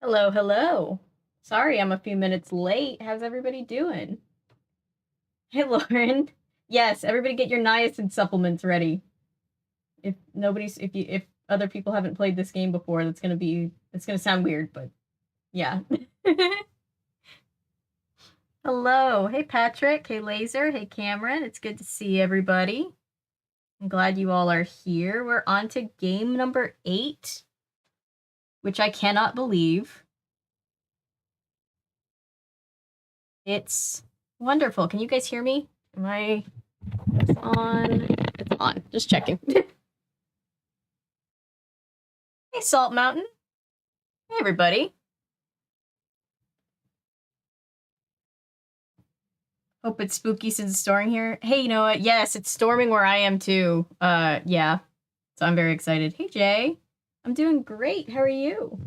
Hello, hello. Sorry, I'm a few minutes late. How's everybody doing? Hey, Lauren. Yes, everybody get your niacin supplements ready. If other people haven't played this game before, it's gonna sound weird, but yeah. Hello. Hey, Patrick. Hey, Laser. Hey, Cameron. It's good to see everybody. I'm glad you all are here. We're on to game number 8, which I cannot believe. It's wonderful. Can you guys hear me? It's on? It's on. Just checking. Hey, Salt Mountain. Hey, everybody. Hope it's spooky since it's storming here. Hey, you know what? Yes, it's storming where I am too. Yeah. So I'm very excited. Hey, Jay. I'm doing great. How are you?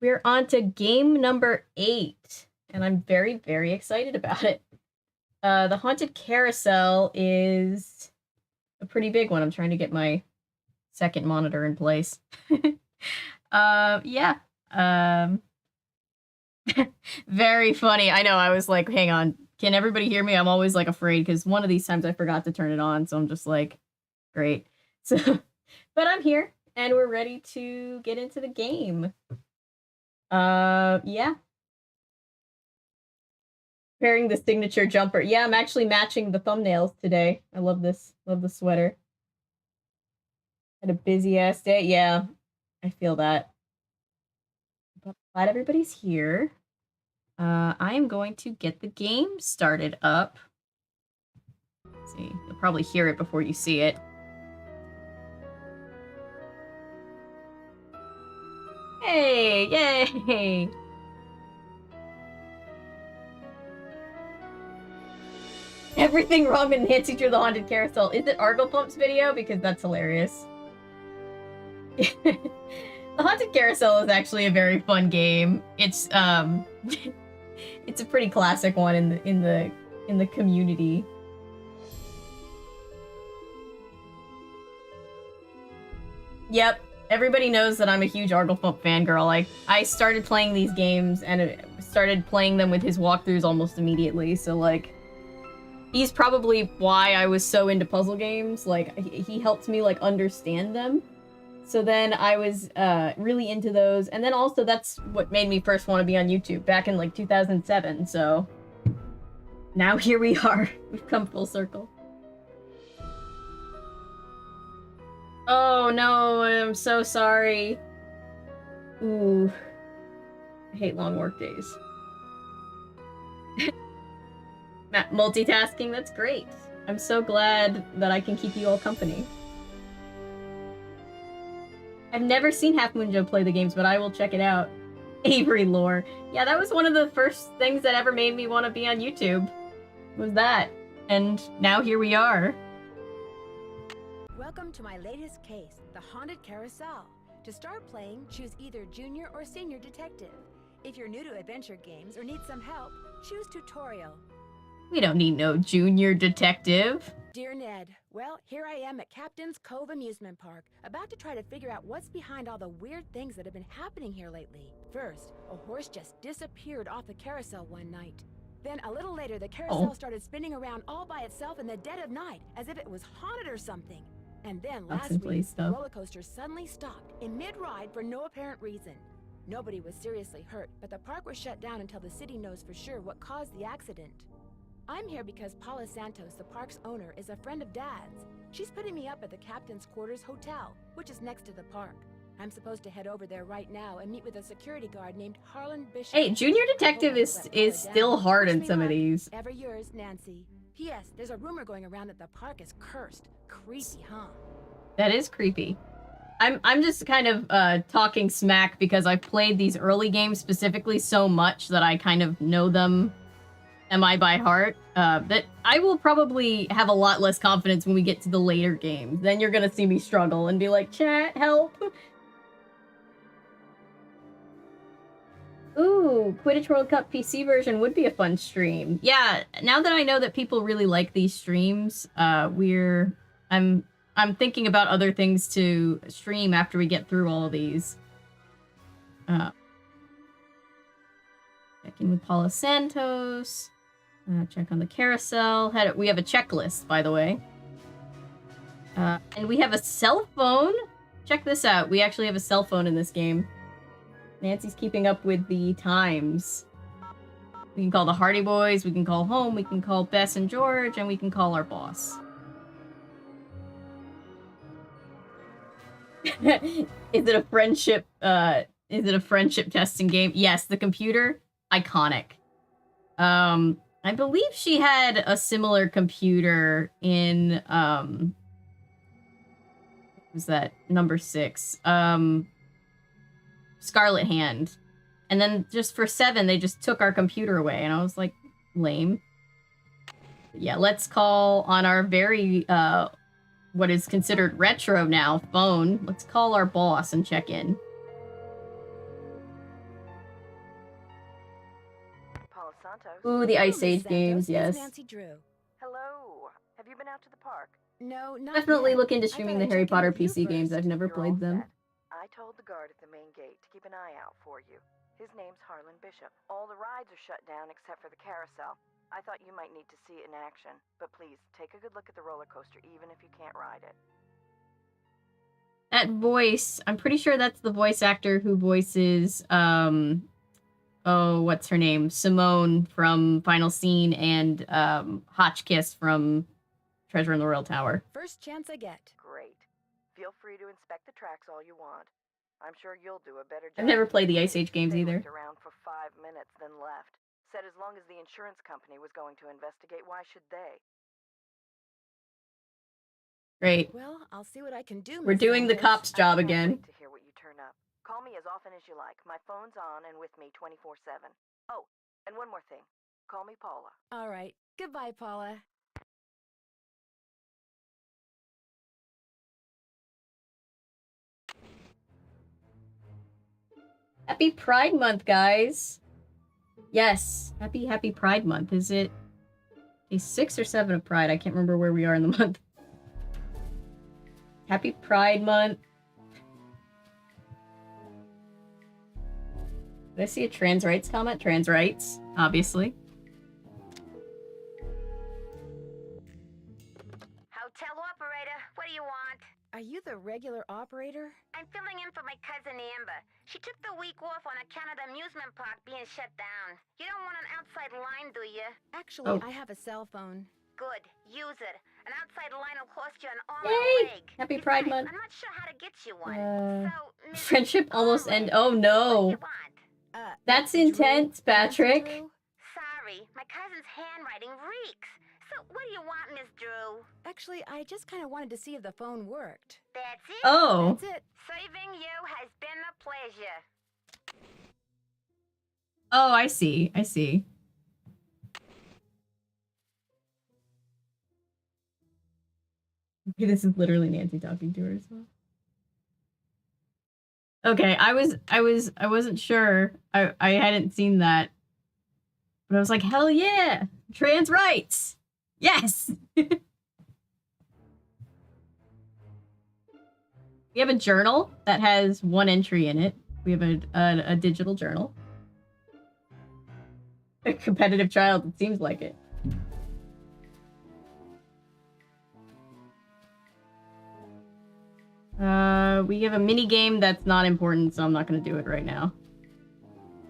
We're on to game number 8, and I'm very, very excited about it. The Haunted Carousel is a pretty big one. I'm trying to get my second monitor in place. Yeah. Very funny. I know. I was like, hang on. Can everybody hear me? I'm always like afraid because one of these times I forgot to turn it on. So I'm just like, great. So, but I'm here and we're ready to get into the game. Yeah. Pairing the signature jumper. Yeah, I'm actually matching the thumbnails today. I love this. Love the sweater. Had a busy ass day. Yeah, I feel that. But glad everybody's here. I am going to get the game started up. Let's see, you'll probably hear it before you see it. Hey, yay! Everything wrong with Nancy Drew the Haunted Carousel. Is it Argo Pump's video? Because that's hilarious. The Haunted Carousel is actually a very fun game. It's it's a pretty classic one in the community. Yep, everybody knows that I'm a huge Arglefump fangirl. I started playing these games and started playing them with his walkthroughs almost immediately. So like, he's probably why I was so into puzzle games. Like, he helped me like understand them. So then I was really into those, and then also that's what made me first want to be on YouTube back in like 2007. So now here we are. We've come full circle. Oh no, I'm so sorry. Ooh. I hate long work days. Multitasking, that's great. I'm so glad that I can keep you all company. I've never seen Half Moon Joe play the games, but I will check it out. Avery lore. Yeah, that was one of the first things that ever made me want to be on YouTube. Was that. And now here we are. Welcome to my latest case, the Haunted Carousel. To start playing, choose either Junior or Senior Detective. If you're new to adventure games or need some help, choose Tutorial. We don't need no Junior Detective. Dear Ned, well, here I am at Captain's Cove Amusement Park, about to try to figure out what's behind all the weird things that have been happening here lately. First, a horse just disappeared off the carousel one night. Then a little later, the carousel started spinning around all by itself in the dead of night, as if it was haunted or something. And then last week, the roller coaster suddenly stopped in mid-ride for no apparent reason. Nobody was seriously hurt, but the park was shut down until the city knows for sure what caused the accident. I'm here because Paula Santos, the park's owner, is a friend of Dad's. She's putting me up at the Captain's Quarters Hotel, which is next to the park. I'm supposed to head over there right now and meet with a security guard named Harlan Bishop. Hey, Junior Detective is still hard in some of these. Ever yours, Nancy. P.S. There's a rumor going around that the park is cursed. Creepy, huh? That is creepy. I'm just kind of talking smack because I've played these early games specifically so much that I kind of know them by heart. That I will probably have a lot less confidence when we get to the later games. Then you're gonna see me struggle and be like, chat, help. Ooh, Quidditch World Cup PC version would be a fun stream. Yeah, now that I know that people really like these streams, I'm thinking about other things to stream after we get through all of these. Check in with Paula Santos. Check on the carousel. We have a checklist, by the way. And we have a cell phone. Check this out. We actually have a cell phone in this game. Nancy's keeping up with the times. We can call the Hardy Boys, we can call home, we can call Bess and George, and we can call our boss. Is it a friendship testing game? Yes, the computer, iconic. I believe she had a similar computer in what was that number 6? Scarlet Hand. And then just for 7, they just took our computer away, and I was like, lame. Yeah, let's call on our very, what is considered retro now, phone. Let's call our boss and check in. Paula Santos. Ooh, the Ice Age Santos, games, it's yes. Nancy Drew. Hello. Have you been out to the park? No, not Definitely yet. look into I streaming thought the I'd Harry check in Potter with you PC games. first. I've never You're all played them. set. I told the guard at the main gate to keep an eye out for you. His name's Harlan Bishop. All the rides are shut down except for the carousel. I thought you might need to see it in action, but please, take a good look at the roller coaster even if you can't ride it. That voice, I'm pretty sure that's the voice actor who voices, oh, what's her name? Simone from Final Scene and, Hotchkiss from Treasure in the Royal Tower. First chance I get. Great. Feel free to inspect the tracks all you want. I'm sure you'll do a better job. I've never played the than Ice Age games they either. looked around for 5 minutes, then left. Said as long as the insurance company was going to investigate, why should they? Great. Well, I'll see what I can do. We're Miss doing the Santos. cop's job I can't again. wait to hear what you turn up. Call me as often as you like. My phone's on and with me 24/7. Oh, and one more thing. Call me Paula. All right. Goodbye, Paula. Happy Pride Month, guys. Yes, happy Pride Month. Is it a 6 or 7 of Pride? I can't remember where we are in the month. Happy Pride Month. Did I see a trans rights comment? Trans rights, obviously. Hotel operator, what do you want? Are you the regular operator? I'm filling in for my cousin Amber. She took the week off on account of the amusement park being shut down. You don't want an outside line, do you? Actually, Oh. I have a cell phone. Good, use it. An outside line will cost you an arm Yay! and a leg. Happy Pride Besides, Month. I'm not sure how to get you one. So, Miss Friendship almost Alright, end. Oh what do no. you want? That's Drew, intense, Nancy Patrick. Drew? Sorry, my cousin's handwriting reeks. So, what do you want, Miss Drew? Actually, I just kind of wanted to see if the phone worked. That's it? Oh. That's it. Saving you has been a pleasure. Oh, I see. I see. Okay, this is literally Nancy talking to her as well. Okay, I wasn't sure. I hadn't seen that. But I was like, hell yeah! Trans rights! Yes! We have a journal that has 1 entry in it. We have a digital journal. A competitive child, it seems like it. We have a mini game that's not important, so I'm not going to do it right now.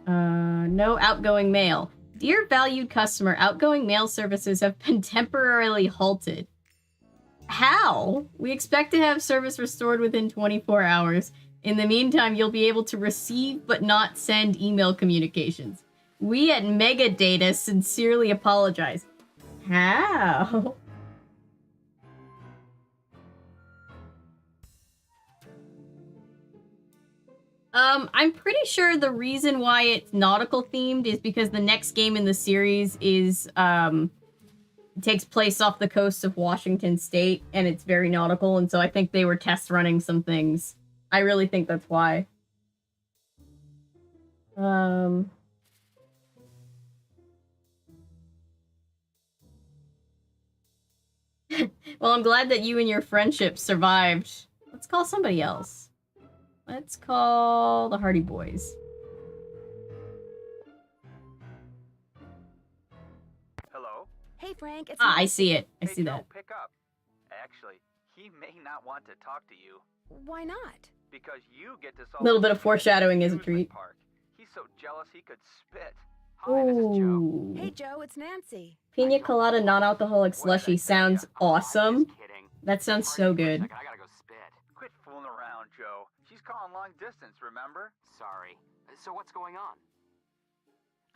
No outgoing mail. Dear valued customer, outgoing mail services have been temporarily halted. How? We expect to have service restored within 24 hours. In the meantime, you'll be able to receive but not send email communications. We at Megadata sincerely apologize. How? I'm pretty sure the reason why it's nautical themed is because the next game in the series is, takes place off the coast of Washington State, and it's very nautical, and so I think they were test running some things. I really think that's why. Well, I'm glad that you and your friendship survived. Let's call somebody else. Let's call the Hardy Boys. Hey, Frank, it's Ah, I Nancy. see it. I Hey, see Joe, that. pick up. Actually, he may not want to talk to you Why not? because you get to A solve little bit the of foreshadowing as a amusement treat. park. He's so jealous he could spit. Hi, this is Joe. Hey, Ooh. Joe, it's Nancy. Pina colada non-alcoholic What did I slushy tell ya? sounds awesome. That sounds so good. I gotta go spit. Quit fooling around, Joe. She's calling long distance, remember? Sorry. So what's going on?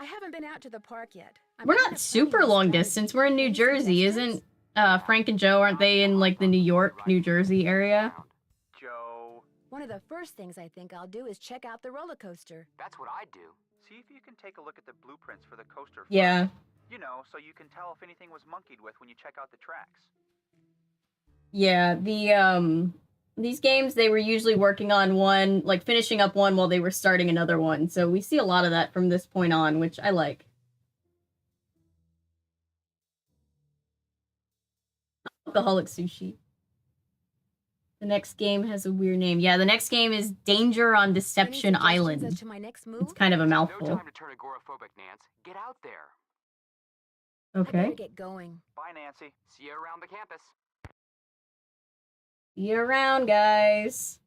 I haven't been out to the park yet. We're not super long distance. We're in New Jersey, isn't Frank and Joe? Aren't they in like the New York, New Jersey area? Joe, One of the first things I think I'll do is check out the roller coaster. That's what I do. see if you can take a look at the blueprints for the coaster first. Yeah. You know, so you can tell if anything was monkeyed with when you check out the tracks. Yeah, these games, they were usually working on one, like finishing up one while they were starting another one. So we see a lot of that from this point on, which I like. Alcoholic sushi. The next game has a weird name. Yeah, the next game is Danger on Deception Any suggestions Island. as to my next move? It's kind of a No mouthful. time to turn agoraphobic, Nance. Get out there. I better Okay. get going. Bye, Nancy. See you around the campus. See you around, guys.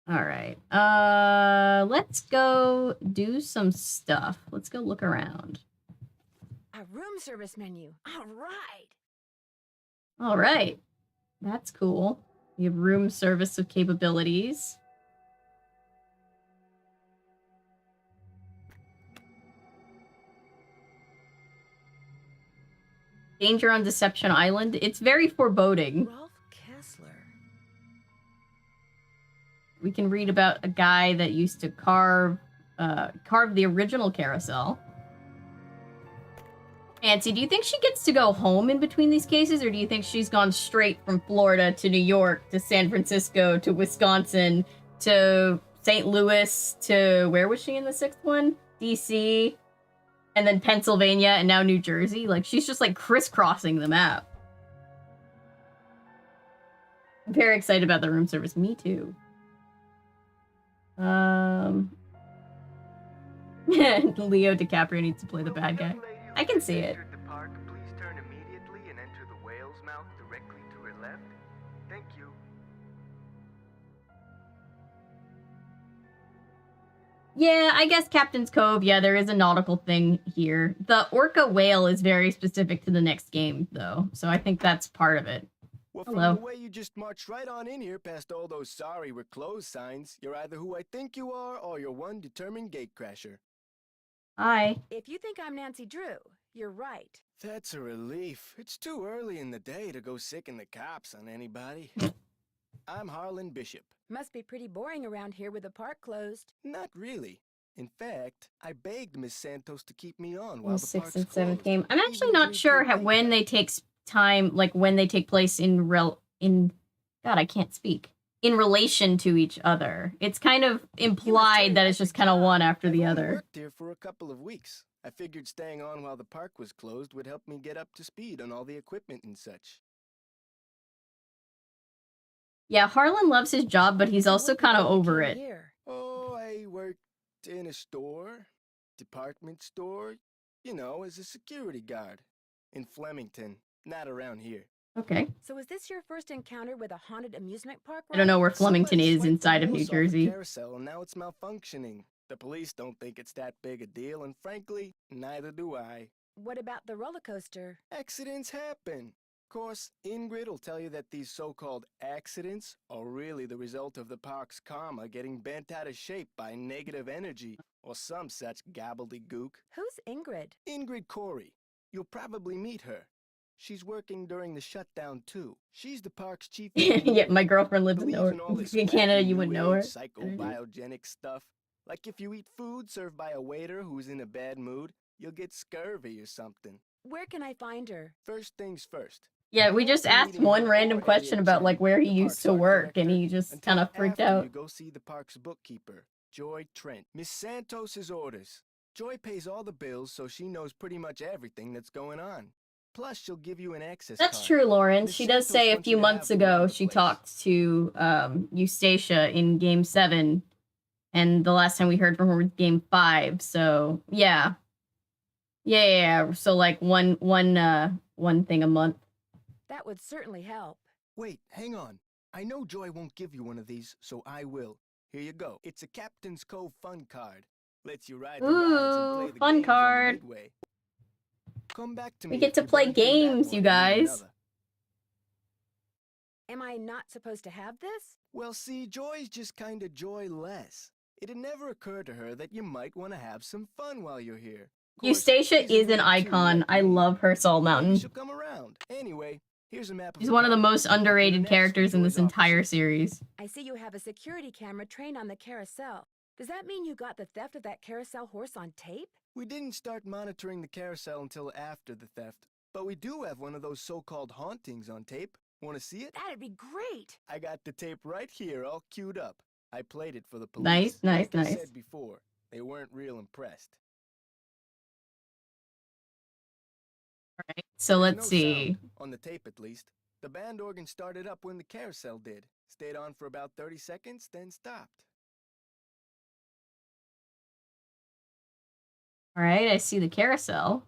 All right. Let's go do some stuff. Let's go look around. A room service menu. All right. All right. That's cool. We have room service of capabilities. Danger on Deception Island. It's very foreboding. Rolf Kessler. We can read about a guy that used to carve the original carousel. Nancy, do you think she gets to go home in between these cases, or do you think she's gone straight from Florida to New York to San Francisco to Wisconsin to St. Louis to where was she in the sixth one? DC, and then Pennsylvania, and now New Jersey? Like, she's just like crisscrossing the map. I'm very excited about the room service. Me too. Leo DiCaprio needs to play the bad guy. I can see it. The park, please turn immediately and enter the whale's mouth directly to her left. Thank you. Yeah, I guess Captain's Cove. Yeah, there is a nautical thing here. The orca whale is very specific to the next game, though, so I think that's part of it. Well, Hello. from the way you just marched right on in here past all those sorry we're closed signs, you're either who I think you are or you're one determined gatecrasher. Hi. If you think I'm Nancy Drew, you're right. That's a relief. It's too early in the day to go sicking the cops on anybody. I'm Harlan Bishop. Must be pretty boring around here with the park closed. Not really. In fact, I begged Miss Santos to keep me on In while the the sixth park's and seventh closed. game. I'm Even actually not agreed to sure a when payback. they take time, like when they take place in God, I can't speak. In relation to each other. It's kind of implied that it's just kind of one after the I've only other. worked here for a couple of weeks. I figured staying on while the park was closed would help me get up to speed on all the equipment and such. Yeah, Harlan loves his job, but he's also kind of over it. Oh, I worked in a store, department store, you know, as a security guard. In Flemington, not around here. Okay. So is this your first encounter with a haunted amusement park? I don't know where Flemington Somebody is swiped the inside of New wheels off a Jersey. Carousel, and now it's malfunctioning. The police don't think it's that big a deal, and frankly, neither do I. What about the roller coaster? Accidents happen. Of course, Ingrid will tell you that these so-called accidents are really the result of the park's karma getting bent out of shape by negative energy or some such gobbledygook. Who's Ingrid? Ingrid Corey. You'll probably meet her. She's working during the shutdown, too. She's the park's chief Yeah, my girlfriend lives in, believes in all this in Canada. wacky You wouldn't know her. new age psychobiogenic stuff. Like if you eat food served by a waiter who's in a bad mood, you'll get scurvy or something. Where can I find her? First things first. Yeah, we just asked one random question about like where he used to work, and he just kind of freaked out. You go see the park's bookkeeper, Joy Trent. Miss Santos's orders. Joy pays all the bills, so she knows pretty much everything that's going on. Plus, she'll give you an access That's card. true, Lauren. Miss She does Santos say a wants few you to months have her around ago the she place. talked to Eustacia in Game 7, and the last time we heard from her was Game 5. So yeah, Yeah. So like one thing a month. That would certainly help. Wait, hang on. I know Joy won't give you one of these, so I will. Here you go. It's a Captain's Cove fun card. Lets you ride the rides and play Ooh, the fun games card. on the midway. Come back to me. We get if to you play burn through that games, one you and need guys. another. Am I not supposed to have this? Well, see, Joy's just kinda joyless. It'd never occur to her that you might want to have some fun while you're here. Course, Eustacia she's is in an need too, icon. like I me. love her, Salt Maybe Mountain. she'll come around. Anyway, here's a map of She's the one of the park. most I'll put an underrated X with characters in this Joy's entire offices. series. I see you have a security camera trained on the carousel. Does that mean you got the theft of that carousel horse on tape? We didn't start monitoring the carousel until after the theft, but we do have one of those so-called hauntings on tape. Want to see it? That'd be great. I got the tape right here, all queued up. I played it for the police. Nice, nice, like I nice. said before, they weren't real impressed. Alright, so There's let's no see. sound, on the tape at least. The band organ started up when the carousel did. Stayed on for about 30 seconds, then stopped. Alright, I see the carousel.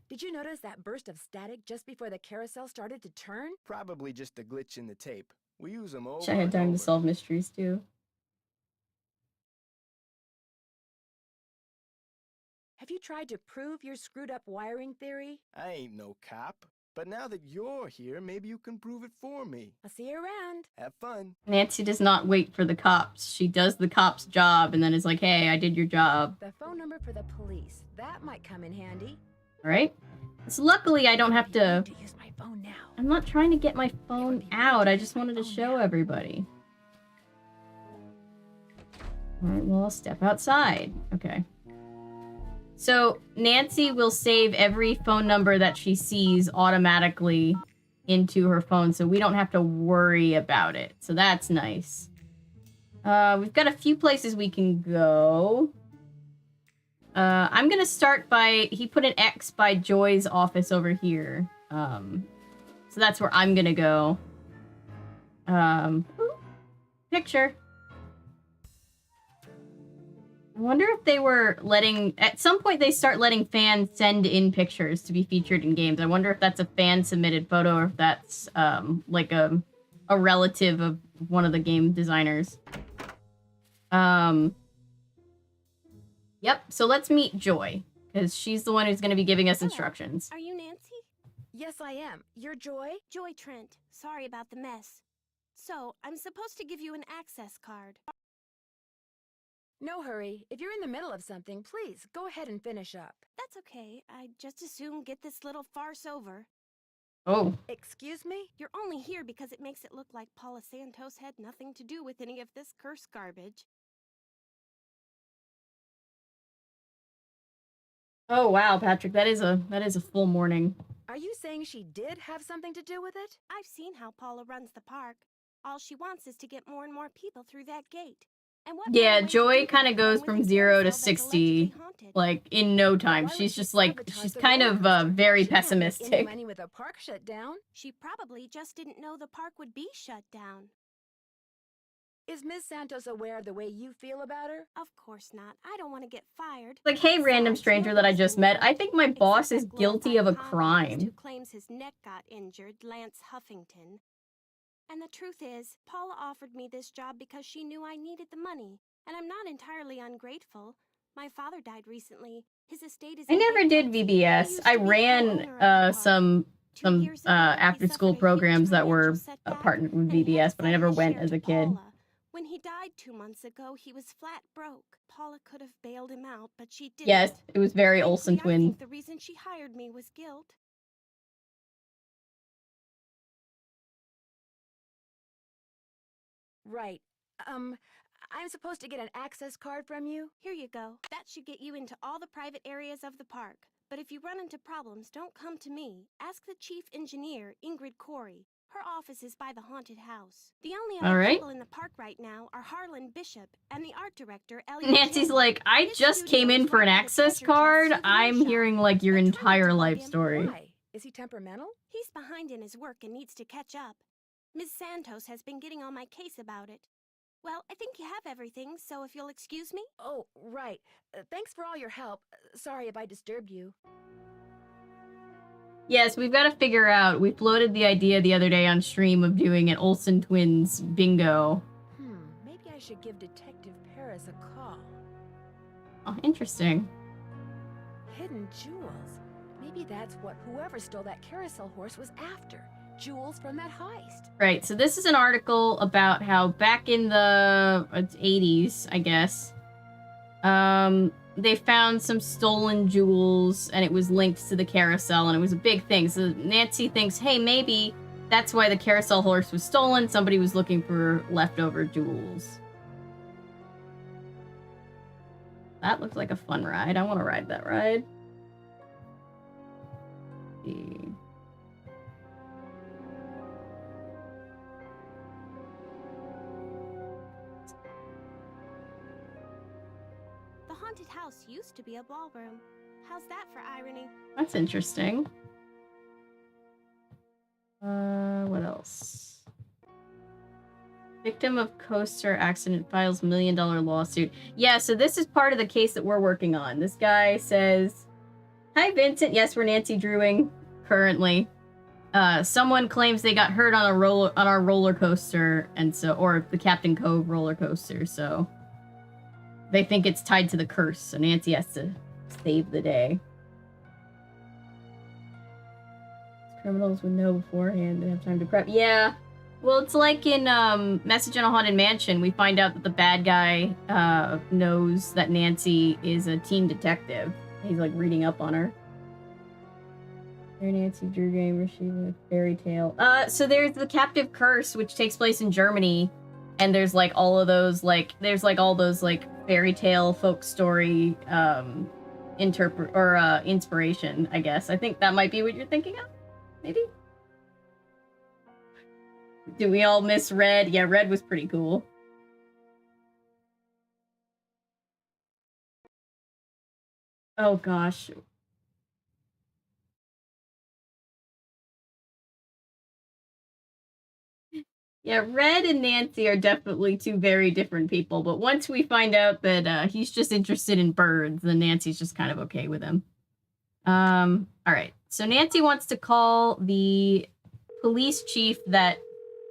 Did you notice that burst of static just before the carousel started to turn? Probably just a glitch in the tape. We use them over Wish I had and time over. to solve mysteries too. Have you tried to prove your screwed up wiring theory? I ain't no cop. But now that you're here, maybe you can prove it for me. I'll see you around. Have fun. Nancy does not wait for the cops. She does the cop's job and then is like, hey, I did your job. The phone number for the police. That might come in handy. Alright? So luckily I don't have to... To use my phone now. I'm not trying to get my phone out. I just wanted to show everybody. Alright, well, I'll step outside. Okay. So, Nancy will save every phone number that she sees automatically into her phone, so we don't have to worry about it. So that's nice. We've got a few places we can go. I'm gonna start by... He put an X by Joy's office over here. So that's where I'm gonna go. Picture. I wonder if they were letting... At some point, they start letting fans send in pictures to be featured in games. I wonder if that's a fan-submitted photo or if that's, like a relative of one of the game designers. Yep, so let's meet Joy, because she's the one who's going to be giving us instructions. Are you Nancy? Yes, I am. You're Joy? Joy Trent. Sorry about the mess. So, I'm supposed to give you an access card. No hurry. If you're in the middle of something, please, go ahead and finish up. That's okay. I'd just as soon get this little farce over. Oh. Excuse me? You're only here because it makes it look like Paula Santos had nothing to do with any of this curse garbage. Oh, wow, Patrick, that is a full morning. Are you saying she did have something to do with it? I've seen how Paula runs the park. All she wants is to get more and more people through that gate. And what Yeah, Joy kind of goes from 0 to 60, like, in no time. Why would She's she just, like, sabotage she's the kind roller of, coaster? very She can't make any pessimistic. money with the park shut down. She probably just didn't know the park would be shut down. Is Miss Santos aware of the way you feel about her? Of course not. I don't want to get fired. Like, hey, random Besides, stranger that I just met, I think my except boss is that guilty of a glorified communist who crime. claims his neck got injured, Lance Huffington. And the truth is, Paula offered me this job because she knew I needed the money. And I'm not entirely ungrateful. My father died recently. His estate is I in never did bankruptcy. VBS. I ran, some after-school programs that were partnered with VBS, but I never went as a kid. When he died 2 months ago, he was flat broke. Paula could have bailed him out, but she didn't. Yes, it was very Frankly, Olsen I twins. think the reason she hired me was guilt. Right. I'm supposed to get an access card from you? Here you go. That should get you into all the private areas of the park. But if you run into problems, don't come to me. Ask the chief engineer, Ingrid Corey. Her office is by the haunted house. The only other people in the park right now are Harlan Bishop and the art director, Elliot. Nancy's like, I just came in for an access card. I'm hearing, like, your entire life story. Why? Is he temperamental? He's behind in his work and needs to catch up. Ms. Santos has been getting on my case about it. Well, I think you have everything, so if you'll excuse me. Oh, right. Thanks for all your help. Sorry if I disturbed you. Yes, we've got to figure out. We floated the idea the other day on stream of doing an Olsen Twins bingo. Maybe I should give Detective Paris a call. Oh, interesting. Hidden jewels. Maybe that's what whoever stole that carousel horse was after. Jewels from that heist. Right, so this is an article about how back in the 80s, I guess, they found some stolen jewels, and it was linked to the carousel, and it was a big thing. So Nancy thinks, hey, maybe that's why the carousel horse was stolen. Somebody was looking for leftover jewels. That looks like a fun ride. I want to ride that ride. Let's see. The haunted house used to be a ballroom. How's that for irony? That's interesting. What else? Victim of coaster accident files $1 million lawsuit. Yeah, so this is part of the case that we're working on. This guy says, hi, Vincent. Yes, we're Nancy Drewing currently. Someone claims they got hurt on our roller coaster, and so, or the Captain Cove roller coaster, so they think it's tied to the curse, so Nancy has to save the day. Criminals would know beforehand and have time to prep. Yeah. Well, it's like in Message in a Haunted Mansion. We find out that the bad guy knows that Nancy is a teen detective. He's like reading up on her. There, Nancy Drew game receiving a fairy tale. So there's the Captive Curse, which takes place in Germany, and there's like all of those fairy tale folk story inspiration, I guess. I think that might be what you're thinking of. Maybe? Do we all miss Red? Yeah, Red was pretty cool. Oh gosh. Yeah, Red and Nancy are definitely two very different people, but once we find out that he's just interested in birds, then Nancy's just kind of okay with him. Alright. So Nancy wants to call the police chief that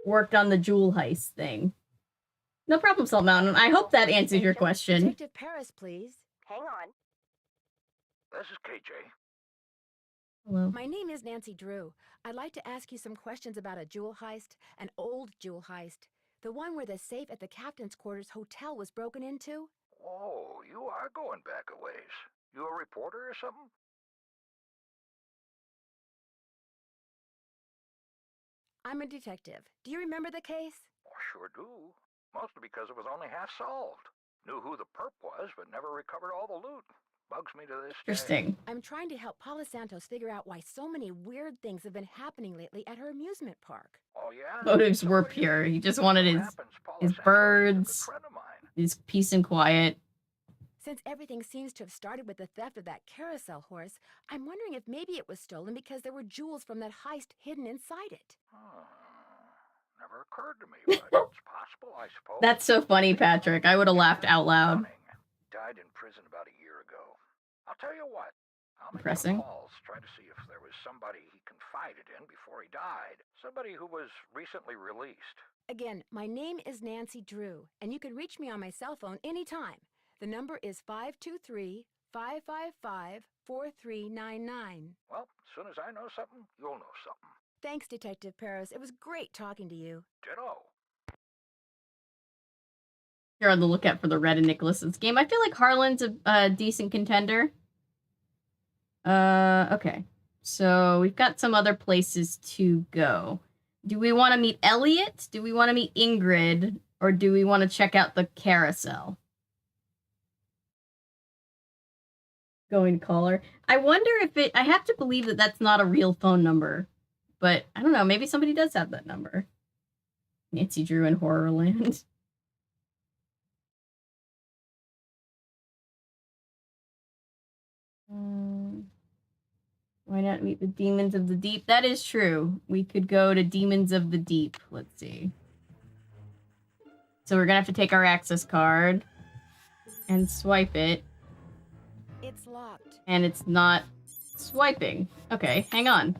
worked on the jewel heist thing. No problem, Salt Mountain. I hope that answers your question. Detective Paris, please. Hang on. This is KJ. Hello. My name is Nancy Drew. I'd like to ask you some questions about a jewel heist, an old jewel heist. The one where the safe at the captain's quarters hotel was broken into. Whoa, you are going back a ways. You a reporter or something? I'm a detective. Do you remember the case? Oh, sure do. Mostly because it was only half solved. Knew who the perp was, but never recovered all the loot. Bugs me to this day. Interesting. I'm trying to help Paula Santos figure out why so many weird things have been happening lately at her amusement park. Oh, yeah? Motives So were what do you pure. think? He just wanted What his happens, Paula his Santos is a good birds, friend of mine. his peace and quiet. Since everything seems to have started with the theft of that carousel horse, I'm wondering if maybe it was stolen because there were jewels from that heist hidden inside it. Never occurred to me, but it's possible, I suppose. That's so funny, Patrick. I would have laughed out loud. Died in prison about a year ago. I'll tell you what. I'll make Depressing. some calls, try to see if there was somebody he confided in before he died. Somebody who was recently released. Again, my name is Nancy Drew, and you can reach me on my cell phone anytime. The number is 523-555-4399. Well, as soon as I know something, you'll know something. Thanks, Detective Paris. It was great talking to you. Ditto. You're on the lookout for the Red and Nicholas's game. I feel like Harlan's a decent contender. Okay. So we've got some other places to go. Do we want to meet Elliot? Do we want to meet Ingrid? Or do we want to check out the carousel? Going to call her. I wonder if it... I have to believe that that's not a real phone number. But, I don't know. Maybe somebody does have that number. Nancy Drew in Horrorland. Why not meet the Demons of the Deep? That is true. We could go to Demons of the Deep. Let's see. So we're gonna have to take our access card and swipe it. It's locked. And it's not swiping. Okay, hang on.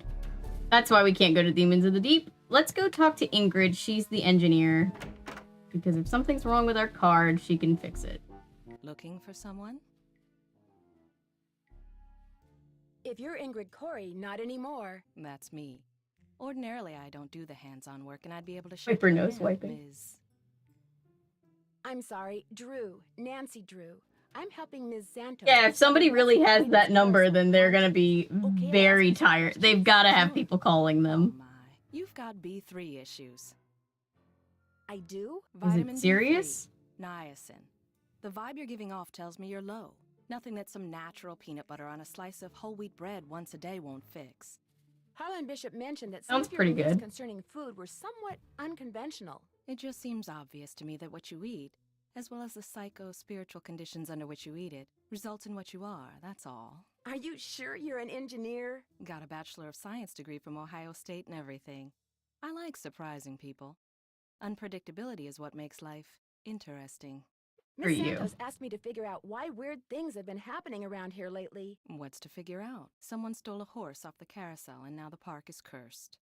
That's why we can't go to Demons of the Deep. Let's go talk to Ingrid. She's the engineer. Because if something's wrong with our card, she can fix it. Looking for someone? If you're Ingrid Corey, not anymore. That's me. Ordinarily, I don't do the hands-on work, and I'd be able to show Wiper you nose in, wiping. Ms. I'm sorry, Drew. Nancy Drew. I'm helping Ms. Santos. Yeah, if somebody really has Find that this number, Carousel then they're gonna haunted. be Okay, very I'll ask you tired. questions. They've gotta have Sure. people calling Oh them. my. You've got B3 issues. I do? Is Vitamin it serious? B3, niacin. The vibe you're giving off tells me you're low. Nothing that some natural peanut butter on a slice of whole wheat bread once a day won't fix. Harlan Bishop mentioned that Sounds some of your pretty beliefs good. concerning food were somewhat unconventional. It just seems obvious to me that what you eat, as well as the psycho-spiritual conditions under which you eat it, results in what you are, that's all. Are you sure you're an engineer? Got a Bachelor of Science degree from Ohio State and everything. I like surprising people. Unpredictability is what makes life interesting. For Miss you. Santos asked me to figure out why weird things have been happening around here lately. What's to figure out? Someone stole a horse off the carousel and now the park is cursed.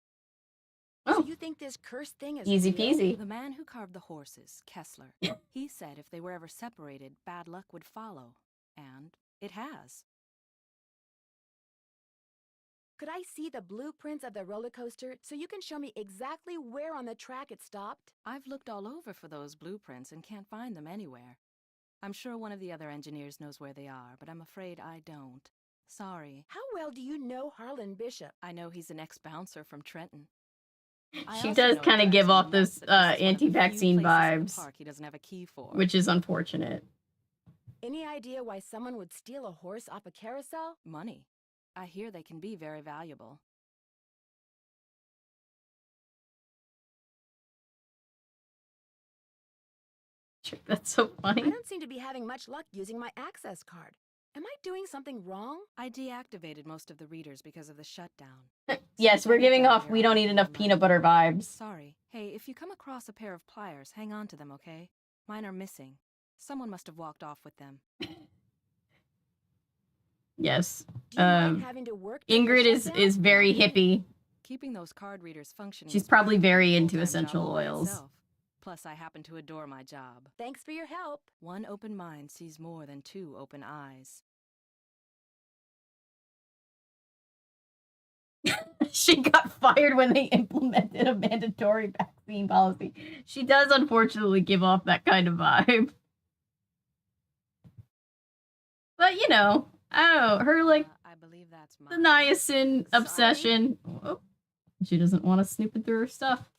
So Oh, you think this curse thing is easy real? peasy. The man who carved the horses, Kessler, he said if they were ever separated, bad luck would follow. And it has. Could I see the blueprints of the roller coaster so you can show me exactly where on the track it stopped? I've looked all over for those blueprints and can't find them anywhere. I'm sure one of the other engineers knows where they are, but I'm afraid I don't. Sorry. How well do you know Harlan Bishop? I know he's an ex-bouncer from Trenton. I She also does know it kind of drives give me off nuts those that this is one of the few anti-vaccine places in the vibes, park he doesn't have a key for. which is unfortunate. Any idea why someone would steal a horse off a carousel? Money. I hear they can be very valuable. That's so I funny. don't seem to be having much luck using my access card. Am I doing something wrong? I deactivated most of the readers because of the shutdown. Yes, we're giving off we don't need enough peanut butter vibes. Sorry. Hey, if you come across a pair of pliers, hang on to them, okay? Mine are missing. Someone must have walked off with them. Yes. Do you mind having to work during the Ingrid shutdown? is very hippie. Keeping those card readers functioning. She's is probably pretty very full-time into job essential all by oils. itself. Plus, I happen to adore my job. Thanks for your help. One open mind sees more than two open eyes. She got fired when they implemented a mandatory vaccine policy. She does unfortunately give off that kind of vibe. But you know, I don't know, her like I believe that's the mine. niacin obsession. Oh, she doesn't want us snooping through her stuff.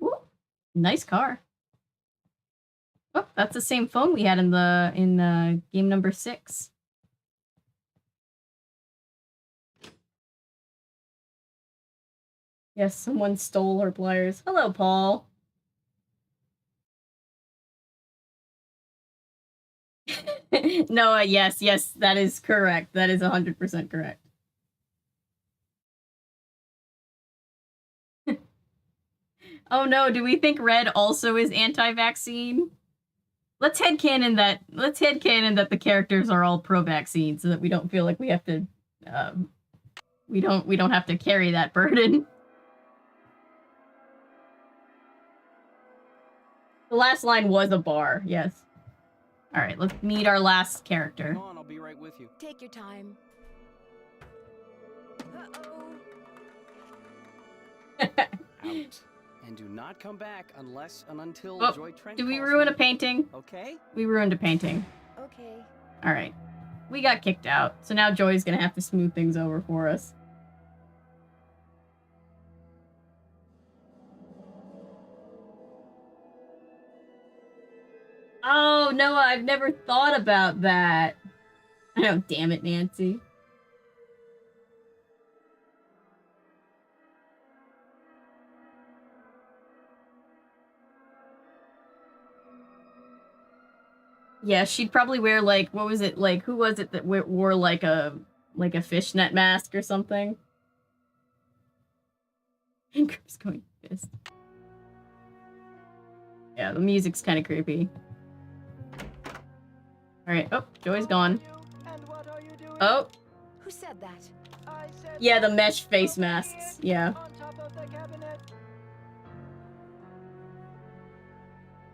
Ooh, nice car. Oh, that's the same phone we had in game number 6. Yes, someone stole her pliers. Hello, Paul. Noah, yes, that is correct. That is 100% correct. Oh no, do we think Red also is anti-vaccine? Let's headcanon that the characters are all pro-vaccine so that we don't feel like we have to we don't have to carry that burden. The last line was a bar, yes. Alright, let's meet our last character. Hang on, I'll be right with you. Take your time. Out. And do not come back unless and until Oh, Joy Trent did we calls ruin me. a painting? Okay? We ruined a painting. Okay. Alright. We got kicked out, so now Joy's gonna have to smooth things over for us. Oh, Noah, I've never thought about that. Oh, damn it, Nancy. Yeah, she'd probably wear, like, what was it, like, who was it that wore, like a fishnet mask or something? Ingrid's going fist. Yeah, the music's kind of creepy. Alright, oh, Joy's gone. Oh. Who said that? Yeah, the mesh face masks. Yeah.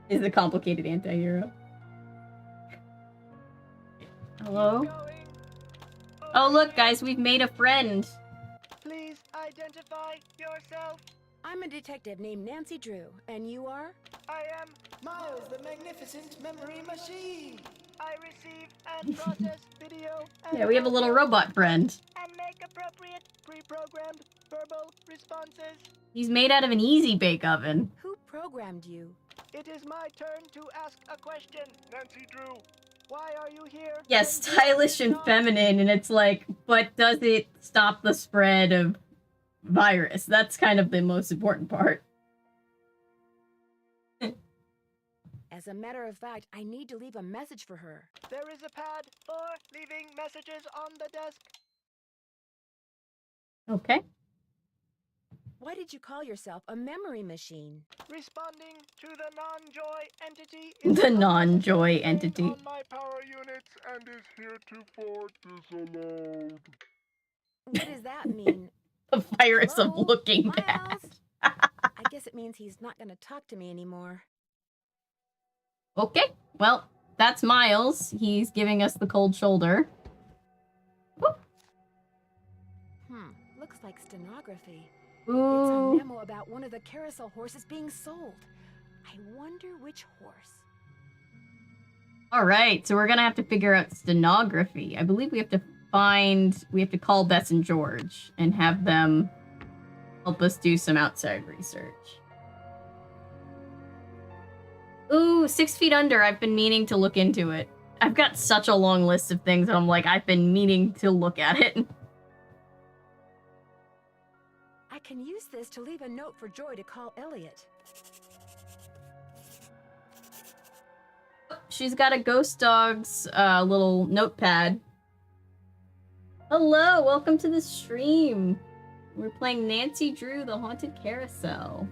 Is the complicated anti-hero. Hello? Oh, look, guys, we've made a friend. Please identify yourself. I'm a detective named Nancy Drew, and you are? I am Miles, the Magnificent Memory Machine. I receive and process video and Yeah, we have a little robot friend. and make appropriate pre-programmed verbal responses. He's made out of an easy bake oven. Who programmed you? It is my turn to ask a question. Nancy Drew, why are you here? Yeah, stylish and feminine, and it's like, but does it stop the spread of virus? That's kind of the most important part. As a matter of fact, I need to leave a message for her. There is a pad for leaving messages on the desk. Okay. Why did you call yourself a memory machine? Responding to the non-joy entity. The non-joy entity. On my power units and is heretofore disallowed. What does that mean? The virus Hello? of looking Miles? bad. I guess it means he's not going to talk to me anymore. Okay, well, that's Miles. He's giving us the cold shoulder. Whoop. Looks like stenography. Ooh. It's a memo about one of the carousel horses being sold. I wonder which horse. Alright, so we're gonna have to figure out stenography. I believe we have to call Bess and George and have them help us do some outside research. Ooh, 6 Feet Under. I've been meaning to look into it. I've got such a long list of things that I'm like, I've been meaning to look at it. I can use this to leave a note for Joy to call Elliot. She's got a Ghost Dog's little notepad. Hello, welcome to the stream. We're playing Nancy Drew, the Haunted Carousel.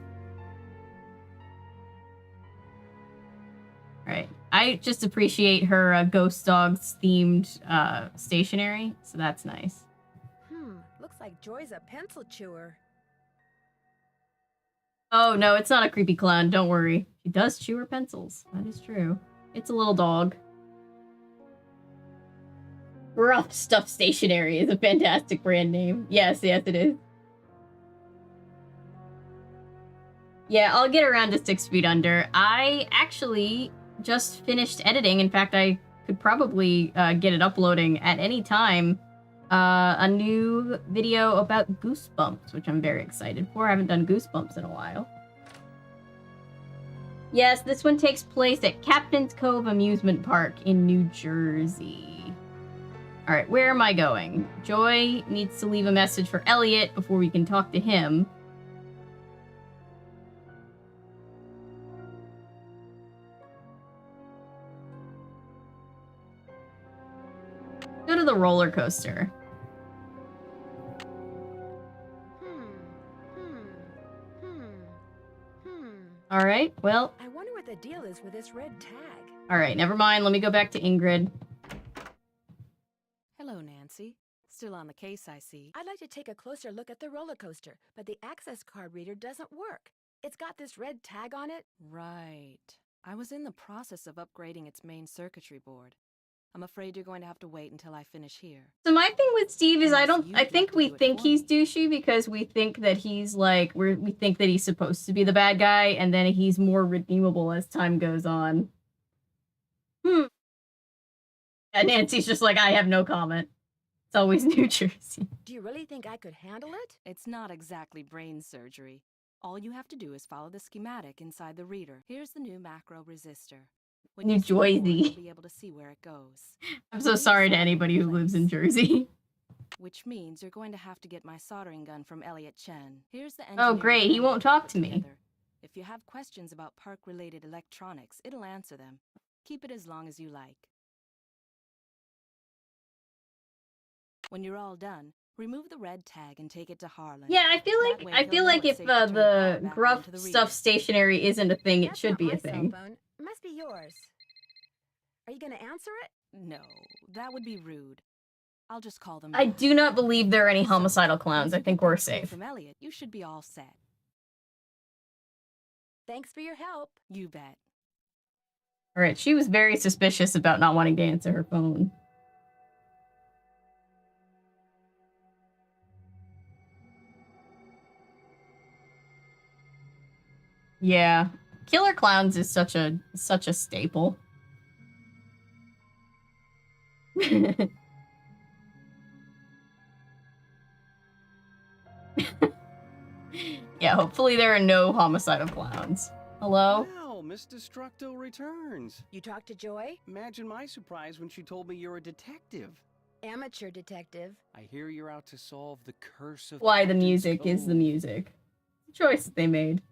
Alright, I just appreciate her Ghost Dogs themed stationery, so that's nice. Looks like Joy's a pencil chewer. Oh no, it's not a creepy clown, don't worry. She does chew her pencils, that is true. It's a little dog. Rough Stuff Stationery is a fantastic brand name. Yes, yes it is. Yeah, I'll get around to 6 Feet Under. I actually just finished editing. In fact, I could probably get it uploading at any time. A new video about Goosebumps, which I'm very excited for. I haven't done Goosebumps in a while. Yes, this one takes place at Captain's Cove Amusement Park in New Jersey. Alright, where am I going? Joy needs to leave a message for Elliot before we can talk to him. Go to the roller coaster. Alright, well... I wonder what the deal is with this red tag. Alright, never mind. Let me go back to Ingrid. Hello, Nancy. Still on the case, I see. I'd like to take a closer look at the roller coaster, but the access card reader doesn't work. It's got this red tag on it. Right. I was in the process of upgrading its main circuitry board. I'm afraid you're going to have to wait until I finish here. So my thing with Steve is I think we think he's douchey because we think that he's like, we think that he's supposed to be the bad guy, and then he's more redeemable as time goes on. Yeah, Nancy's just like, I have no comment. It's always New Jersey. Do you really think I could handle it? It's not exactly brain surgery. All you have to do is follow the schematic inside the reader. Here's the new macro resistor. When New you see the board, Jersey. you'll be able to see where it goes. I'm so sorry to anybody who lives in Jersey. Which means you're going to have to get my soldering gun from Elliot Chen. Here's the Oh, great. He won't talk to me. together. If you have questions about park-related electronics, it'll answer them. Keep it as long as you like. When you're all done, Remove the red tag and take it to Harlan. Yeah, I feel That like way I he'll feel know like it's if safe to turn the the power back gruff on to the stuff reader. stationary isn't a thing, it That's should not be my a thing. cell phone. It must be yours. Are you gonna answer it? No, that would be rude. I'll just call them I back. do not believe there are any So, homicidal clowns. once I you think get we're that clue safe. from Elliot, you should be all set. Thanks for your help. You bet. All right, she was very suspicious about not wanting to answer her phone. Yeah, killer clowns is such a staple. Yeah, hopefully there are no homicidal clowns. Hello? Wow, Miss Destructo returns. You talked to Joy? Imagine my surprise when she told me you're a detective. Amateur detective. I hear you're out to solve the curse of Why the Captain's music is the Cove. music. Choice that they made.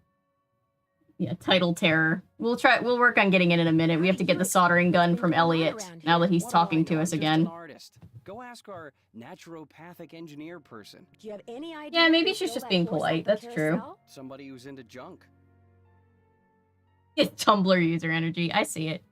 Yeah, title terror. We'll work on getting it in a minute. We have to get the soldering gun from Elliot now that he's What do I talking to know? us I'm just again. an artist. Go ask our naturopathic engineer person. Do you have any idea? Yeah, maybe who she's stole just that being horse polite. off the That's true. carousel? Somebody who's into junk. It's Tumblr user energy. I see it.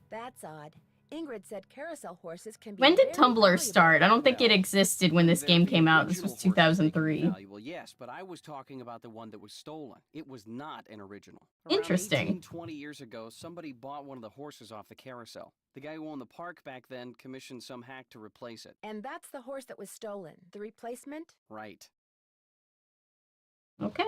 That's odd. Ingrid said carousel horses can be When did very Tumblr valuable. start? I don't think it Well, existed when this they're game the came out. This original was horses, they can be 2003. valuable, yes, but I was talking about the one that was stolen. It was not an original. Interesting. Around 20 years ago, somebody bought one of the horses off the carousel. The guy who owned the park back then commissioned some hack to replace it. And that's the horse that was stolen. The replacement? Right. Okay.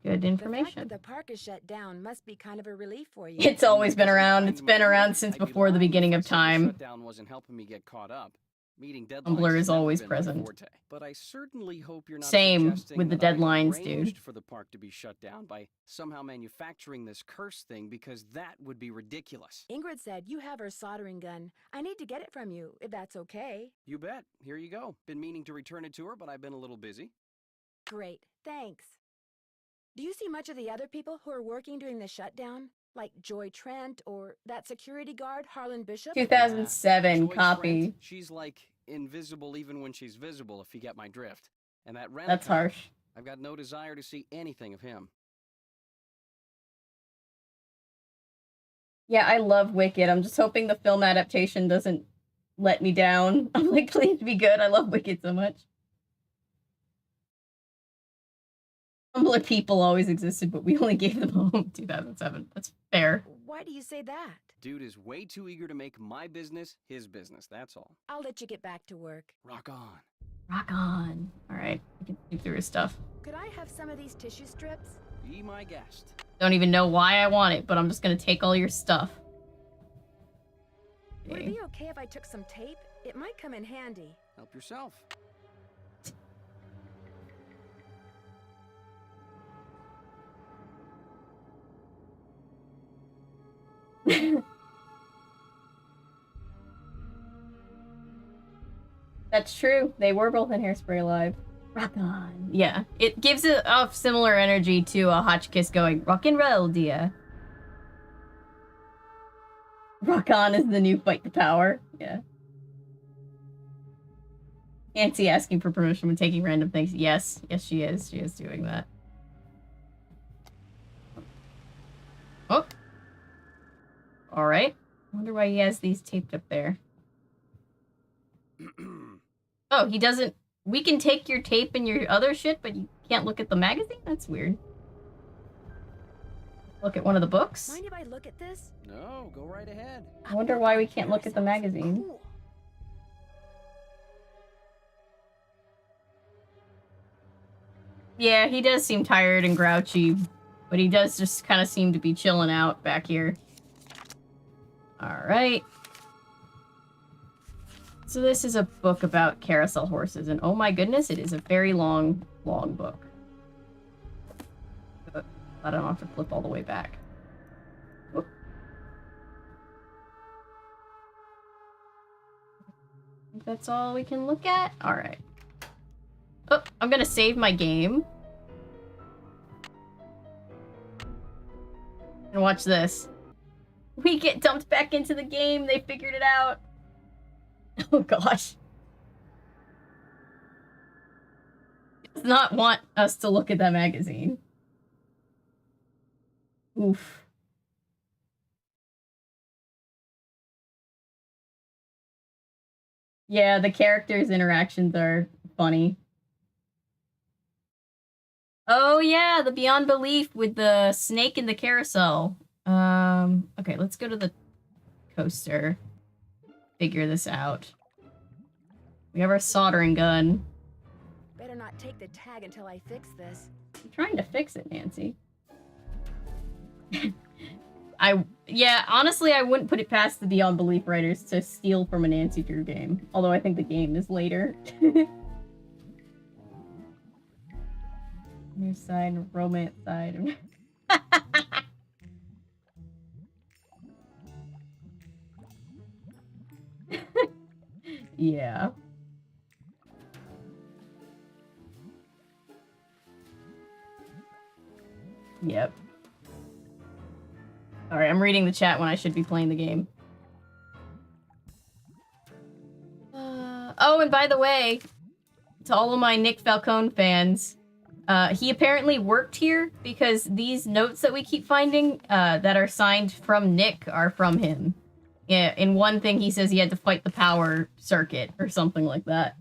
Good The information. fact that the park is shut down must be kind of a relief for you. It's always been around. It's Mind been my around word, since I'd be before the lying beginning if I of said the time. shutdown wasn't helping me get caught up. Meeting deadlines Tumblr has is never always been my present. forte. But I certainly hope you're not Same suggesting with the that I have deadlines, dude. arranged for the park to be shut down by somehow manufacturing this curse thing, because that would be ridiculous. Ingrid said you have her soldering gun. I need to get it from you, if that's okay. You bet. Here you go. Been meaning to return it to her, but I've been a little busy. Great, thanks. Do you see much of the other people who are working during the shutdown? Like Joy Trent or that security guard, Harlan Bishop? 2007 Joy copy. Trent, she's like invisible even when she's visible, if you get my drift. And that That's Renata, harsh. I've got no desire to see anything of him. Yeah, I love Wicked. I'm just hoping the film adaptation doesn't let me down. I'm like, please be good. I love Wicked so much. Tumblr people always existed, but we only gave them home 2007. That's fair. Why do you say that? Dude is way too eager to make my business his business, that's all. I'll let you get back to work. Rock on. Rock on. Alright, we can see through his stuff. Could I have some of these tissue strips? Be my guest. Don't even know why I want it, but I'm just gonna take all your stuff. Would it Okay. be okay if I took some tape? It might come in handy. Help yourself. That's true. They were both in Hairspray Live. Rock on. Yeah. It gives it off similar energy to a Hotchkiss going, rock and roll, dear. Rock on is the new fight the power. Yeah. Nancy asking for permission when taking random things. Yes. Yes, she is. She is doing that. Oh. Alright. I wonder why he has these taped up there. Oh, he doesn't... We can take your tape and your other shit, but you can't look at the magazine? That's weird. Look at one of the books? Mind if I look at this? No, go right ahead. I wonder why we can't look at the magazine. Cool. Yeah, he does seem tired and grouchy, but he does just kind of seem to be chilling out back here. Alright. So this is a book about carousel horses, and oh my goodness, it is a very long, long book. But I don't have to flip all the way back. Whoop. I think that's all we can look at? Alright. Oh, I'm gonna save my game. And watch this. We get dumped back into the game. They figured it out. Oh gosh. Does not want us to look at that magazine. Oof. Yeah, the characters' interactions are funny. Oh yeah, the Beyond Belief with the snake in the carousel. Okay, let's go to the coaster. Figure this out. We have our soldering gun. Better not take the tag until I fix this. I'm trying to fix it, Nancy. Yeah, honestly, I wouldn't put it past the Beyond Belief writers to steal from a Nancy Drew game. Although I think the game is later. New side, romance side. Yeah. Yep. Alright, I'm reading the chat when I should be playing the game. Oh, and by the way, to all of my Nick Falcone fans, he apparently worked here because these notes that we keep finding that are signed from Nick are from him. Yeah, in one thing he says he had to fight the power circuit or something like that.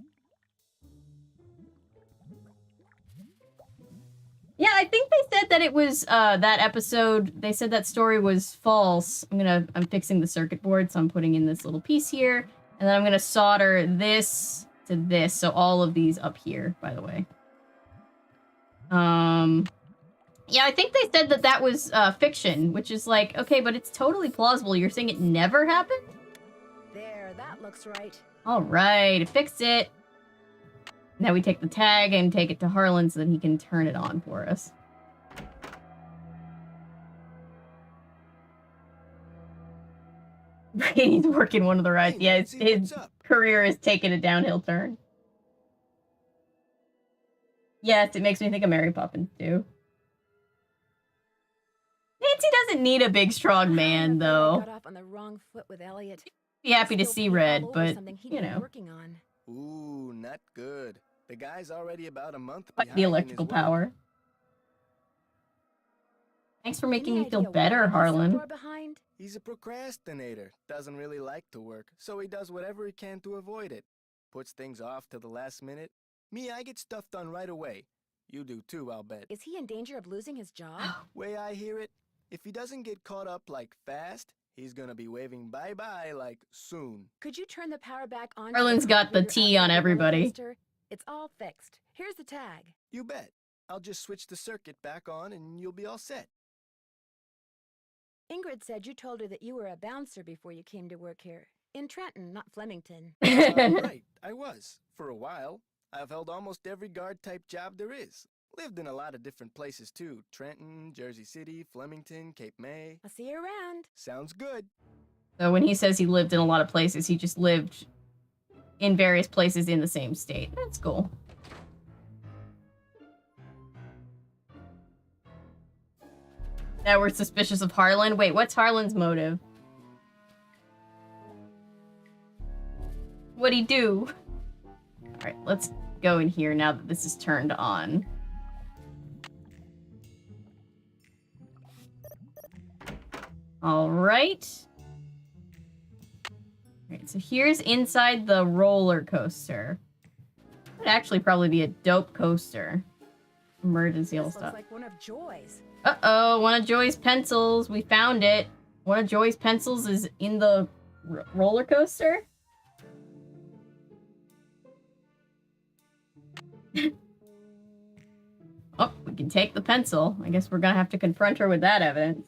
Yeah, I think they said that it was, that episode, they said that story was false. I'm fixing the circuit board, so I'm putting in this little piece here, and then I'm gonna solder this to this, so all of these up here, by the way. Yeah, I think they said that that was, fiction, which is like, okay, but it's totally plausible. You're saying it never happened? There, that looks right. Alright, fix it. Now we take the tag and take it to Harlan so that he can turn it on for us. Brady's working one of the rides. Yeah, his career is taking a downhill turn. Yes, it makes me think of Mary Poppins, too. Nancy doesn't need a big, strong man, though. Got off on the wrong foot with Elliot. Be happy to see Red, but, you know. Ooh, not good. The guy's already about a month behind the electrical power. Thanks for making me feel better, Harlan. He's a procrastinator. Doesn't really like to work, so he does whatever he can to avoid it. Puts things off to the last minute. Me, I get stuff done right away. You do too, I'll bet. Is he in danger of losing his job? Way I hear it, if he doesn't get caught up like fast, he's gonna be waving bye-bye like soon. Could you turn the power back on? Harlan's got the T on everybody. It's all fixed. Here's the tag. You bet. I'll just switch the circuit back on and you'll be all set. Ingrid said you told her that you were a bouncer before you came to work here. In Trenton, not Flemington. Right, I was. For a while. I've held almost every guard-type job there is. Lived in a lot of different places, too. Trenton, Jersey City, Flemington, Cape May. I'll see you around. Sounds good. So when he says he lived in a lot of places, he just lived in various places in the same state. That's cool. Now we're suspicious of Harlan. Wait, what's Harlan's motive? What'd he do? Alright, let's go in here now that this is turned on. Alright. Alright, so here's inside the roller coaster. It would actually probably be a dope coaster. Emergency all stuff. Looks like one of Joy's. Uh-oh, one of Joy's pencils. We found it. One of Joy's pencils is in the roller coaster. Oh, we can take the pencil. I guess we're gonna have to confront her with that evidence.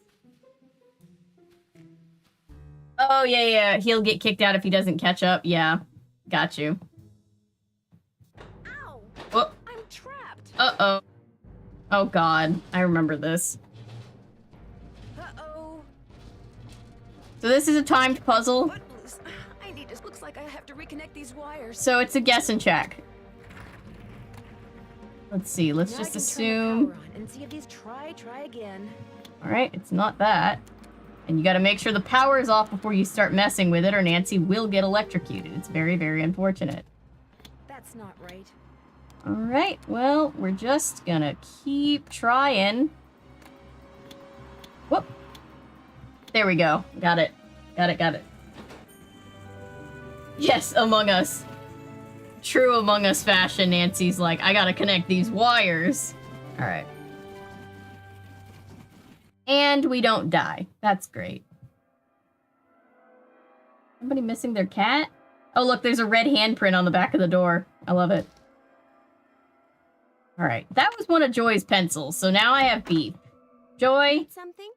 Oh, yeah. He'll get kicked out if he doesn't catch up. Yeah. Got you. Ow! Oh. I'm trapped. Uh-oh. Oh, God. I remember this. Uh-oh. So this is a timed puzzle. I need this. Looks like I have to reconnect these wires. So it's a guess and check. Let's see. Let's just assume. And see if these try again. All right, it's not that. And you got to make sure the power is off before you start messing with it, or Nancy will get electrocuted. It's very, very unfortunate. That's not right. Alright, well, we're just gonna keep trying. Whoop. There we go. Got it. Got it. Yes, Among Us. True Among Us fashion, Nancy's like, I gotta connect these wires. Alright. And we don't die. That's great. Somebody missing their cat? Oh, look, there's a red handprint on the back of the door. I love it. Alright, that was one of Joy's pencils, so now I have beef. Joy? Something?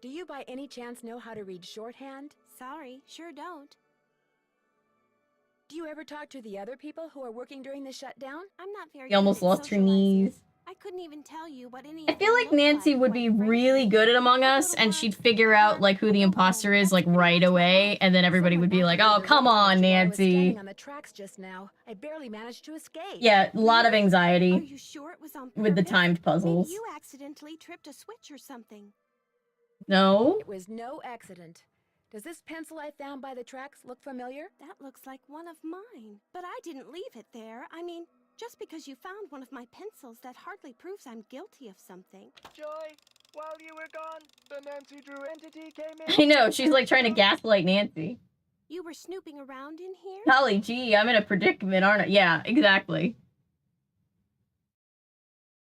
Do you by any chance know how to read shorthand? Sorry, sure don't. Do you ever talk to the other people who are working during the shutdown? I'm not very She almost good at lost her socializing. knees. I couldn't even tell you what any I of feel them like look Nancy would quite be frankly. really good at Among Us, and she'd figure out, like, who the imposter is, like, right away, and then everybody would be like, oh, come on, I was Nancy. standing on the tracks just now. I barely managed to escape. Yeah, a lot of Are anxiety you sure it was on with the purpose? timed puzzles. Maybe you accidentally tripped a switch or something. No? It was no accident. Does this pencil I found by the tracks look familiar? That looks like one of mine. But I didn't leave it there. I mean, just because you found one of my pencils, that hardly proves I'm guilty of something. Joy, while you were gone, the Nancy Drew entity came I in. know, she's like trying to gaslight Nancy. You were snooping around in here? Golly gee, I'm in a predicament, aren't I? Yeah, exactly.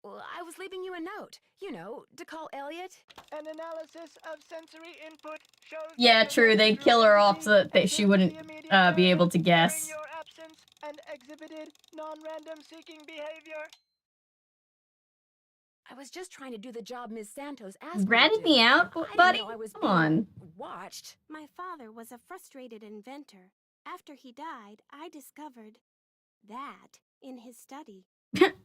Well, I was leaving you a note. You know, to call Elliot. An analysis of sensory input shows. Yeah, that the true, Nancy they'd Drew kill her off entity so that she exhibited wouldn't the immediate be area able to guess. during your absence and exhibited non-random seeking behavior. I was just trying to do the job Ms. Santos asked me to Ratted do. me out, I didn't buddy? know I was Come being on. watched. My father was a frustrated inventor. After he died, I discovered that in his study.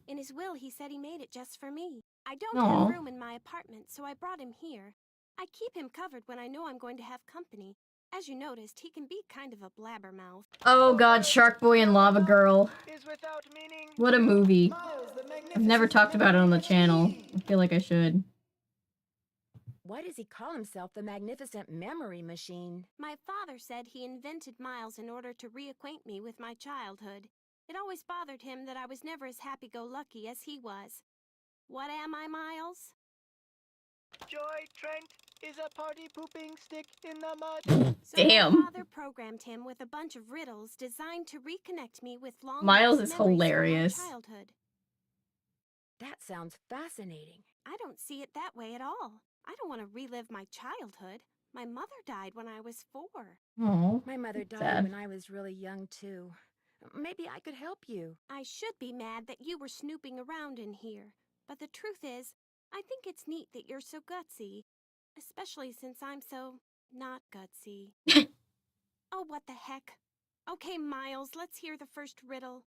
In his will, he said he made it just for me. I don't Aw. have room in my apartment, so I brought him here. I keep him covered when I know I'm going to have company. As you noticed, he can be kind of a blabbermouth. Oh god, Shark Boy and Lava Girl. Is without meaning. What a movie. Miles, the I've never magnificent talked about it on the memory channel. machine. I feel like I should. Why does he call himself the Magnificent Memory Machine? My father said he invented Miles in order to reacquaint me with my childhood. It always bothered him that I was never as happy-go-lucky as he was. What am I, Miles? Joy Trent is a party pooping stick in the mud. So Damn. my father programmed him with a bunch of riddles designed to reconnect me with long Miles lost is memories from hilarious. my childhood. That sounds fascinating. I don't see it that way at all. I don't want to relive my childhood. My mother died when I was 4. Oh, My mother died sad. when I was really young, too. Maybe I could help you. I should be mad that you were snooping around in here. But the truth is, I think it's neat that you're so gutsy. Especially since I'm so not gutsy. Oh, what the heck. Okay, Miles, let's hear the first riddle.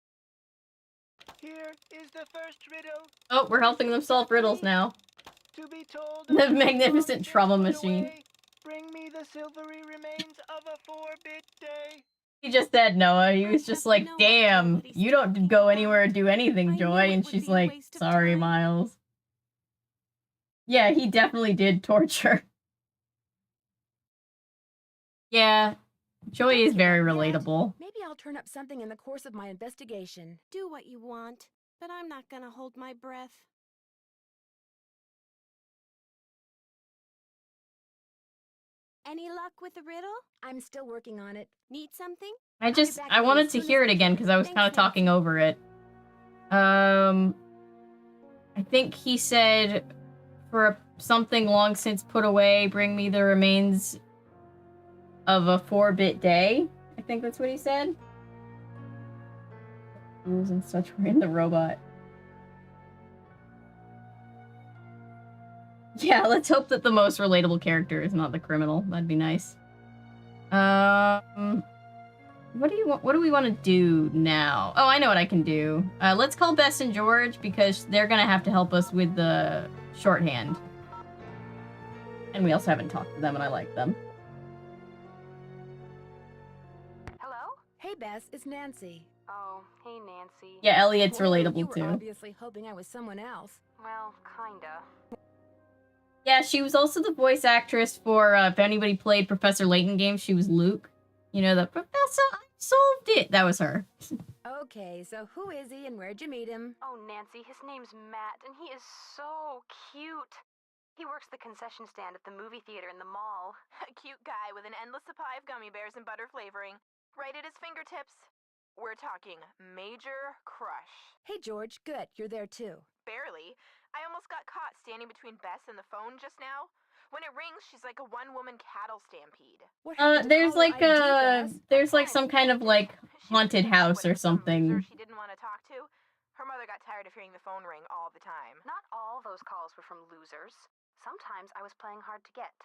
Here is the first riddle. Oh, we're helping them solve riddles now. To be told. The magnificent trouble machine. Bring me the silvery remains of a 4-bit day. He just said Noah. He was just like, damn, you don't go anywhere or do anything, Joy. And she's like, sorry, Miles. Yeah, he definitely did torture. Yeah, Joy is very relatable. Maybe I'll turn up something in the course of my investigation. Do what you want, but I'm not gonna hold my breath. Any luck with the riddle? I'm still working on it. Need something? I wanted to hear it again because I was kind of talking over it. I think he said, for something long since put away, bring me the remains of a 4-bit day. I think that's what he said. Rules and such were in the robot. Yeah, let's hope that the most relatable character is not the criminal. That'd be nice. What do we want to do now? Oh, I know what I can do. Let's call Bess and George because they're gonna have to help us with the shorthand. And we also haven't talked to them and I like them. Hello? Hey, Bess, it's Nancy. Oh, hey, Nancy. Yeah, Elliot's Well, you relatable were too. obviously hoping I was someone else. Well, kinda. Yeah, she was also the voice actress for, if anybody played Professor Layton games, she was Luke. You know, the Professor, I solved it! That was her. Okay, so who is he and where'd you meet him? Oh, Nancy, his name's Matt, and he is so cute. He works the concession stand at the movie theater in the mall. A cute guy with an endless supply of gummy bears and butter flavoring, right at his fingertips. We're talking major crush. Hey, George, good, you're there too. Barely. I almost got caught standing between Bess and the phone just now. When it rings, she's like a one-woman cattle stampede. There's like some kind of like haunted house or something. She didn't want to talk to. Her mother got tired of hearing the phone ring all the time. Not all those calls were from losers. Sometimes I was playing hard to get.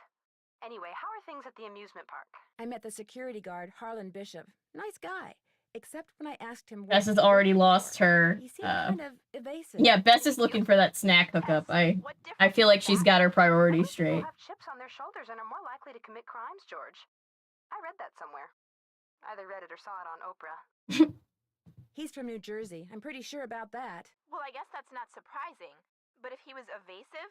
Anyway, how are things at the amusement park? I met the security guard, Harlan Bishop. Nice guy. Except when I asked him... Bess has already lost her... He seemed kind of evasive. Yeah, Bess is looking for that snack hookup. I feel like she's got her priorities straight. People have chips on their shoulders and are more likely to commit crimes, George. I read that somewhere. Either read it or saw it on Oprah. He's from New Jersey. I'm pretty sure about that. Well, I guess that's not surprising. But if he was evasive,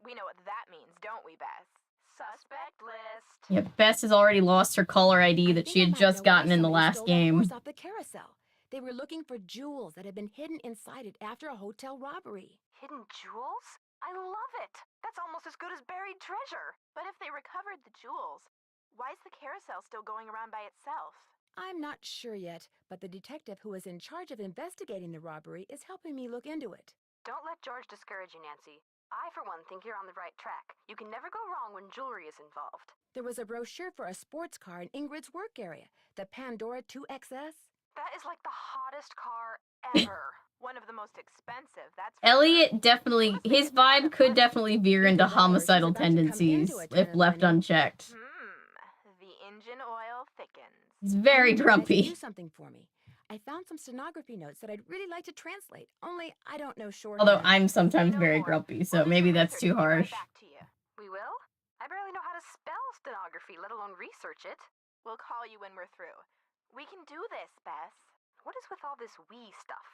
we know what that means, don't we, Bess? Suspect list. Yeah, Bess has already lost her caller ID that she had just gotten in the last game. Off the carousel. They were looking for jewels that had been hidden inside it after a hotel robbery. Hidden jewels? I love it. That's almost as good as buried treasure. But if they recovered the jewels, why is the carousel still going around by itself? I'm not sure yet, but the detective who is in charge of investigating the robbery is helping me look into it. Don't let George discourage you, Nancy. I, for one, think you're on the right track. You can never go wrong when jewelry is involved. There was a brochure for a sports car in Ingrid's work area, the Pandora 2XS. That is like the hottest car ever. One of the most expensive, that's for Elliot definitely... His vibe could definitely veer into homicidal tendencies if left unchecked. The engine oil thickens. He's very grumpy. Do something for me. I found some stenography notes that I'd really like to translate, only I don't know shorthand. Although I'm sometimes very grumpy, so maybe that's too harsh. We will? I barely know how to spell stenography, let alone research it. We'll call you when we're through. We can do this, Bess. What is with all this we stuff?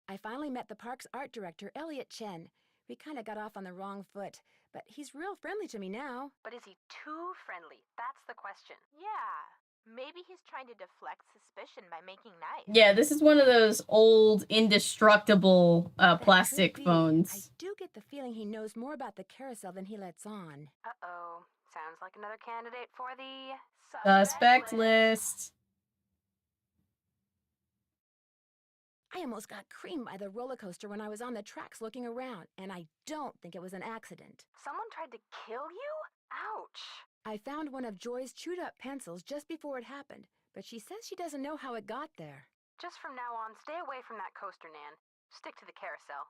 I finally met the park's art director, Elliot Chen. We kind of got off on the wrong foot, but he's real friendly to me now. But is he too friendly? That's the question. Yeah. Maybe he's trying to deflect suspicion by making nice. Yeah, this is one of those old, indestructible plastic phones. I do get the feeling he knows more about the carousel than he lets on. Uh-oh. Sounds like another candidate for the... Suspect list. I almost got creamed by the roller coaster when I was on the tracks looking around, and I don't think it was an accident. Someone tried to kill you? Ouch. I found one of Joy's chewed-up pencils just before it happened, but she says she doesn't know how it got there. Just from now on, stay away from that coaster, Nan. Stick to the carousel.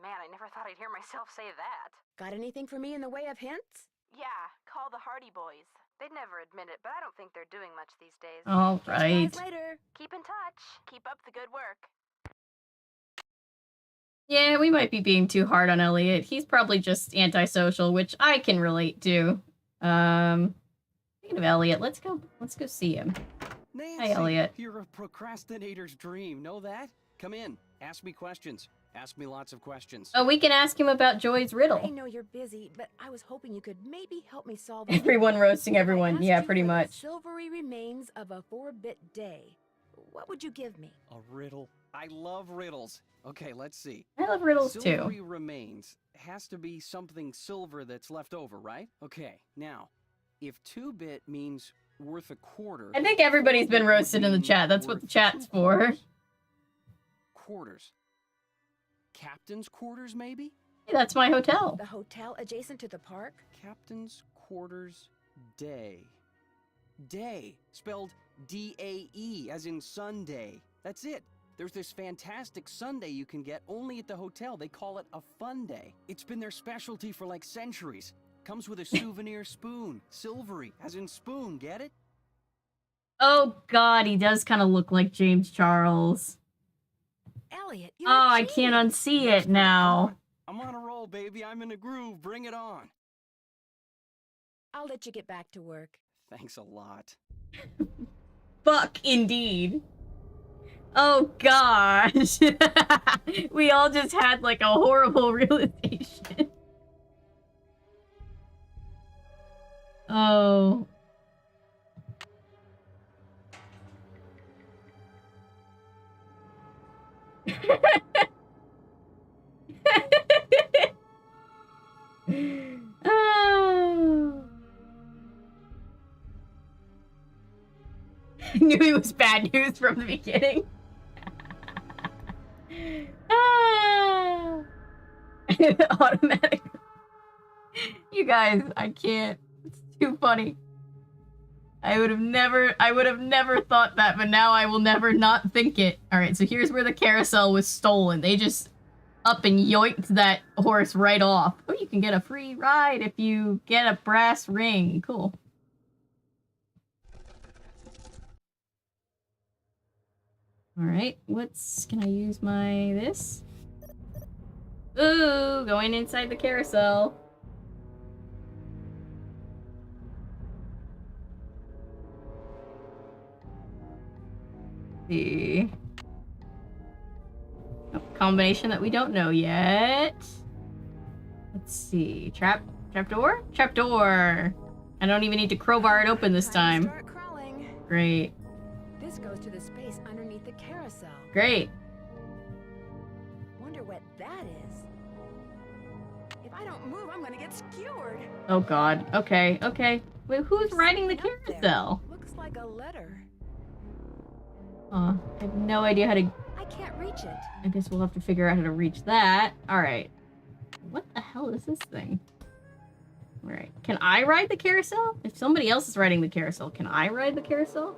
Man, I never thought I'd hear myself say that. Got anything for me in the way of hints? Yeah, call the Hardy Boys. They'd never admit it, but I don't think they're doing much these days. All right. Catch you guys later. Keep in touch. Keep up the good work. Yeah, we might be being too hard on Elliot. He's probably just antisocial, which I can relate to. Speaking of Elliot, let's go see him. Nancy, Hi, Elliot. You're a procrastinator's dream. Know that? Come in. Ask me questions. Ask me lots of questions. Oh, we can ask him about Joy's riddle. I know you're busy, but I was hoping you could maybe help me solve Everyone roasting everyone. Yeah, pretty much. Silvery remains of a 4-bit day. What would you give me? A riddle. I love riddles. Okay, let's see. I love riddles too. Silvery remains has to be something silver that's left over, right? Okay, now, if 2-bit means worth a quarter... I think everybody's been roasted in the chat. That's what the chat's for. Quarters. Captain's quarters, maybe? Hey, that's my hotel. The hotel adjacent to the park? Captain's quarters day. Day, spelled D-A-E, as in Sunday. That's it. There's this fantastic sundae you can get only at the hotel. They call it a fun day. It's been their specialty for like centuries. Comes with a souvenir spoon. Silvery, as in spoon, get it? Oh god, he does kind of look like James Charles. Elliot, oh, I can't unsee it now. I'm on a roll, baby. I'm in a groove. Bring it on. I'll let you get back to work. Thanks a lot. Fuck, indeed. Oh gosh. We all just had like a horrible realization. Oh. Oh. I knew it was bad news from the beginning. Ah. Automatic. You guys, I can't. It's too funny. I would have never thought that, but now I will never not think it. Alright, so here's where the carousel was stolen. They just up and yoinked that horse right off. Oh, you can get a free ride if you get a brass ring. Cool. Alright, can I use my this? Ooh, going inside the carousel. See. Oh, combination that we don't know yet. Let's see. Trapdoor? Trapdoor! I don't even need to crowbar it open this time. Start crawling. Great. This goes to the space underneath the carousel. Great. Wonder what that is. If I don't move, I'm gonna get skewered. Oh god. Okay, okay. Wait, who's riding the carousel? Looks like a letter. I have no idea how to... I can't reach it. I guess we'll have to figure out how to reach that. Alright. What the hell is this thing? Alright. Can I ride the carousel? If somebody else is riding the carousel, can I ride the carousel?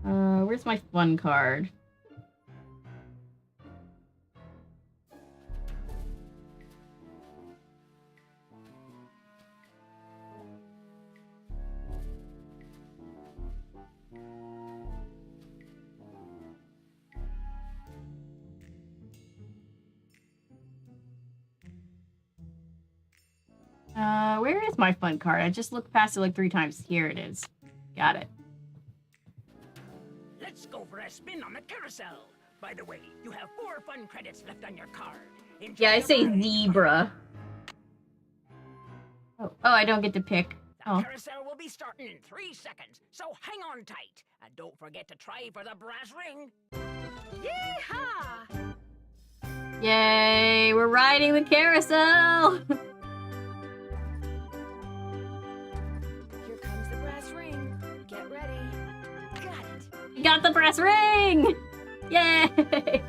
Where's my fun card? Where is my fun card? I just looked past it like 3 times. Here it is. Got it. Let's go for a spin on the carousel. By the way, you have 4 fun credits left on your card. Enjoy Yeah, I the say ride. zebra. Oh, I don't get to pick. The carousel will be starting in 3 seconds, so hang on tight. And don't forget to try for the brass ring. Yeehaw! Yay, we're riding the carousel! Here comes the brass ring. Get ready. Got it. Got the brass ring! Yay!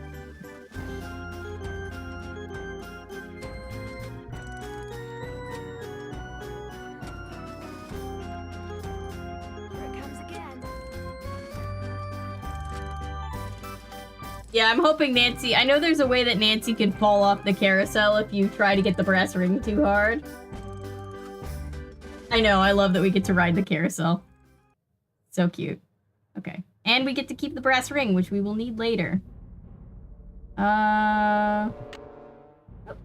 Yeah, I'm hoping Nancy... I know there's a way that Nancy can fall off the carousel if you try to get the brass ring too hard. I know, I love that we get to ride the carousel. So cute. Okay. And we get to keep the brass ring, which we will need later. Oh,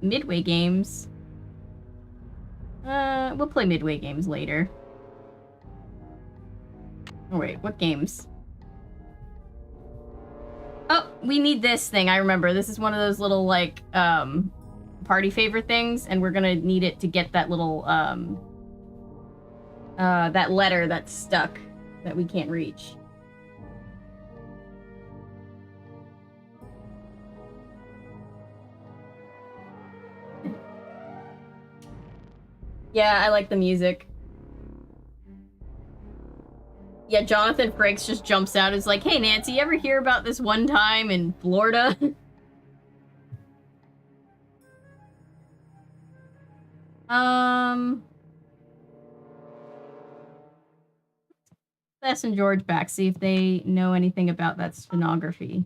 Midway games. We'll play Midway games later. Oh wait, what games? Oh, we need this thing. I remember. This is one of those little, like, party favor things, and we're gonna need it to get that little, that letter that's stuck that we can't reach. Yeah, I like the music. Yeah, Jonathan Frakes just jumps out and is like, hey, Nancy, you ever hear about this one time in Florida? Bess and George back, see if they know anything about that stenography.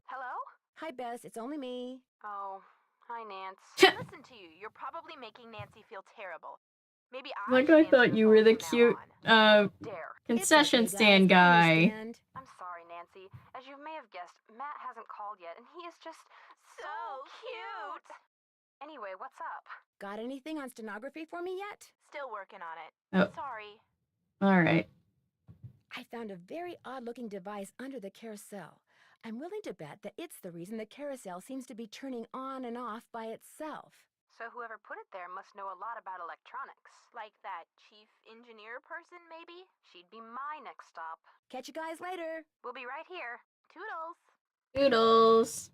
Hello? Hi, Bess. It's only me. Oh, hi, Nance. Listen to you. You're probably making Nancy feel terrible. Maybe I Like, should I answer thought the you phone were the from now cute, on. Dare. concession It's okay, stand guys. I guy. understand. I'm sorry, Nancy. As you may have guessed, Matt hasn't called yet, and he is just so cute. Anyway, what's up? Got anything on stenography for me yet? Still working on it. Oh. Sorry. Alright. I found a very odd-looking device under the carousel. I'm willing to bet that it's the reason the carousel seems to be turning on and off by itself. So whoever put it there must know a lot about electronics. Like that chief engineer person, maybe? She'd be my next stop. Catch you guys later. We'll be right here. Toodles. Doodles.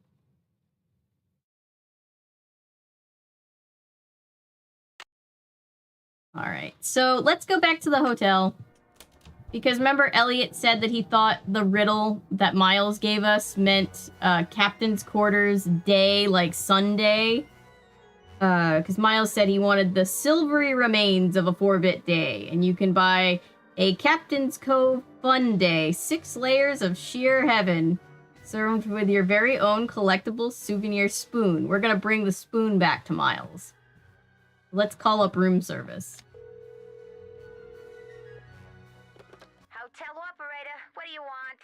Alright, so let's go back to the hotel. Because remember, Elliot said that he thought the riddle that Miles gave us meant captain's quarters day, like Sunday. Because Miles said he wanted the silvery remains of a 4-bit day. And you can buy a Captain's Cove Fun Day, 6 layers of sheer heaven, served with your very own collectible souvenir spoon. We're going to bring the spoon back to Miles. Let's call up room service. Hotel operator, what do you want?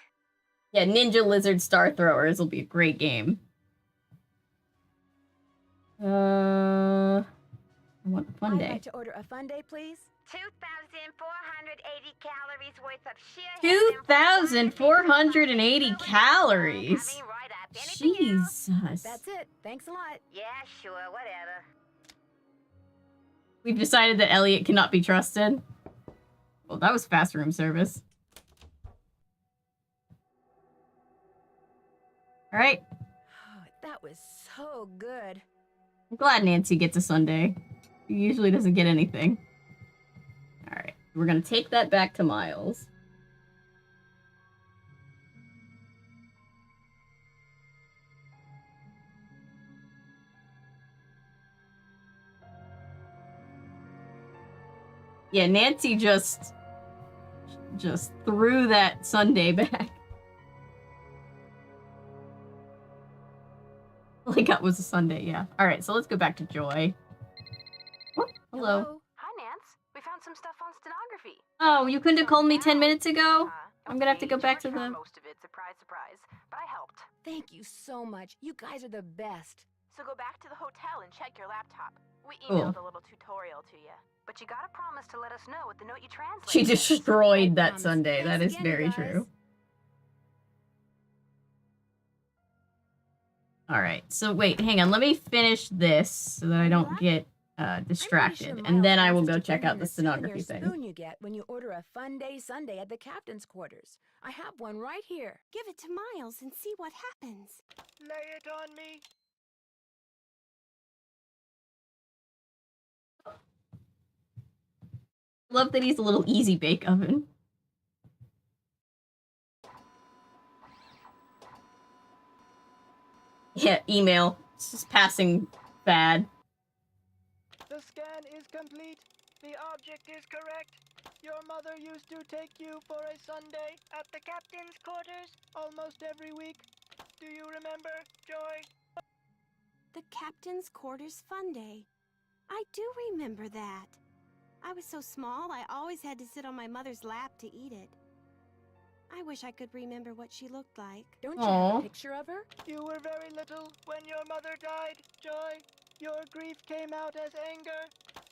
Yeah, Ninja Lizard Star Throwers will be a great game. I want the fun I'd day. like to order a fun day, please. 2,480 calories worth of sheer 2,480 calories. right up. Anything else? Jesus. That's it. Thanks a lot. Yeah, sure, whatever. We've decided that Elliot cannot be trusted. Well, that was fast room service. All right. Oh, that was so good. I'm glad Nancy gets a sundae. She usually doesn't get anything. All right. We're going to take that back to Miles. Yeah, Nancy just threw that sundae back. All I got was a sundae, yeah. Alright, so let's go back to Joy. Oh, hello. Hi, Nance. We found some stuff on stenography. Oh, you couldn't have called me 10 minutes ago? I'm gonna have to go Okay, back to George found the... most of it, surprise, surprise. But I helped. Thank you so much. You guys are the best. So go back to the hotel and check your laptop. We Cool. emailed a little tutorial to you. But you gotta promise to let us know with the note you translate. She destroyed that promise. sundae. That Thanks is again, very guys. true. Alright, so wait, hang on. Let me finish this so that I don't get distracted. And then I will go check out the stenography thing. Spoon you get when you order a fun day sundae at the captain's quarters. I have one right here. Give it to Miles and see what happens. Lay it on me. Love that he's a little easy bake oven. Yeah, email. It's just passing bad. The scan is complete. The object is correct. Your mother used to take you for a sundae at the captain's quarters almost every week. Do you remember, Joy? The Captain's Quarters Fun Day. I do remember that. I was so small, I always had to sit on my mother's lap to eat it. I wish I could remember what she looked like. Don't you have Aw. a picture of her? You were very little when your mother died, Joy. Your grief came out as anger.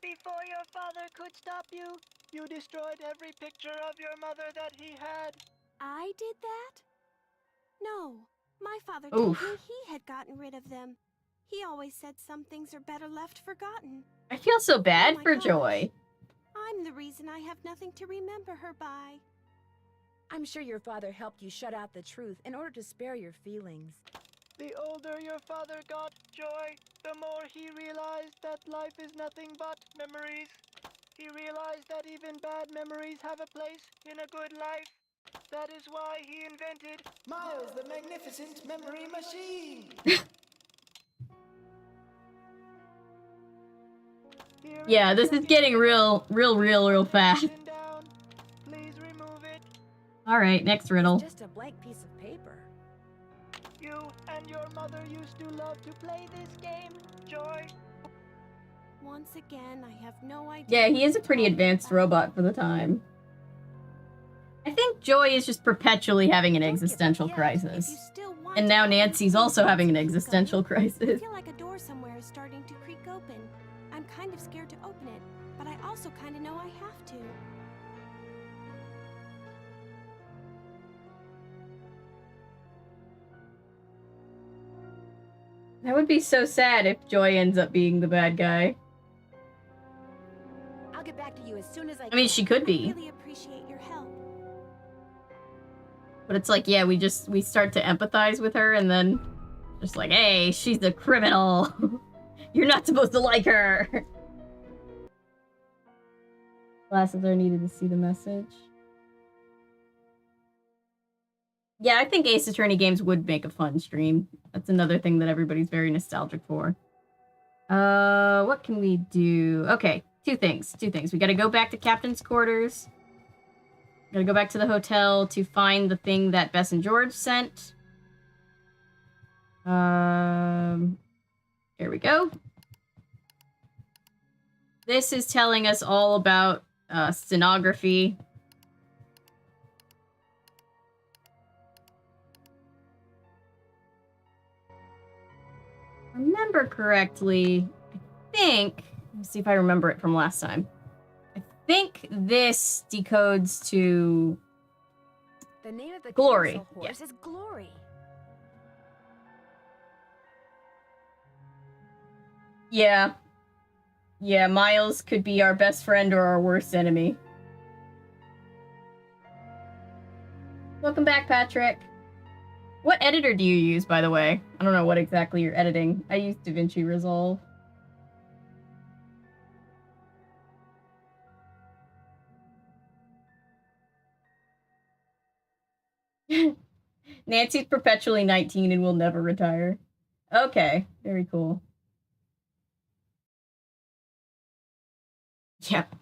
Before your father could stop you, you destroyed every picture of your mother that he had. I did that? No, my father Oof. told me he had gotten rid of them. He always said some things are better left forgotten. I feel so bad Oh my for gosh. Joy. I'm the reason I have nothing to remember her by. I'm sure your father helped you shut out the truth in order to spare your feelings. The older your father got, Joy, the more he realized that life is nothing but memories. He realized that even bad memories have a place in a good life. That is why he invented Miles, the magnificent memory machine. Here Yeah, this is second getting real fast. down. Please remove it. Alright, next riddle. Just a blank piece of paper. You and your mother used to love to play this game, Joy. Once again, I have no idea. Yeah, he what is a you're pretty talking advanced about. robot for the time. I think Joy is just perpetually having an Don't give up existential yet. crisis. If you still want And to now open Nancy's the also having an keep existential going. I crisis. feel like a door somewhere is starting to creak open. I'm kind of scared to open it, but I also kind of know I have to. That would be so sad if Joy ends up being the bad guy. I'll get back to you as soon as I I mean, she could be. I really appreciate your help. But it's like, yeah, we start to empathize with her and then just like, hey, she's the criminal. You're not supposed to like her. Glasses are needed to see the message. Yeah, I think Ace Attorney games would make a fun stream. That's another thing that everybody's very nostalgic for. What can we do? Okay, two things. We gotta go back to Captain's quarters. Gotta go back to the hotel to find the thing that Bess and George sent. Here we go. This is telling us all about stenography. Remember correctly, I think, let me see if I remember it from last time. I think this decodes to The name of the Glory. Carousel horse is Glory. Yeah. Yeah, Miles could be our best friend or our worst enemy. Welcome back, Patrick. What editor do you use, by the way? I don't know what exactly you're editing. I use DaVinci Resolve. Nancy's perpetually 19 and will never retire. Okay, very cool. Yep.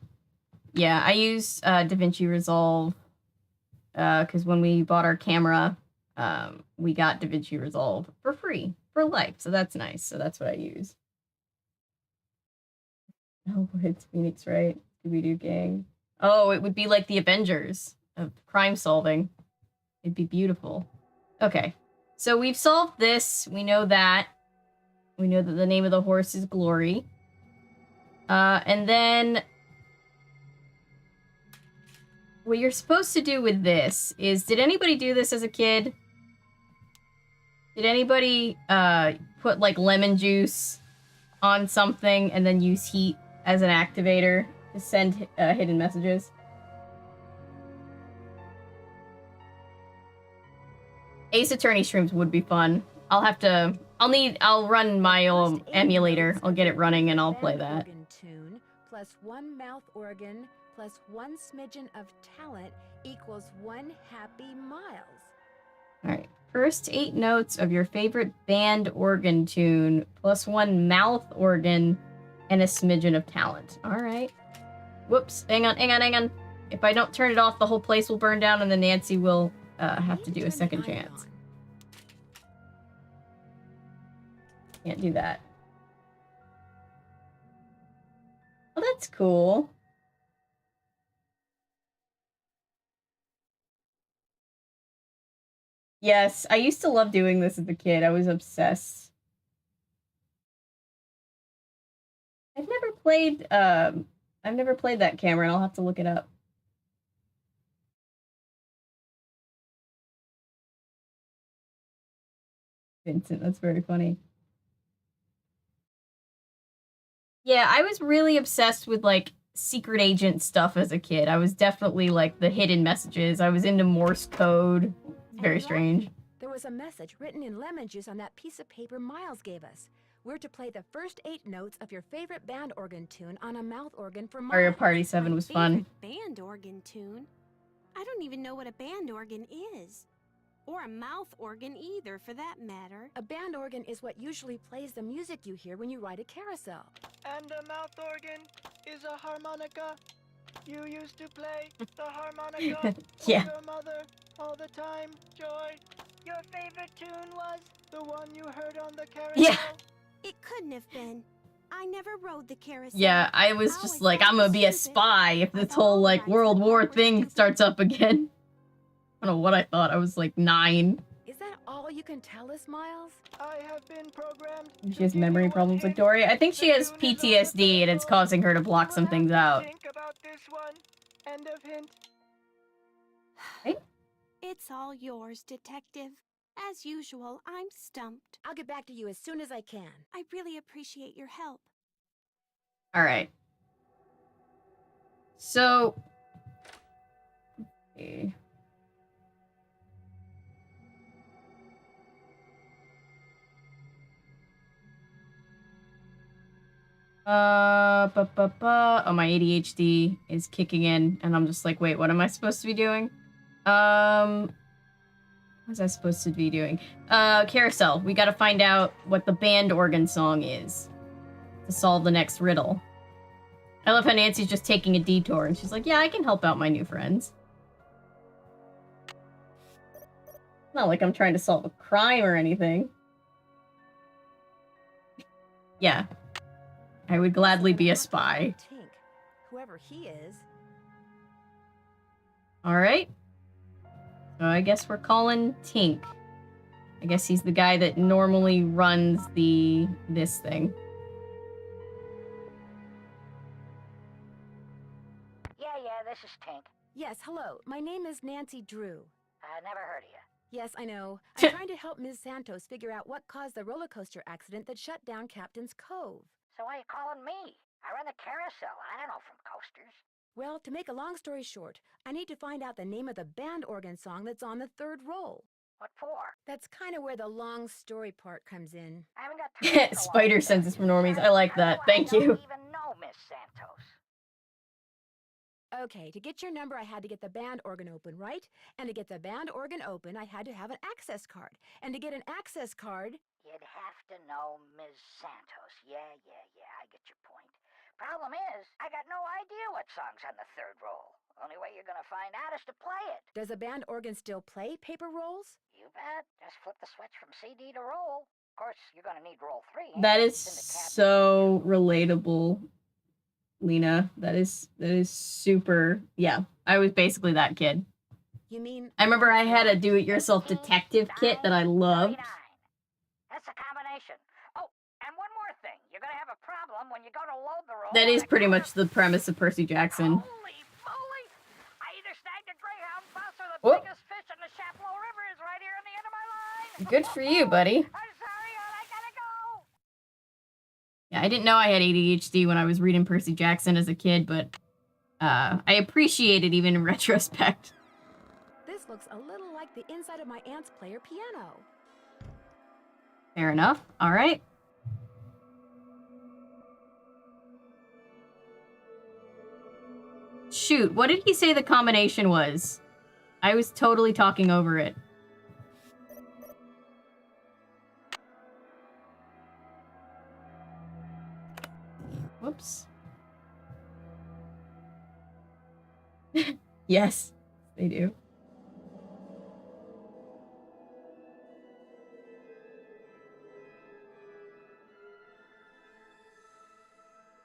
Yeah, I use DaVinci Resolve because when we bought our camera, we got DaVinci Resolve for free, for life, so that's nice. So that's what I use. Oh, it's Phoenix, right? Scooby-Doo gang. Oh, it would be like the Avengers of crime solving. It'd be beautiful. Okay, so we've solved this. We know that. We know that the name of the horse is Glory. And then what you're supposed to do with this is, did anybody do this as a kid? Did anybody put like lemon juice on something and then use heat as an activator to send hidden messages? Ace Attorney streams would be fun. I'll run my emulator. I'll get it running and I'll play that. Tune plus 1 mouth organ plus 1 smidgen of talent equals 1 happy Miles. Alright. First 8 notes of your favorite band organ tune plus 1 mouth organ and a smidgen of talent. Alright. Whoops. Hang on. If I don't turn it off, the whole place will burn down and then Nancy will have to do a second chance. Can't do that. Oh, that's cool. Yes, I used to love doing this as a kid. I was obsessed. I've never played that camera, and I'll have to look it up. Vincent, that's very funny. Yeah, I was really obsessed with, like, secret agent stuff as a kid. I was definitely, like, the hidden messages. I was into Morse code. Very strange. There was a message written in lemon juice on that piece of paper Miles gave us. We're to play the first 8 notes of your favorite band organ tune on a mouth organ for Miles. Mario Party 7 was fun. Band organ tune? I don't even know what a band organ is. Or a mouth organ either, for that matter. A band organ is what usually plays the music you hear when you ride a carousel. And a mouth organ is a harmonica. You used to play the harmonica Yeah. with your mother all the time, Joy. Your favorite tune was the one you heard on the carousel? Yeah. It couldn't have been. I never rode the carousel. Yeah, I was just like, I'm gonna be a spy if this whole, like, World War thing starts up again. I don't know what I thought. I was, like, 9. Is that all you can tell us, Miles? I have been programmed. She has memory problems like Dory. I think she has PTSD and it's causing her to block some things out. Think about this one. End of hint. Right? It's all yours, Detective. As usual, I'm stumped. I'll get back to you as soon as I can. I really appreciate your help. All right. So, okay. Oh, my ADHD is kicking in, and I'm just like, wait, what am I supposed to be doing? What was I supposed to be doing? Carousel. We gotta find out what the band organ song is to solve the next riddle. I love how Nancy's just taking a detour, and she's like, yeah, I can help out my new friends. Not like I'm trying to solve a crime or anything. Yeah. I would gladly be a spy. Tink, whoever he is. Alright. So I guess we're calling Tink. I guess he's the guy that normally runs this thing. Yeah, this is Tink. Yes, hello. My name is Nancy Drew. Never heard of you. Yes, I know. I'm trying to help Ms. Santos figure out what caused the roller coaster accident that shut down Captain's Cove. So why are you calling me? I run the Carousel. I don't know from coasters. Well, to make a long story short, I need to find out the name of the band organ song that's on the third roll. What for? That's kind of where the long story part comes in. I haven't got time to go Spider on senses for normies. I like that. Thank you. I don't even know Miss Santos. Okay, to get your number, I had to get the band organ open, right? And to get the band organ open, I had to have an access card. And to get an access card... You'd have to know Ms. Santos. Yeah, I get your point. Problem is, I got no idea what song's on the third roll. Only way you're gonna find out is to play it. Does a band organ still play paper rolls? You bet. Just flip the switch from CD to roll. Of course, you're gonna need roll 3. That is so relatable, Lena. That is super. Yeah, I was basically that kid. You mean... I remember I had a do-it-yourself detective kit that I loved. That's a combination. Oh, and one more thing. You're gonna have a problem when you go to load the roll. That is pretty much the premise of Percy Jackson. Holy moly! I either snagged a greyhound bus or the Whoop. biggest fish in the Chaplow River is right here in the end of my line. Good for you, buddy. I'm sorry, I gotta go. Yeah, I didn't know I had ADHD when I was reading Percy Jackson as a kid, but I appreciate it even in retrospect. This looks a little like the inside of my aunt's player piano. Fair enough. All right. Shoot, what did he say the combination was? I was totally talking over it. Whoops. Yes, they do.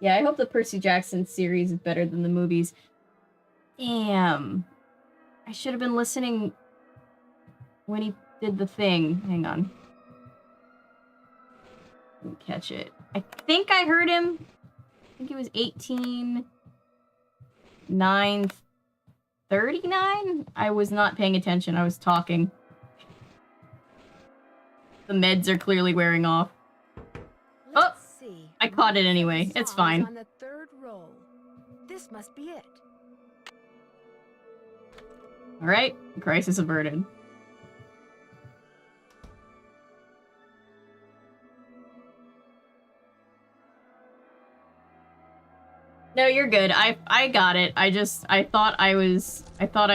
Yeah, I hope the Percy Jackson series is better than the movies. Damn. I should have been listening when he did the thing. Hang on. Let me catch it. I think I heard him. I think it was 18:9:39. I was not paying attention. I was talking. The meds are clearly wearing off. Let's see. I caught it anyway. It's fine. On the third roll. This must be it. All right, crisis averted. No, you're good. I got it. I thought I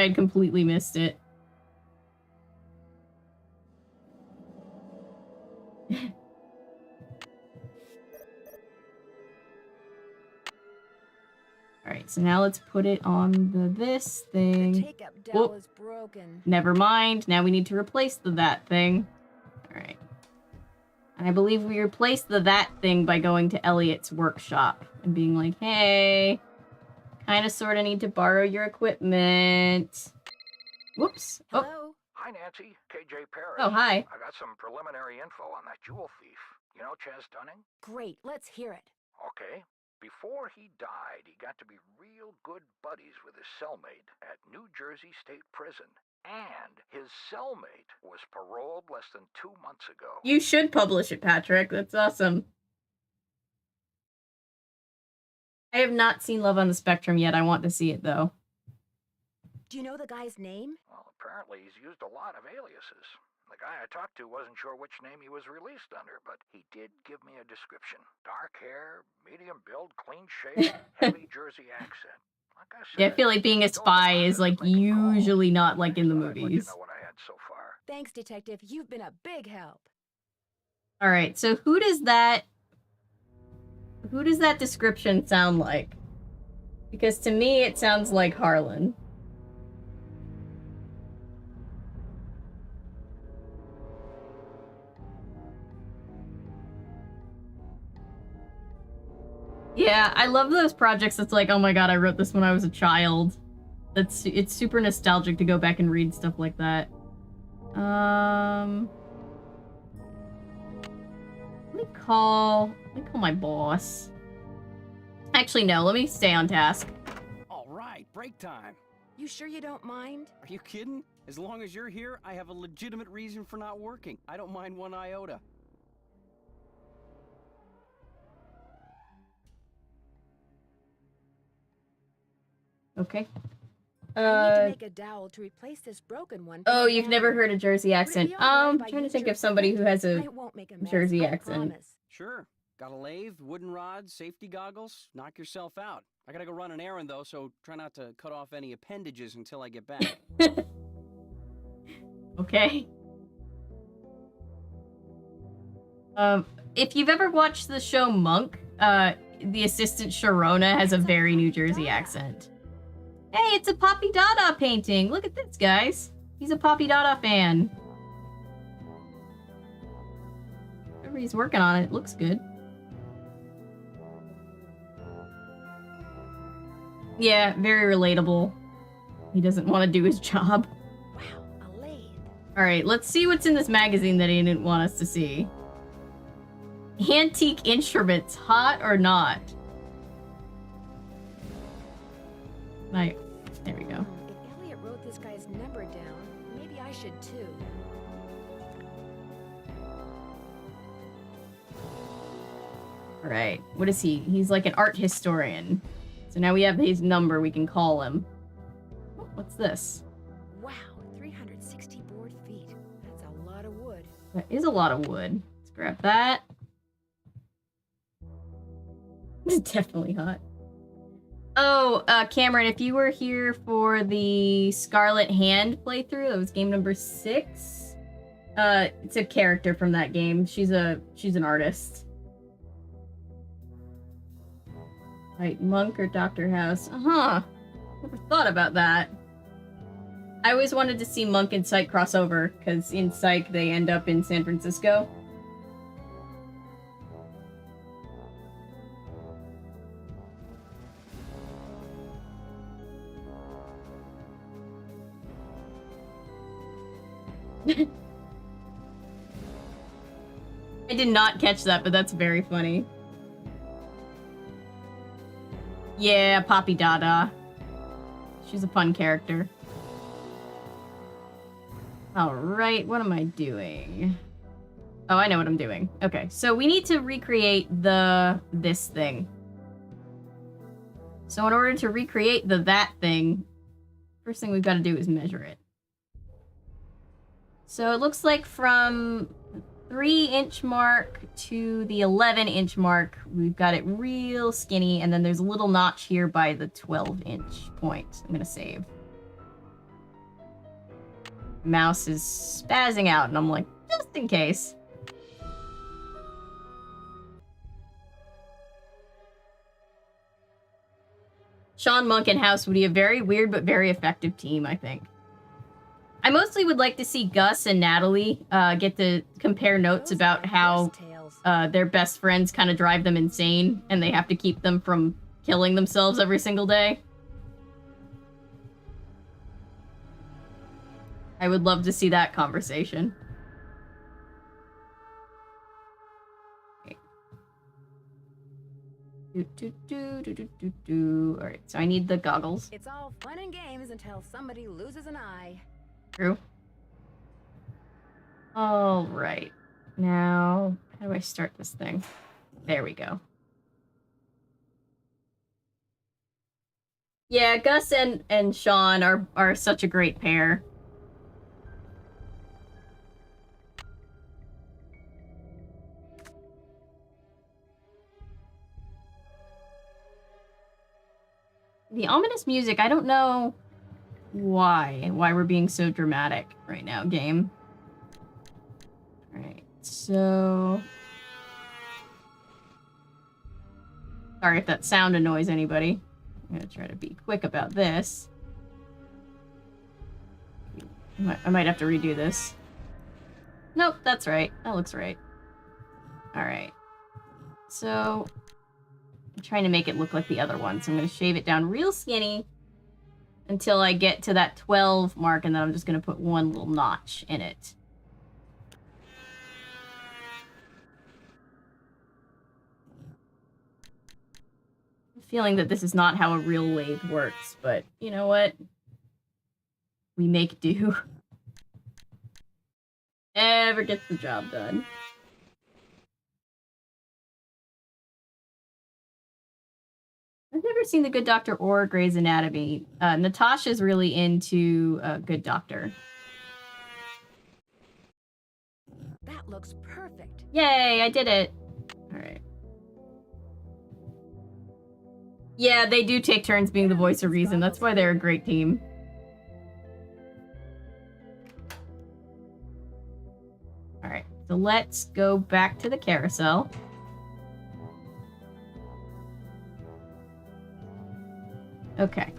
had completely missed it. Alright, so now let's put it on this thing. The take-up dowel is broken. Never mind. Now we need to replace that thing. Alright. And I believe we replaced that thing by going to Elliot's workshop and being like, hey, kinda sorta need to borrow your equipment. Whoops. Oh. Hello? Hi, Nancy. KJ Parrish. Oh, hi. I got some preliminary info on that jewel thief. You know Chaz Dunning? Great, let's hear it. Okay. Before he died, he got to be real good buddies with his cellmate at New Jersey State Prison. And his cellmate was paroled less than 2 months ago. You should publish it, Patrick. That's awesome. I have not seen Love on the Spectrum yet. I want to see it, though. Do you know the guy's name? Well, apparently he's used a lot of aliases. The guy I talked to wasn't sure which name he was released under, but he did give me a description. Dark hair, medium build, clean shape, heavy Jersey accent. Like I said, Yeah, I feel like being a spy is, like, usually not like in the movies. know what I had so far. Thanks, Detective. You've been a big help. Alright, so who does that description sound like? Because to me, it sounds like Harlan. Yeah, I love those projects that's like, oh my god, I wrote this when I was a child. It's super nostalgic to go back and read stuff like that. Let me call my boss. Actually, no, let me stay on task. All right, break time. You sure you don't mind? Are you kidding? As long as you're here, I have a legitimate reason for not working. I don't mind one iota. Okay. I need to make a dowel to replace this broken one. Oh, you've never heard a Jersey accent. I'm trying to think of somebody who has a Jersey accent. Sure. Got a lathe, wooden rods, safety goggles. Knock yourself out. I gotta go run an errand, though, so try not to cut off any appendages until I get back. Okay. If you've ever watched the show Monk, the assistant Sharona has a very New Jersey accent. Hey, it's a Poppy Dada painting! Look at this, guys! He's a Poppy Dada fan. Whatever he's working on, it looks good. Yeah, very relatable. He doesn't want to do his job. Wow, a lathe. Alright, let's see what's in this magazine that he didn't want us to see. Antique instruments, hot or not? There we go. If Elliot wrote this guy's number down, maybe I should too. Alright, what is he? He's like an art historian. So now we have his number, we can call him. Oh, what's this? Wow, 360 board feet. That's a lot of wood. That is a lot of wood. Let's grab that. It's definitely hot. Oh, Cameron, if you were here for the Scarlet Hand playthrough, that was game number 6. It's a character from that game. She's an artist. Right, Monk or Dr. House? Never thought about that. I always wanted to see Monk and Psych cross over, because in Psych they end up in San Francisco. I did not catch that, but that's very funny. Yeah, Poppy Dada. She's a fun character. Alright, what am I doing? Oh, I know what I'm doing. Okay, so we need to recreate this thing. So in order to recreate that thing, first thing we've got to do is measure it. So it looks like from 3-inch mark to the 11-inch mark, we've got it real skinny, and then there's a little notch here by the 12-inch point. I'm gonna save. Mouse is spazzing out, and I'm like, just in case. Sean, Monk, and House would be a very weird but very effective team, I think. I mostly would like to see Gus and Natalie get to compare notes about how their best friends kind of drive them insane, and they have to keep them from killing themselves every single day. I would love to see that conversation. Alright, so I need the goggles. It's all fun and games until somebody loses an eye. True. All right. Now, how do I start this thing? There we go. Yeah, Gus and Sean are such a great pair. The ominous music, I don't know why we're being so dramatic right now, game. Alright, so... Sorry if that sound annoys anybody. I'm gonna try to be quick about this. I might have to redo this. Nope, that's right. That looks right. Alright. So... I'm trying to make it look like the other one, so I'm gonna shave it down real skinny until I get to that 12 mark, and then I'm just gonna put one little notch in it. Feeling that this is not how a real lathe works, but you know what? We make do. Ever gets the job done. I've never seen The Good Doctor or Grey's Anatomy. Natasha's really into Good Doctor. That looks perfect. Yay, I did it. Alright. Yeah, they do take turns being the voice of reason. That's why they're a great team. Alright, so let's go back to the carousel. Okay.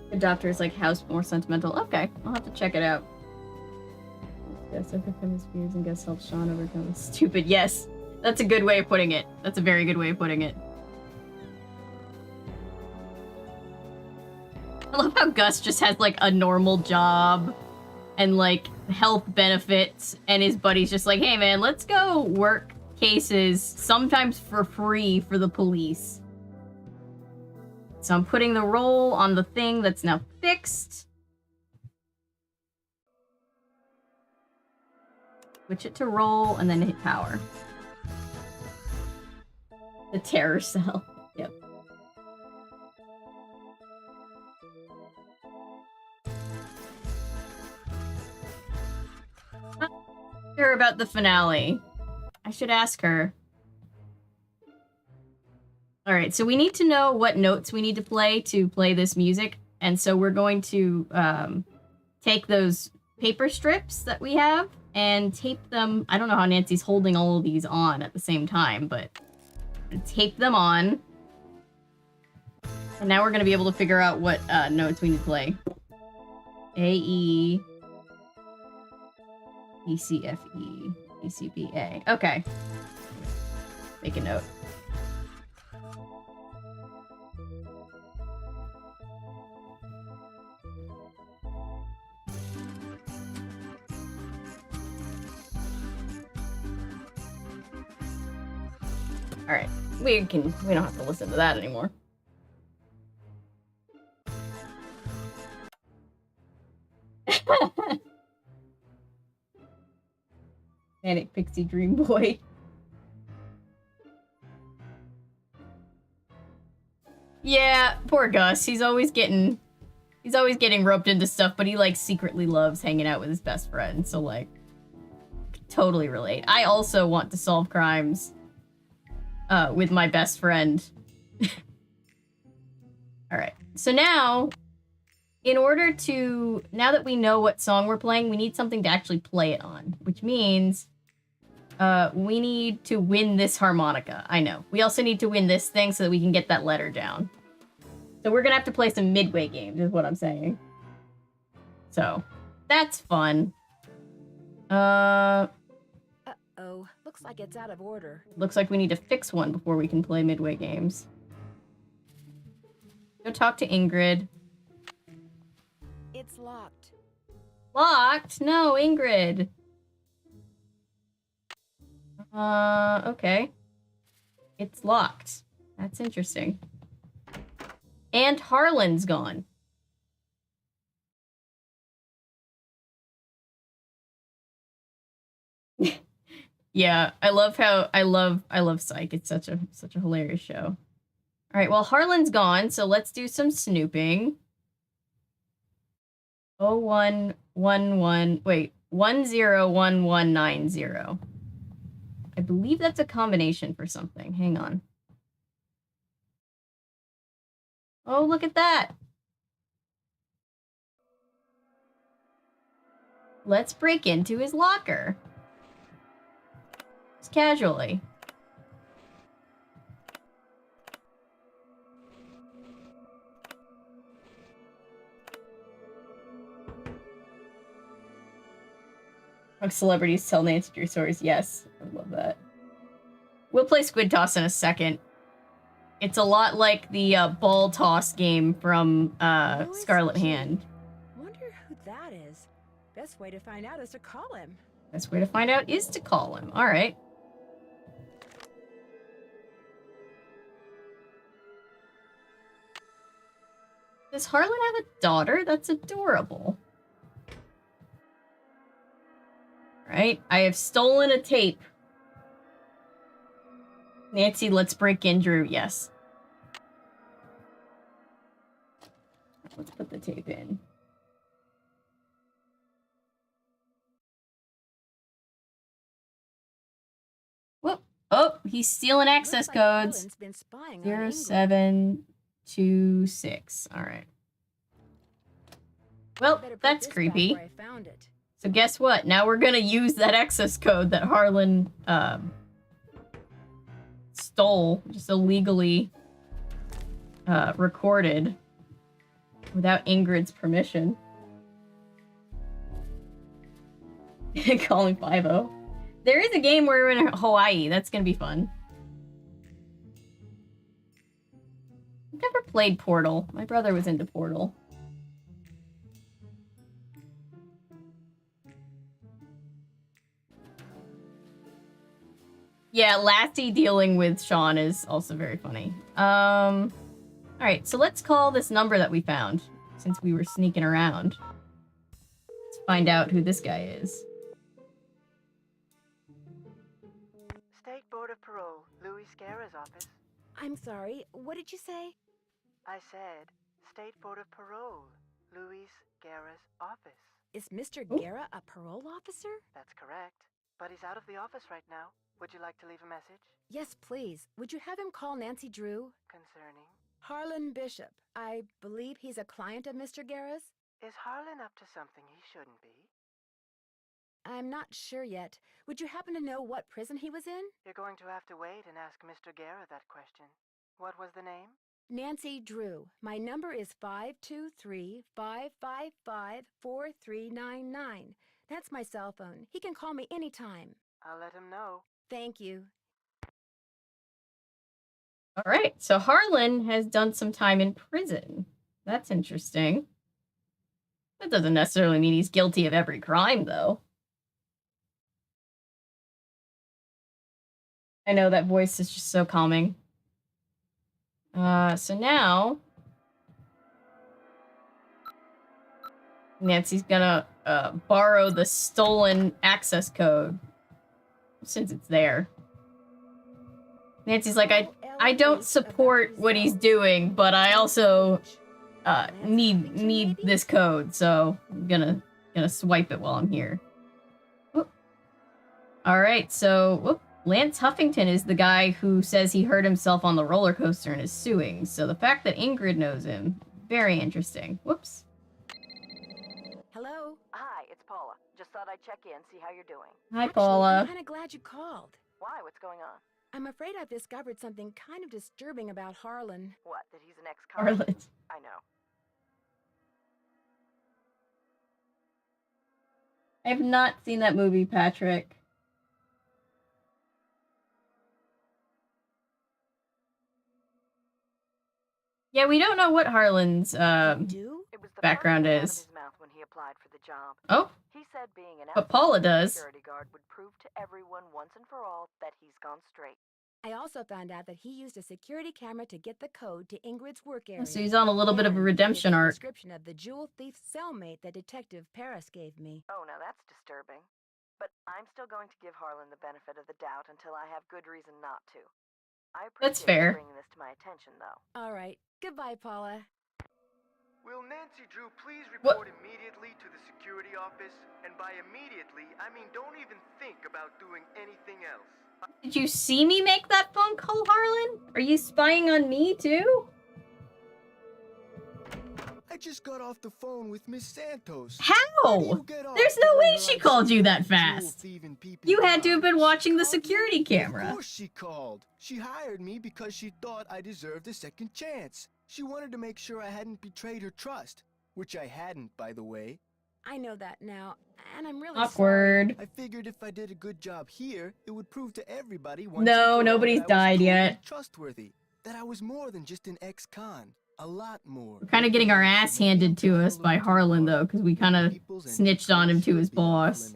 The doctor is like house more sentimental. Okay, I'll have to check it out. Yes, overcome his fears and Gus helps Sean overcome his stupid. Yes, that's a good way of putting it. That's a very good way of putting it. I love how Gus just has like a normal job and like health benefits, and his buddy's just like, hey man, let's go work cases, sometimes for free for the police. So I'm putting the roll on the thing that's now fixed. Switch it to roll and then hit power. The terror cell. Yep. Sure about the finale. I should ask her. Alright, so we need to know what notes we need to play this music. And so we're going to take those paper strips that we have and tape them. I don't know how Nancy's holding all of these on at the same time, but tape them on. And now we're going to be able to figure out what notes we need to play. A, E, E, C, F, E, E, C, B, A. Okay. Make a note. Alright, we don't have to listen to that anymore. Manic Pixie Dream Boy. Yeah, poor Gus. He's always getting roped into stuff, but he like secretly loves hanging out with his best friend, so like totally relate. I also want to solve crimes with my best friend. Alright, so now, now that we know what song we're playing, we need something to actually play it on, which means we need to win this harmonica. I know. We also need to win this thing so that we can get that letter down. So we're gonna have to play some Midway games, is what I'm saying. So, that's fun. Uh-oh. Looks like it's out of order. Looks like we need to fix one before we can play Midway games. Go talk to Ingrid. It's locked. Locked? No, Ingrid. Okay. It's locked. That's interesting. And Harlan's gone. Yeah, I love Psych. It's such a hilarious show. All right, well, Harlan's gone, so let's do some snooping. 0111, wait, 101190. I believe that's a combination for something. Hang on. Oh, look at that. Let's break into his locker. Just casually. Celebrities tell Nancy Drew stories. Yes, I love that. We'll play Squid Toss in a second. It's a lot like the ball toss game from Scarlet Hand. Wonder who that is. Best way to find out is to call him. Best way to find out is to call him. All right. Does Harlan have a daughter? That's adorable. Right? I have stolen a tape. Nancy, let's break in Drew. Yes. Let's put the tape in. Whoop. Oh, he's stealing access codes. 0726. All right. Well, that's creepy. So guess what? Now we're gonna use that access code that Harlan stole, just illegally recorded without Ingrid's permission. Calling 5-0. There is a game where we're in Hawaii. That's gonna be fun. I've never played Portal. My brother was into Portal. Yeah, Lassie dealing with Sean is also very funny. Alright, so let's call this number that we found, since we were sneaking around. Let's find out who this guy is. State Board of Parole, Louis Scarra's office. I'm sorry, what did you say? I said, State Board of Parole, Louis Scarra's office. Is Mr. Guerra a parole officer? That's correct. But he's out of the office right now. Would you like to leave a message? Yes, please. Would you have him call Nancy Drew? Concerning? Harlan Bishop. I believe he's a client of Mr. Guerra's? Is Harlan up to something he shouldn't be? I'm not sure yet. Would you happen to know what prison he was in? You're going to have to wait and ask Mr. Guerra that question. What was the name? Nancy Drew. My number is 523-555-4399. That's my cell phone. He can call me anytime. I'll let him know. Thank you. All right, so Harlan has done some time in prison. That's interesting. That doesn't necessarily mean he's guilty of every crime, though. I know that voice is just so calming. So now Nancy's gonna borrow the stolen access code since it's there. Nancy's like, I don't support what he's doing, but I also need this code, so I'm gonna swipe it while I'm here. Whoop. All right, so whoop. Lance Huffington is the guy who says he hurt himself on the roller coaster and is suing. So the fact that Ingrid knows him, very interesting. Whoops. Hello? Hi, it's Paula. Just thought I'd check in, see how you're doing. Hi, Paula. I'm kind of glad you called. Why? What's going on? I'm afraid I've discovered something kind of disturbing about Harlan. What, that he's an ex-con? Harlan. I know. I have not seen that movie, Patrick. Yeah, we don't know what Harlan's background is. When he applied for the job. Oh? He said being an But Paula outside does. security guard would prove to everyone once and for all that he's gone straight. I also found out that he used a security camera to get the code to Ingrid's work area. So he's on a little bit of a And redemption it's the arc. description of the jewel thief's cellmate that Detective Paris gave me. Oh, now that's disturbing. But I'm still going to give Harlan the benefit of the doubt until I have good reason not to. I That's appreciate fair. you bringing this to my attention, though. All right. Goodbye, Paula. Will Nancy Drew please What? report immediately to the security office? And by immediately, I mean don't even think about doing anything else. Did you see me make that phone call, Harlan? Are you spying on me, too? I just got off the phone with Miss Santos. How? There's no way she called you that fast. You had to have been watching the security Of camera. course she called. She hired me because she thought I deserved a second chance. She wanted to make sure I hadn't betrayed her trust, which I hadn't, by the way. I know that now, and I'm really Awkward. sorry. I figured if I did a good job here, it would prove to everybody No, once and for all nobody's that I was died totally yet. trustworthy, that I was more than just an ex-con. A lot more. We're kind of getting our ass handed to us by Harlan, though, because we kind of snitched on him to his boss.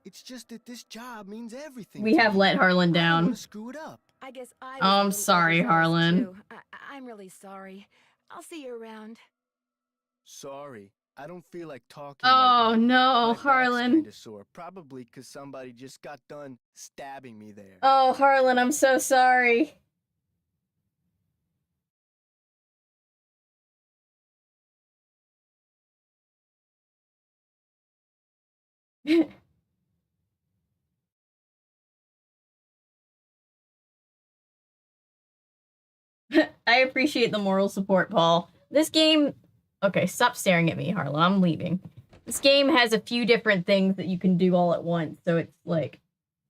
It's just that this job means everything. We to have me. let Harlan I don't down. wanna screw it up. I guess I was Oh, a I'm little sorry, overzealous, Harlan. too. I'm really sorry. I'll see you around. Sorry, I don't feel like talking. Oh, right now. no, My back's Harlan. kinda sore, probably because somebody just got done stabbing me there. Oh, Harlan, I'm so sorry. I appreciate the moral support, Paul. This game... Okay, stop staring at me, Harlan. I'm leaving. This game has a few different things that you can do all at once, so it's like...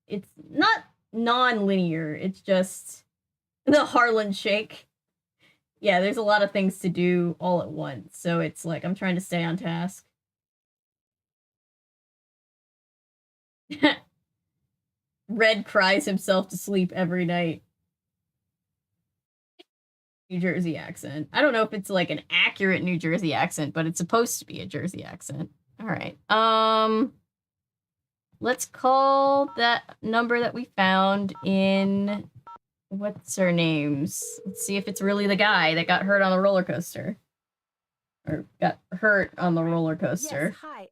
It's not non-linear, it's just... The Harlan shake. Yeah, there's a lot of things to do all at once, so it's like, I'm trying to stay on task. Red cries himself to sleep every night. New Jersey accent. I don't know if it's like an accurate New Jersey accent, but it's supposed to be a Jersey accent. All right. Let's call that number that we found in what's her names? Let's see if it's really the guy that got hurt on the roller coaster. Or got hurt on the roller coaster. Yes, hi.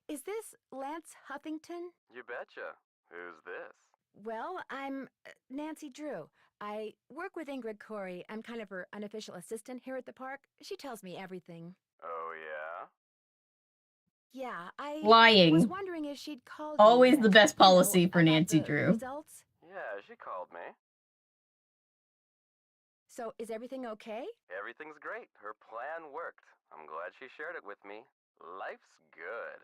Is this Lance Huffington? You betcha. Who's this? Well, I'm Nancy Drew. I work with Ingrid Corey. I'm kind of her unofficial assistant here at the park. She tells me everything. Oh, yeah? Yeah, I Lying. was wondering if she'd called Always you the yet, best policy you know, for about Nancy the Drew. Results. Yeah, she called me. So, is everything okay? Everything's great. Her plan worked. I'm glad she shared it with me. Life's good.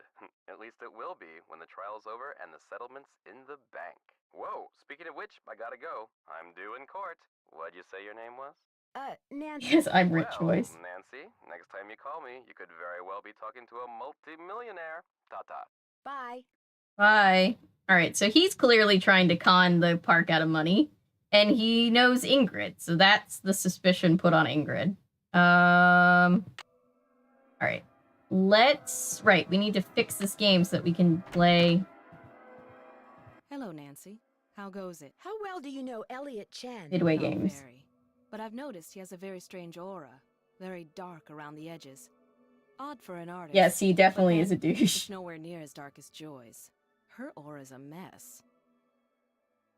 At least it will be when the trial's over and the settlement's in the bank. Whoa, speaking of which, I gotta go. I'm due in court. What'd you say your name was? Nancy. Yes, I'm Rich Well, Voice. Nancy, next time you call me, you could very well be talking to a multi-millionaire. Ta-ta. Bye. Bye. Alright, so he's clearly trying to con the park out of money. And he knows Ingrid, so that's the suspicion put on Ingrid. Alright. Right, we need to fix this game so that we can play... Hello, Nancy. How goes it? How well do you know Elliot Chen? Midway Oh, games. very. But I've noticed he has a very strange aura. Very dark around the edges. Odd for an artist. Yes, he definitely but is a then, douche. It's nowhere near as dark as Joy's. Her aura's a mess.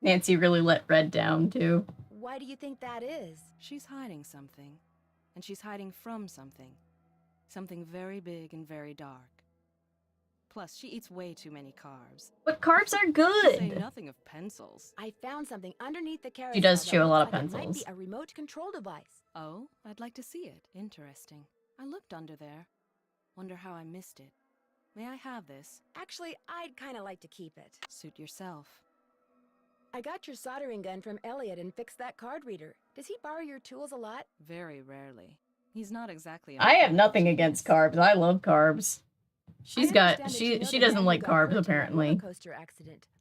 Nancy really let Red down, too. Why do you think that is? She's hiding something. And she's hiding from something. Something very big and very dark. Plus, she eats way too many carbs. But carbs are To say good! nothing of pencils. I found something underneath the carousel. She does that chew a lot looks of like pencils. It might be a remote control device. Oh, I'd like to see it. Interesting. I looked under there. Wonder how I missed it. May I have this? Actually, I'd kind of like to keep it. Suit yourself. I got your soldering gun from Elliot and fixed that card reader. Does he borrow your tools a lot? Very rarely. He's not exactly. I have nothing against carbs. I love carbs. She doesn't like carbs, apparently.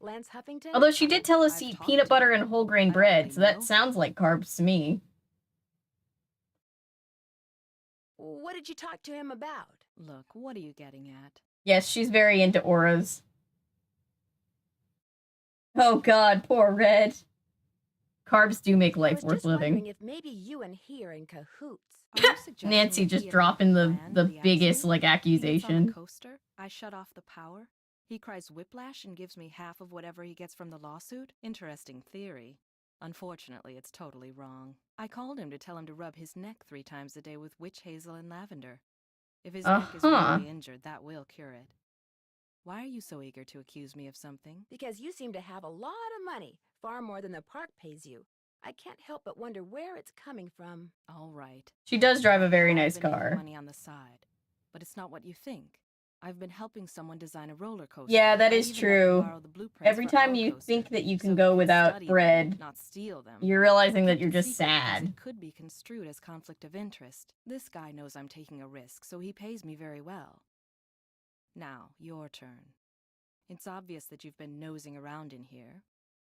Lance Huffington? Although she did tell us to eat peanut butter and whole grain bread, so that sounds like carbs to me. What did you talk to him about? Look, what are you getting at? Yes, she's very into auras. Oh god, poor Red. Carbs do make life worth living. If maybe you and he are in cahoots. Nancy just dropping the biggest like On the accusation. coaster, I shut off the power. He cries whiplash and gives me half of whatever he gets from the lawsuit. Interesting theory. Unfortunately, it's totally wrong. I called him to tell him to rub his neck 3 times a day with witch hazel and lavender. If his neck is really injured, that will cure it. Why are you so eager to accuse me of something? Because you seem to have a lot of money, far more than the park pays you. I can't help but wonder where it's coming from. All right. She does drive a very nice I've been making car. money on the side, but it's not what you think. I've been helping someone design a roller coaster. Yeah, that I is even let them true. borrow the blueprints Every for time our you coaster, think that you can so go we without study them, bread, not steal them. you're realizing that Kept you're it just secret because sad. It could be construed as conflict of interest. This guy knows I'm taking a risk, so he pays me very well. Now, your turn. It's obvious that you've been nosing around in here.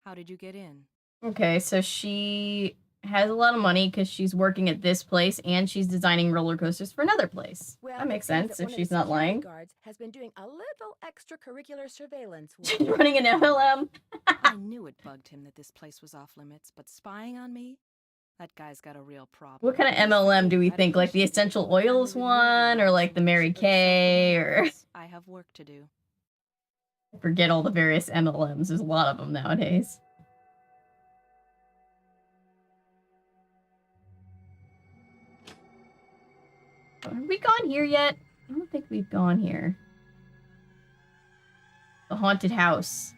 How did you get in? Okay, so she has a lot of money because she's working at this place and she's designing roller coasters for another place. Well, That makes it seems sense that if one of she's the not security lying. Guards has been doing a little extracurricular surveillance. She's running an MLM. I knew it bugged him that this place was off limits, but spying on me? That guy's got a real problem. What kind of MLM do we think? Like the essential oils one, or like the Mary Kay, or I have work to do. I forget all the various MLMs. There's a lot of them nowadays. Have we gone here yet? I don't think we've gone here. The haunted house.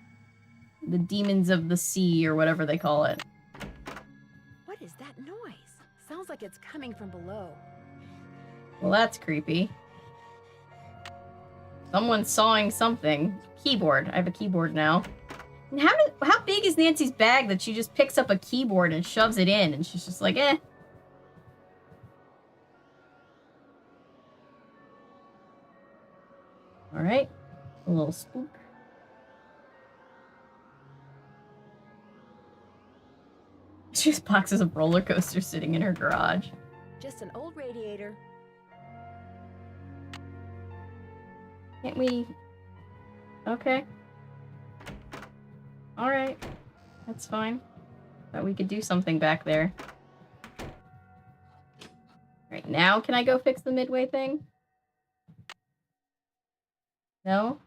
The demons of the sea, or whatever they call it. What is that noise? Sounds like it's coming from below. Well, that's creepy. Someone's sawing something. Keyboard. I have a keyboard now. And how big is Nancy's bag that she just picks up a keyboard and shoves it in, and she's just like, eh. Alright. A little spook. Just boxes of roller coasters sitting in her garage. Just an old radiator. Can't we... Okay. Alright. That's fine. Thought we could do something back there. Right, now can I go fix the midway thing? No?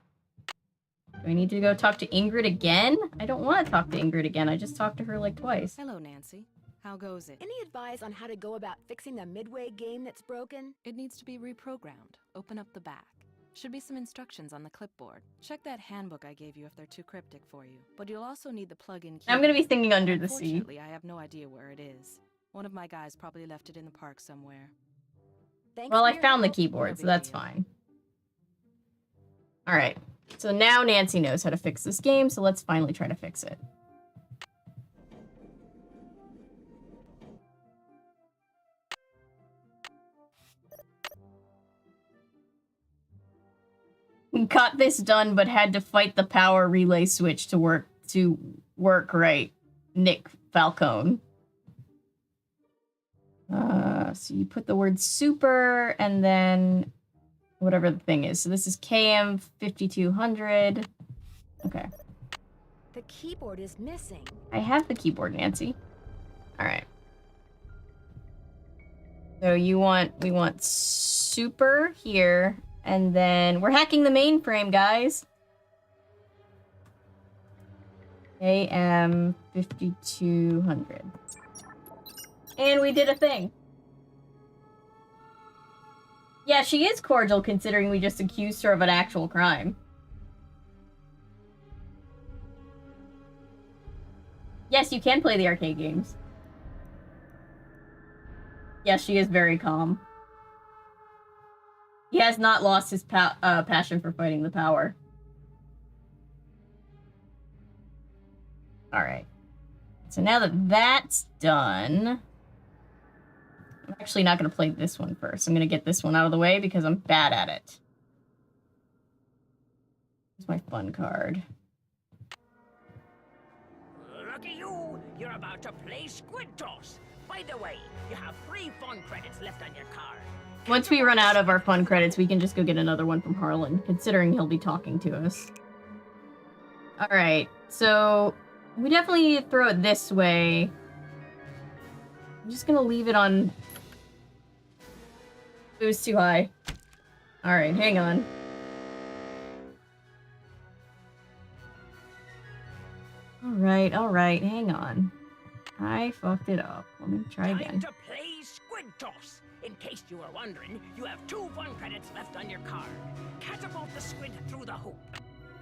Do I need to go talk to Ingrid again? I don't want to talk to Ingrid again. I just talked to her like twice. Hello, Nancy. How goes it? Any advice on how to go about fixing the midway game that's broken? It needs to be reprogrammed. Open up the back. Should be some instructions on the clipboard. Check that handbook I gave you if they're too cryptic for you. But you'll also need the plug-in key. I'm gonna be thinking Under the Sea. Unfortunately, I have no idea where it is. One of my guys probably left it in the park somewhere. Well, I found the keyboard, so that's fine. Alright. So now Nancy knows how to fix this game, so let's finally try to fix it. Got this done, but had to fight the power relay switch to work right. Nick Falcone. So you put the word super and then whatever the thing is. So this is KM 5200. Okay. The keyboard is missing. I have the keyboard, Nancy. All right. So we want super here, and then we're hacking the mainframe, guys. AM 5200. And we did a thing. Yeah, she is cordial considering we just accused her of an actual crime. Yes, you can play the arcade games. Yes, she is very calm. He has not lost his passion for fighting the power. Alright. So now that that's done... I'm actually not going to play this one first. I'm going to get this one out of the way because I'm bad at it. Here's my fun card. Lucky you! You're about to play Squid Toss. By the way, you have 3 fun credits left on your card. Once we run out of our fun credits, we can just go get another one from Harlan, considering he'll be talking to us. Alright, so we definitely need to throw it this way. I'm just gonna leave it on... It was too high. Alright, hang on. Alright, hang on. I fucked it up. Let me try again. Time to play Squid Toss. In case you were wondering, you have 2 fun credits left on your card. Catapult the squid through the hoop.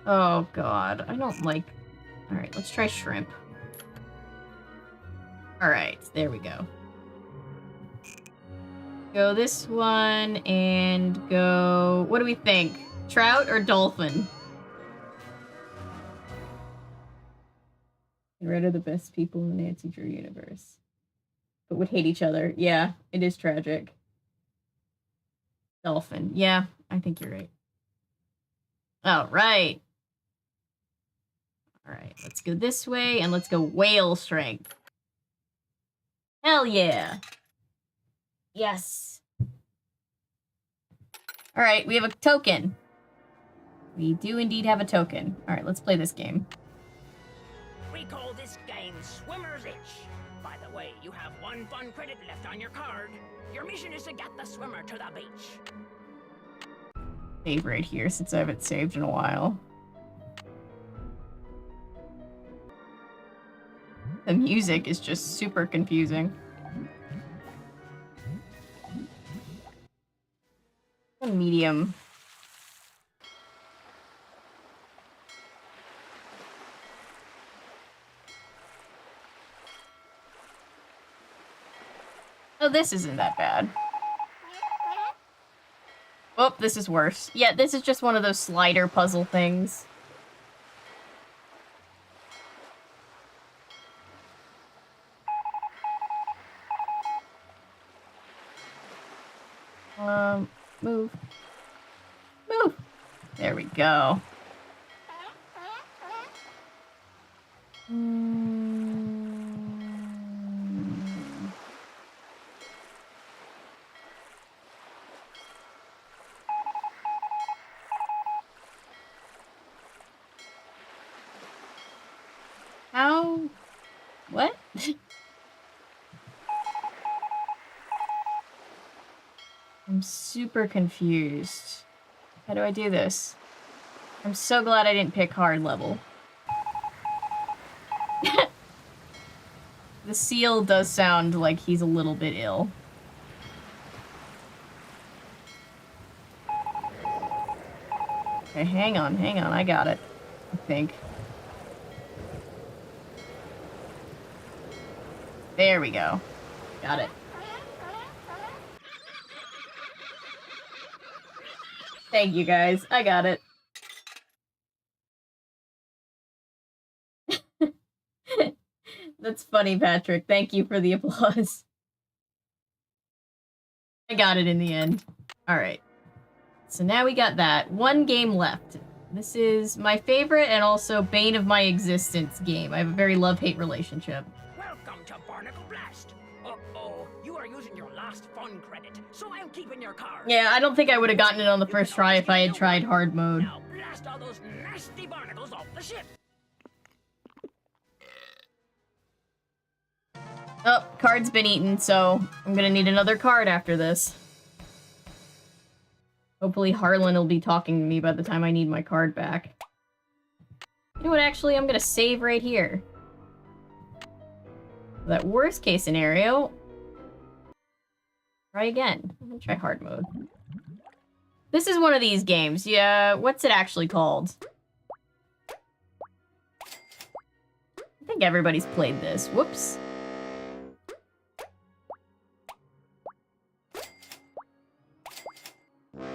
Oh god, I don't like... Alright, let's try shrimp. Alright, there we go. Go this one, and go... What do we think? Trout or dolphin? Get rid of the best people in the Nancy Drew universe. But would hate each other. Yeah, it is tragic. Dolphin. Yeah, I think you're right. Alright. Alright, let's go this way, and let's go whale strength. Hell yeah! Yes! Alright, we have a token. We do indeed have a token. Alright, let's play this game. We call this game Swimmer's Itch. By the way, you have 1 fun credit left on your card. Your mission is to get the swimmer to the beach. Save right here, since I haven't saved in a while. The music is just super confusing. Medium. Oh, this isn't that bad. Oh, this is worse. Yeah, this is just one of those slider puzzle things. Move. Move! There we go. How? What? I'm super confused. How do I do this? I'm so glad I didn't pick hard level. The seal does sound like he's a little bit ill. Okay, hang on, I got it. I think. There we go. Got it. Thank you guys, I got it. That's funny, Patrick. Thank you for the applause. I got it in the end. Alright. So now we got that. 1 game left. This is my favorite and also bane of my existence game. I have a very love-hate relationship. Welcome to Barnacle Blast. Uh-oh, you are using your last fun credit, so I'm keeping your card. Yeah, I don't think I would have gotten it on the first try if I had tried hard mode. Now blast all those nasty barnacles off the ship. Oh, card's been eaten, so I'm gonna need another card after this. Hopefully Harlan will be talking to me by the time I need my card back. You know what, actually, I'm gonna save right here. That worst case scenario, try again. I'm gonna try hard mode. This is one of these games. Yeah, what's it actually called? I think everybody's played this. Whoops.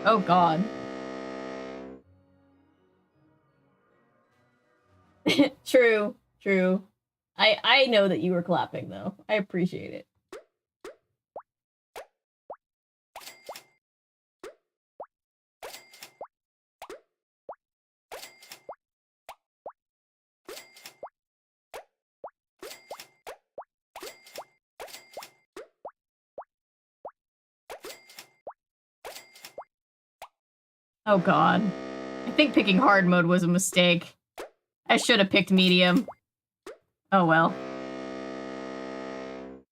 Oh god. True, true. I know that you were clapping though. I appreciate it. Oh god. I think picking hard mode was a mistake. I should have picked medium. Oh well.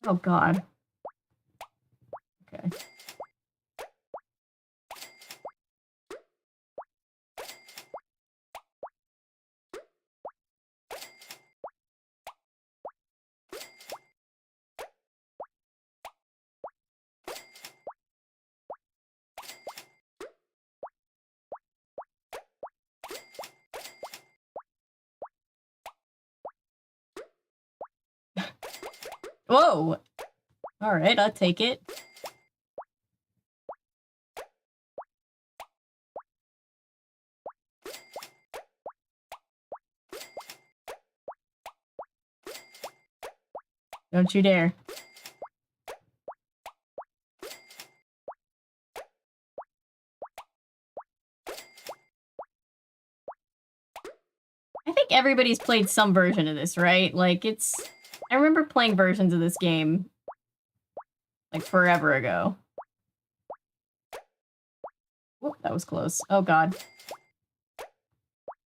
Oh god. Okay. Whoa! Alright, I'll take it. Don't you dare. I think everybody's played some version of this, right? Like, it's... I remember playing versions of this game, like, forever ago. Whoop, that was close. Oh god.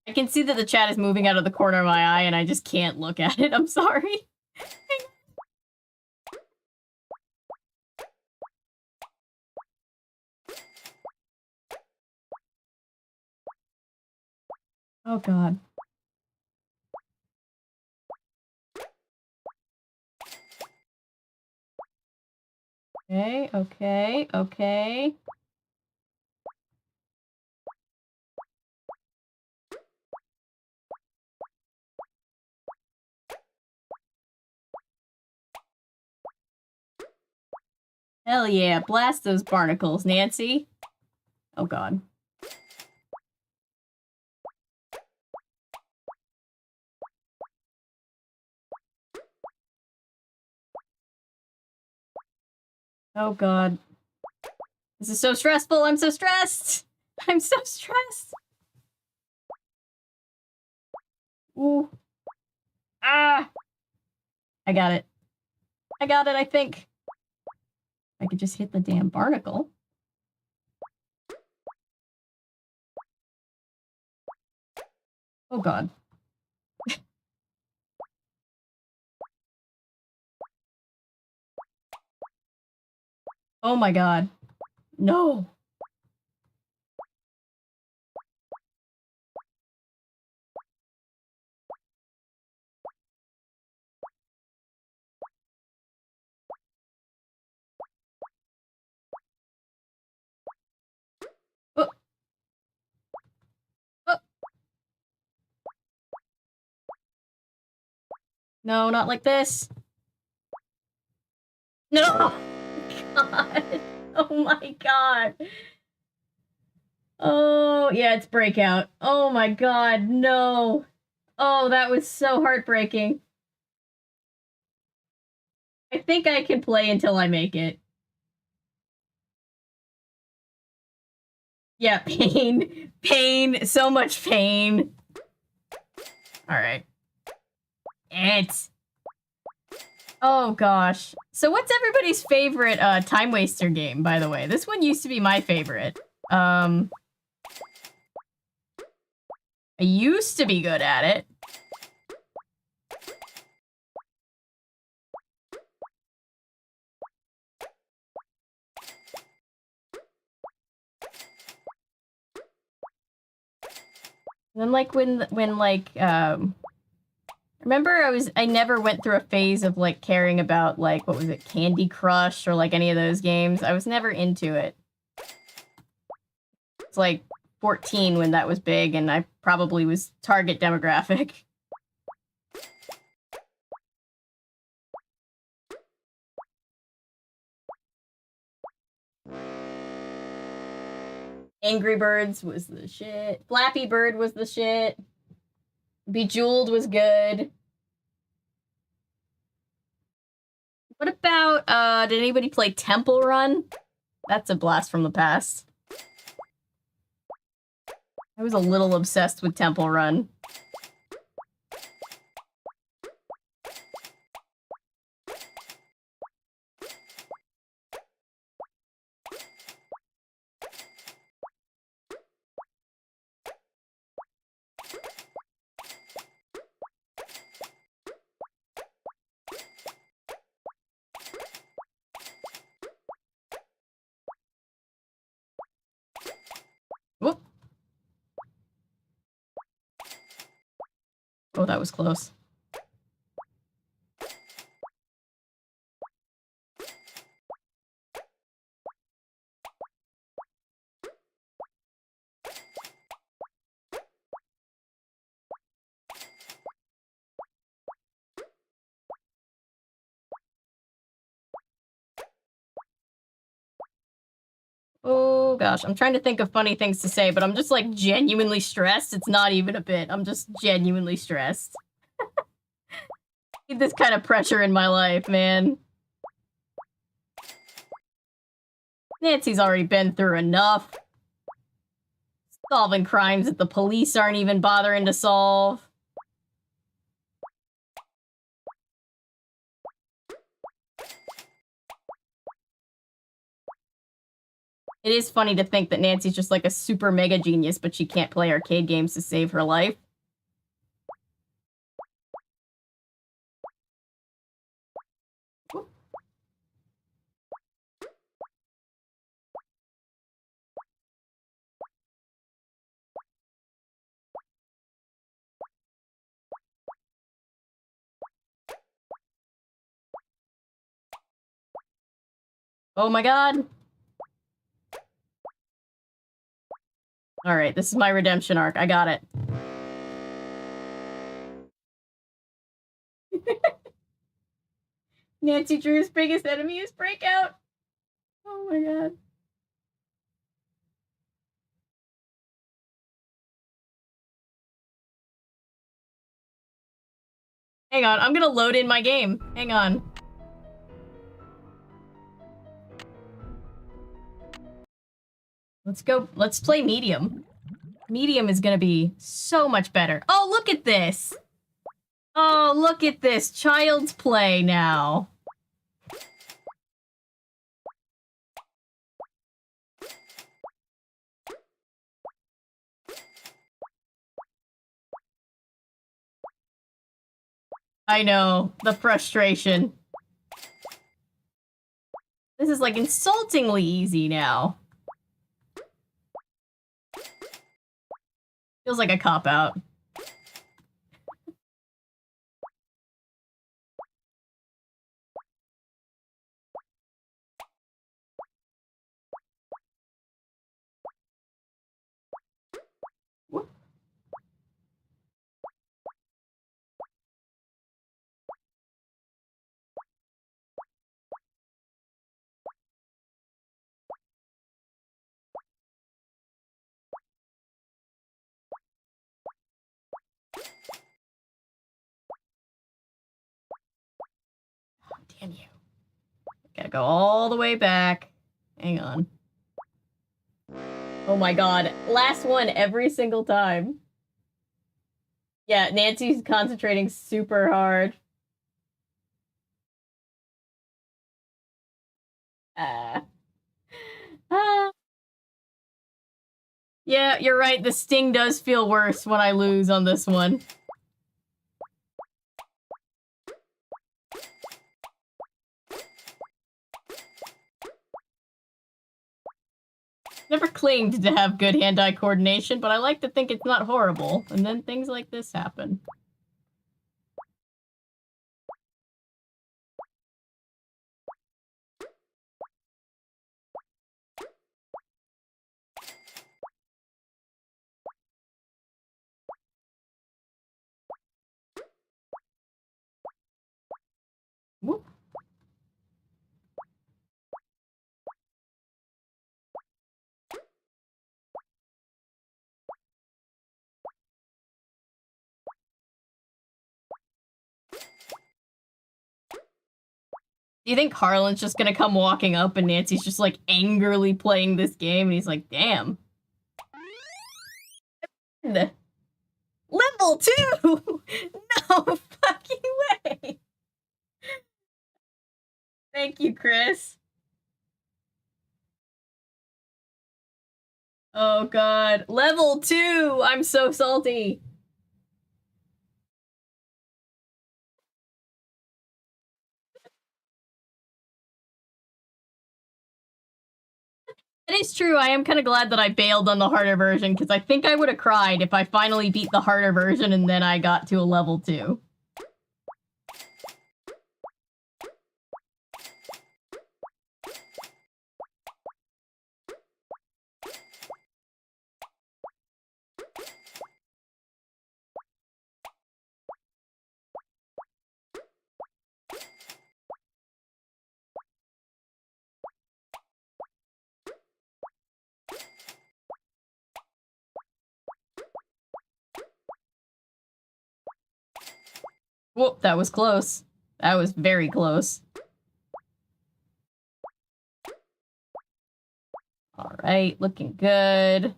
I can see that the chat is moving out of the corner of my eye, and I just can't look at it. I'm sorry. Oh god. Okay, okay, okay. Hell yeah, blast those barnacles, Nancy. Oh god. Oh god. This is so stressful, I'm so stressed! I'm so stressed! Ooh. Ah! I got it. I got it, I think. I could just hit the damn barnacle. Oh god. Oh my god. No! Oh. Oh. No, not like this. No! God. Oh my god. Oh, yeah, it's breakout. Oh my god, no. Oh, that was so heartbreaking. I think I can play until I make it. Yeah, pain. Pain. So much pain. Alright. It's... Oh gosh. So what's everybody's favorite time waster game, by the way? This one used to be my favorite. I used to be good at it. And then like when like remember I never went through a phase of like caring about like what was it, Candy Crush or like any of those games. I was never into it. It's like 14 when that was big and I probably was target demographic. Angry Birds was the shit. Flappy Bird was the shit. Bejeweled was good. What about, did anybody play Temple Run? That's a blast from the past. I was a little obsessed with Temple Run. Oh, that was close. Oh gosh, I'm trying to think of funny things to say, but I'm just like genuinely stressed. It's not even a bit. I'm just genuinely stressed. Need this kind of pressure in my life, man. Nancy's already been through enough. Solving crimes that the police aren't even bothering to solve. It is funny to think that Nancy's just like a super mega genius, but she can't play arcade games to save her life. Oh my god. Alright, this is my redemption arc. I got it. Nancy Drew's biggest enemy is Breakout. Oh my god. Hang on, I'm gonna load in my game. Hang on. Let's go. Let's play medium. Medium is gonna be so much better. Oh, look at this! Oh, look at this! Child's Play now. I know, the frustration. This is like insultingly easy now. Feels like a cop-out. Damn you. Gotta go all the way back. Hang on. Oh my god. Last one every single time. Yeah, Nancy's concentrating super hard. Ah. Yeah, you're right. The sting does feel worse when I lose on this one. Never claimed to have good hand-eye coordination, but I like to think it's not horrible. And then things like this happen. Whoop. Do you think Harlan's just gonna come walking up and Nancy's just like angrily playing this game and he's like, damn. Level 2! No fucking way! Thank you, Chris. Oh god. Level 2! I'm so salty. It is true, I am kind of glad that I bailed on the harder version, because I think I would have cried if I finally beat the harder version and then I got to a level 2. Whoop, that was close. That was very close. Alright, looking good.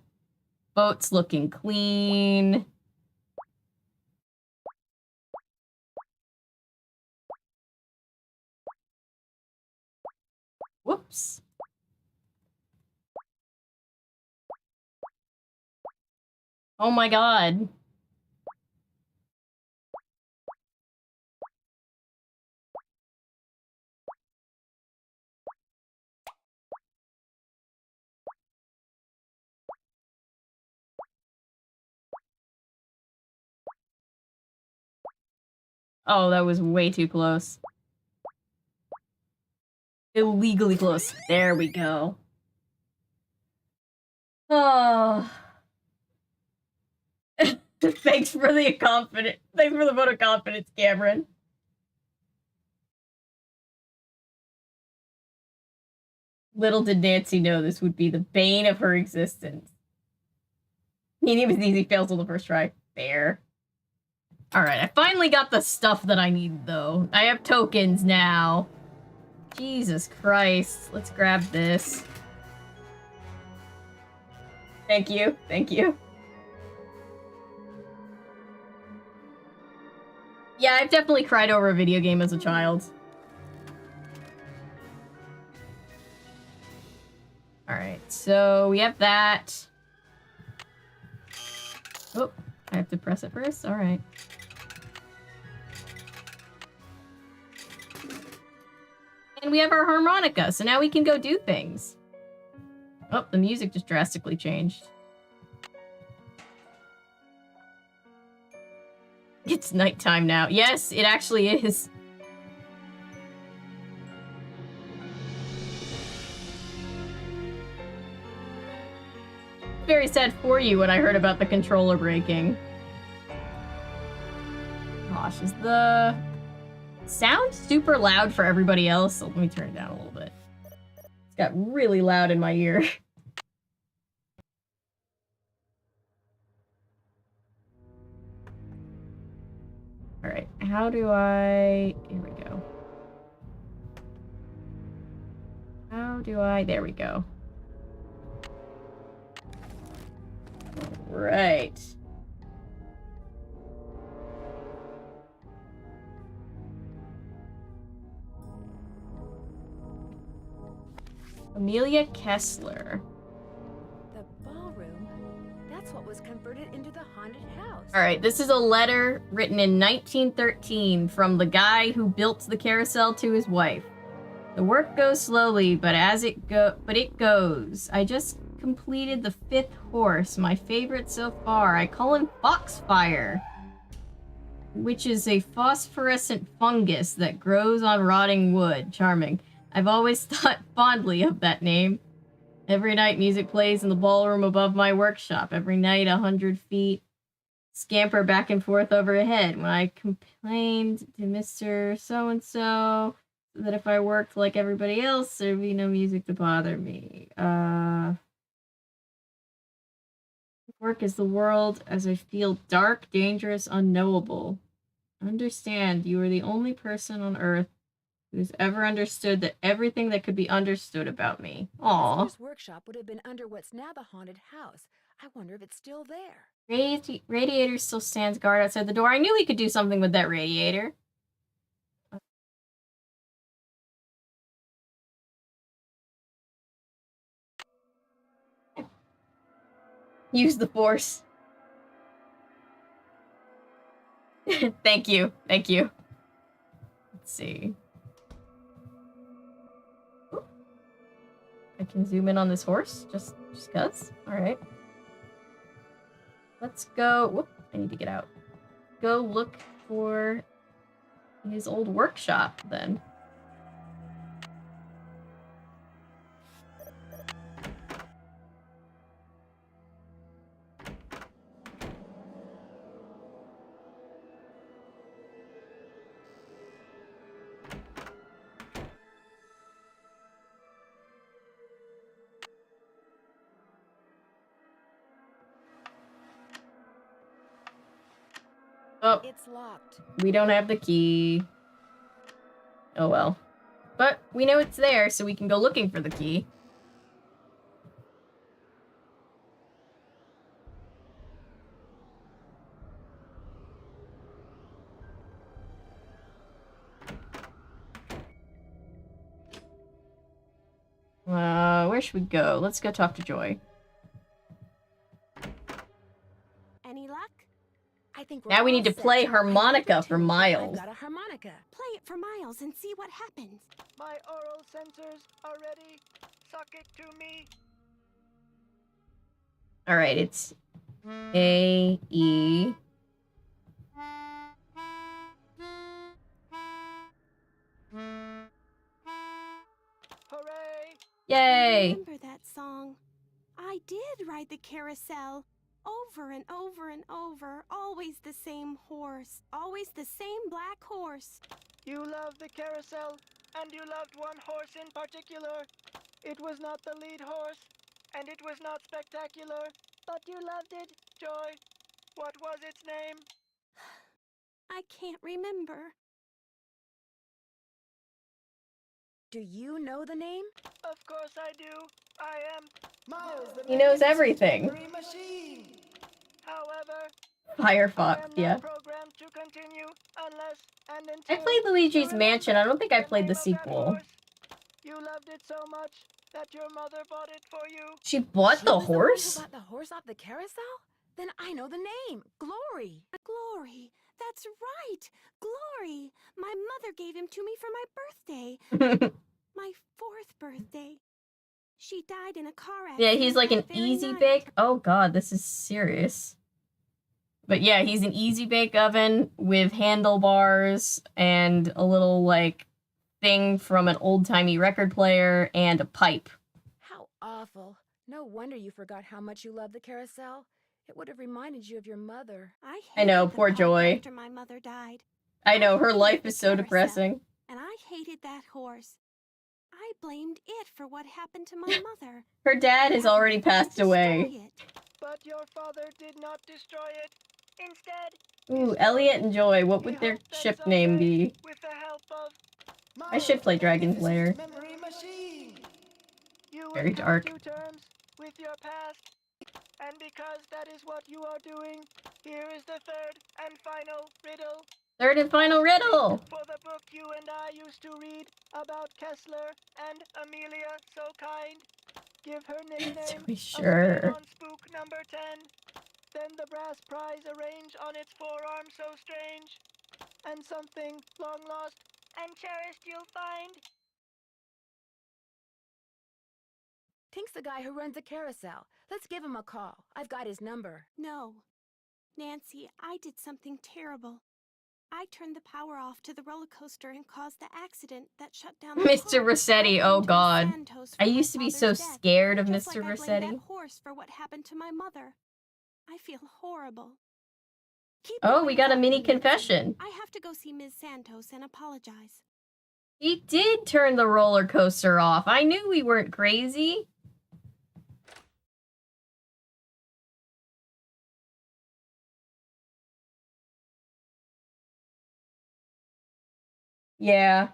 Boat's looking clean. Whoops. Oh my god. Oh, that was way too close. Illegally close. There we go. Oh. Thanks for the confidence. Thanks for the vote of confidence, Cameron. Little did Nancy know this would be the bane of her existence. I mean, it was easy, fails on the first try. Fair. Alright, I finally got the stuff that I need, though. I have tokens now. Jesus Christ. Let's grab this. Thank you. Thank you. Yeah, I've definitely cried over a video game as a child. Alright, so we have that. Oh, I have to press it first? Alright. And we have our harmonica, so now we can go do things. Oh, the music just drastically changed. It's nighttime now. Yes, it actually is. Very sad for you when I heard about the controller breaking. Gosh, is the sound super loud for everybody else? So let me turn it down a little bit. It's got really loud in my ear. Alright, how do I... Here we go. How do I... There we go. Right. Amelia Kessler. The ballroom? That's what was converted into the haunted house. Alright, this is a letter written in 1913 from the guy who built the carousel to his wife. The work goes slowly, but it goes. I just completed the 5th horse, my favorite so far. I call him Foxfire, which is a phosphorescent fungus that grows on rotting wood. Charming. I've always thought fondly of that name. Every night music plays in the ballroom above my workshop. Every night 100 feet scamper back and forth overhead. When I complained to Mr. So-and-so that if I worked like everybody else, there'd be no music to bother me. Work is the world as I feel dark, dangerous, unknowable. Understand, you are the only person on earth who's ever understood that everything that could be understood about me. Aww. His workshop would have been under what's now the haunted house. I wonder if it's still there. Radiator still stands guard outside the door. I knew we could do something with that radiator. Use the force. Thank you. Thank you. Let's see. I can zoom in on this horse, just cuz. Alright. Let's go... Whoop, I need to get out. Go look for his old workshop, then. Oh, it's locked. We don't have the key. Oh well. But we know it's there, so we can go looking for the key. Where should we go? Let's go talk to Joy. Any luck? I think now we need to play harmonica for Miles. I've got a harmonica. Play it for Miles and see what happens. My oral sensors are ready. Suck it to me. Alright, it's A, E. Hooray! Yay! I remember that song. I did ride the carousel. Over and over and over. Always the same horse. Always the same black horse. You loved the carousel, and you loved one horse in particular. It was not the lead horse, and it was not spectacular, but you loved it, Joy. What was its name? I can't remember. Do you know the name? Of course I do. I am Miles, the He knows magnificent everything. memory machine. However, Firefox, I am yeah. not programmed to continue unless and I until played Luigi's you Mansion. I don't think I remember played the name of that sequel. horse. You loved it so much that your mother bought it for you. She bought She the was one horse? who bought the horse off the carousel? Then I know the name. Glory. Glory. That's right. Glory. My mother gave him to me for my birthday. My 4th birthday. She died in a car accident. Yeah, he's like an that very easy night. bake. Oh god, this is serious. But yeah, he's an easy bake oven with handlebars and a little like thing from an old-timey record player and a pipe. How awful. No wonder you forgot how much you loved the carousel. It would have reminded you of your mother. I know, hated the poor park Joy. After my mother died. I know, her hated life the is so carousel, depressing. And I hated that horse. I blamed it for what happened to my mother. Her dad has already passed away. But your father did not destroy it. Instead, Ooh, Elliot and Joy, what would their ship name be? with the help of I should play Dragon Slayer. Memory machine. you Very would come dark. to terms with your past. And because that is what you are doing, here is the third and final riddle. Third and final riddle! For the book you and I used to read about Kessler and Amelia So Kind. Give her nickname we sure? on spook number 10. Then the brass prize arrange on its forearm so strange. And something long lost and cherished you'll find. Tink's the guy who runs the carousel. Let's give him a call. I've got his number. No. Nancy, I did something terrible. I turned the power off to the roller coaster and caused the accident that shut down the Mr. park. Rossetti, I oh blamed god. Santos I for my used to be so father's death, scared of just Mr. like I blamed Rossetti. that horse for what happened to my mother. I feel horrible. Keep Oh, the we reins got a off mini me, Nancy. confession. I have to go see Ms. Santos and apologize. He did turn the roller coaster off. I knew we weren't crazy. Yeah.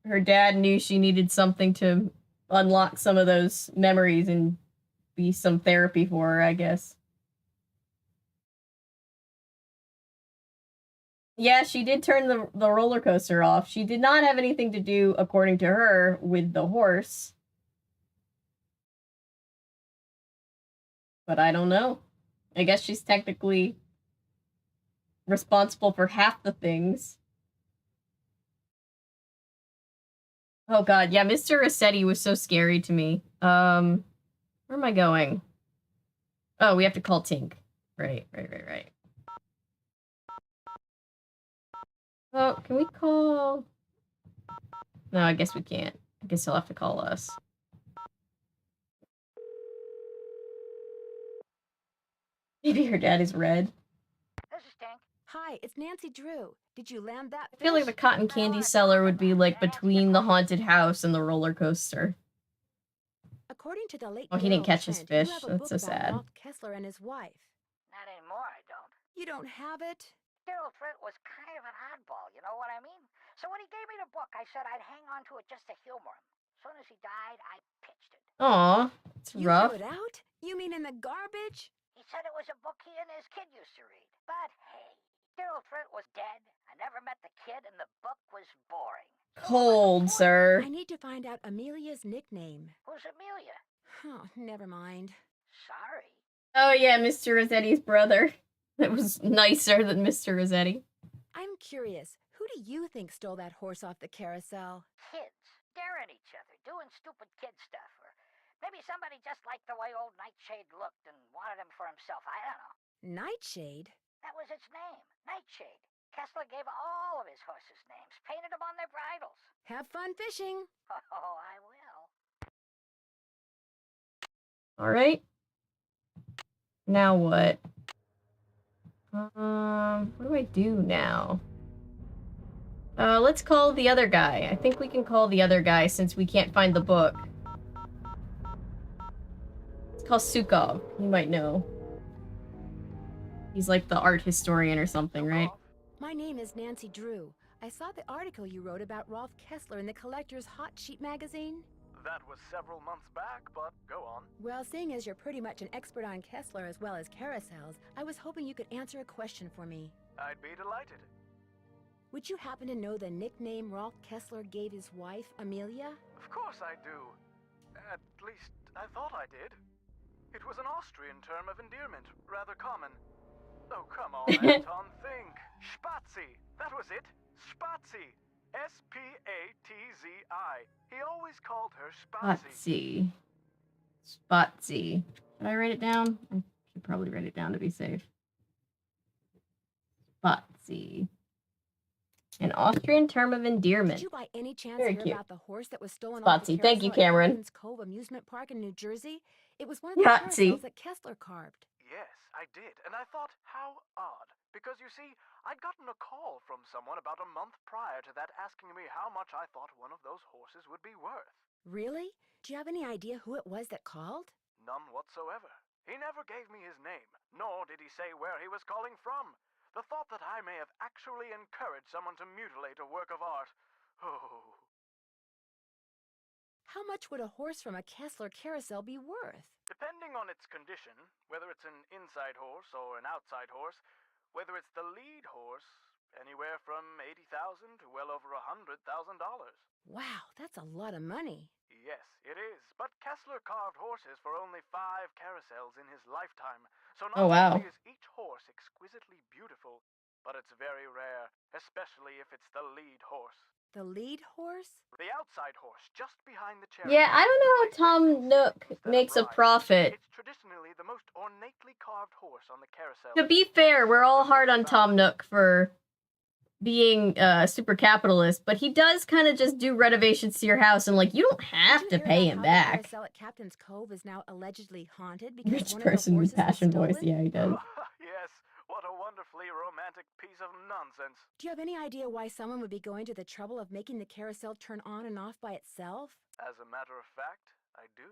Her dad knew she needed something to unlock some of those memories and be some therapy for her, I guess. Yeah, she did turn the roller coaster off. She did not have anything to do, according to her, with the horse. But I don't know. I guess she's technically responsible for half the things. Oh god, yeah, Mr. Rossetti was so scary to me. Where am I going? Oh, we have to call Tink. Right. Oh, can we call... No, I guess we can't. I guess he'll have to call us. Maybe her dad is red. This is Tink. Hi, it's Nancy Drew. Did you land that I feel like the cotton candy cellar would be like between the haunted house and the roller coaster. According to the late Oh, he didn't Carol catch his Trent, fish. you have a That's book so about sad. Walt Kessler and his wife. Not anymore, I don't. You don't have it? Daryl Trent was kind of an oddball, you know what I mean? So when he gave me the book, I said I'd hang on to it just to humor him. As soon as he died, I pitched it. Aw, it's You rough. threw it out? You mean in the garbage? He said it was a book he and his kid used to read. But hey, Daryl Trent was dead. I never met the kid, and the book was boring. Cold, sir. I need to find out Amelia's nickname. Who's Amelia? Oh, never mind. Sorry. Oh yeah, Mr. Rossetti's brother. That was nicer than Mr. Rossetti. I'm curious, who do you think stole that horse off the carousel? Kids. Daring each other, doing stupid kid stuff. Or maybe somebody just liked the way old Nightshade looked and wanted him for himself. I don't know. Nightshade? That was its name. Nightshade. Kessler gave all of his horses names, painted them on their bridles. Have fun fishing. Oh, I will. Alright. Now what? What do I do now? Let's call the other guy. I think we can call the other guy since we can't find the book. Let's call Sukov. He might know. He's like the art historian or something, right? My name is Nancy Drew. I saw the article you wrote about Rolf Kessler in the Collector's Hot Sheet magazine. That was several months back, but go on. Well, seeing as you're pretty much an expert on Kessler as well as carousels, I was hoping you could answer a question for me. I'd be delighted. Would you happen to know the nickname Rolf Kessler gave his wife, Amelia? Of course I do. At least, I thought I did. It was an Austrian term of endearment, rather common. Oh, come on, Anton, think. Spazi! That was it. Spazi! S-P-A-T-Z-I. He always called her Spazi. Spazi. Should I write it down? I should probably write it down to be safe. Spazi. An Austrian term of endearment. Did you by any chance Very hear cute. about the horse that was stolen off the Spazi. Thank you, carousel at Cameron. Captain's Cove Amusement Park in New Jersey? It was one of the Yahtzee. carousels that Kessler carved. Yes, I did, and I thought, how odd. Because you see, I'd gotten a call from someone about a month prior to that asking me how much I thought one of those horses would be worth. Really? Do you have any idea who it was that called? None whatsoever. He never gave me his name, nor did he say where he was calling from. The thought that I may have actually encouraged someone to mutilate a work of art. Oh. How much would a horse from a Kessler carousel be worth? Depending on its condition, whether it's an inside horse or an outside horse, whether it's the lead horse, anywhere from $80,000 to well over $100,000. Wow, that's a lot of money. Yes, it is. But Kessler carved horses for only 5 carousels in his lifetime. So not only is each horse exquisitely beautiful, but it's very rare, especially if it's the lead horse. The lead horse? The outside horse, just behind the chariot. Yeah, I don't know how Tom Nook makes a profit. It's traditionally the most ornately carved horse on the carousel. To be fair, we're all hard on Tom Nook for being super capitalist, but he does kind of just do renovations to your house, and like you don't have to pay him back. The carousel at Captain's Cove is now allegedly haunted because Rich one person of the with horses passion was voice, stolen? yeah, he does. Yes, what a wonderfully romantic piece of nonsense. Do you have any idea why someone would be going to the trouble of making the carousel turn on and off by itself? As a matter of fact, I do.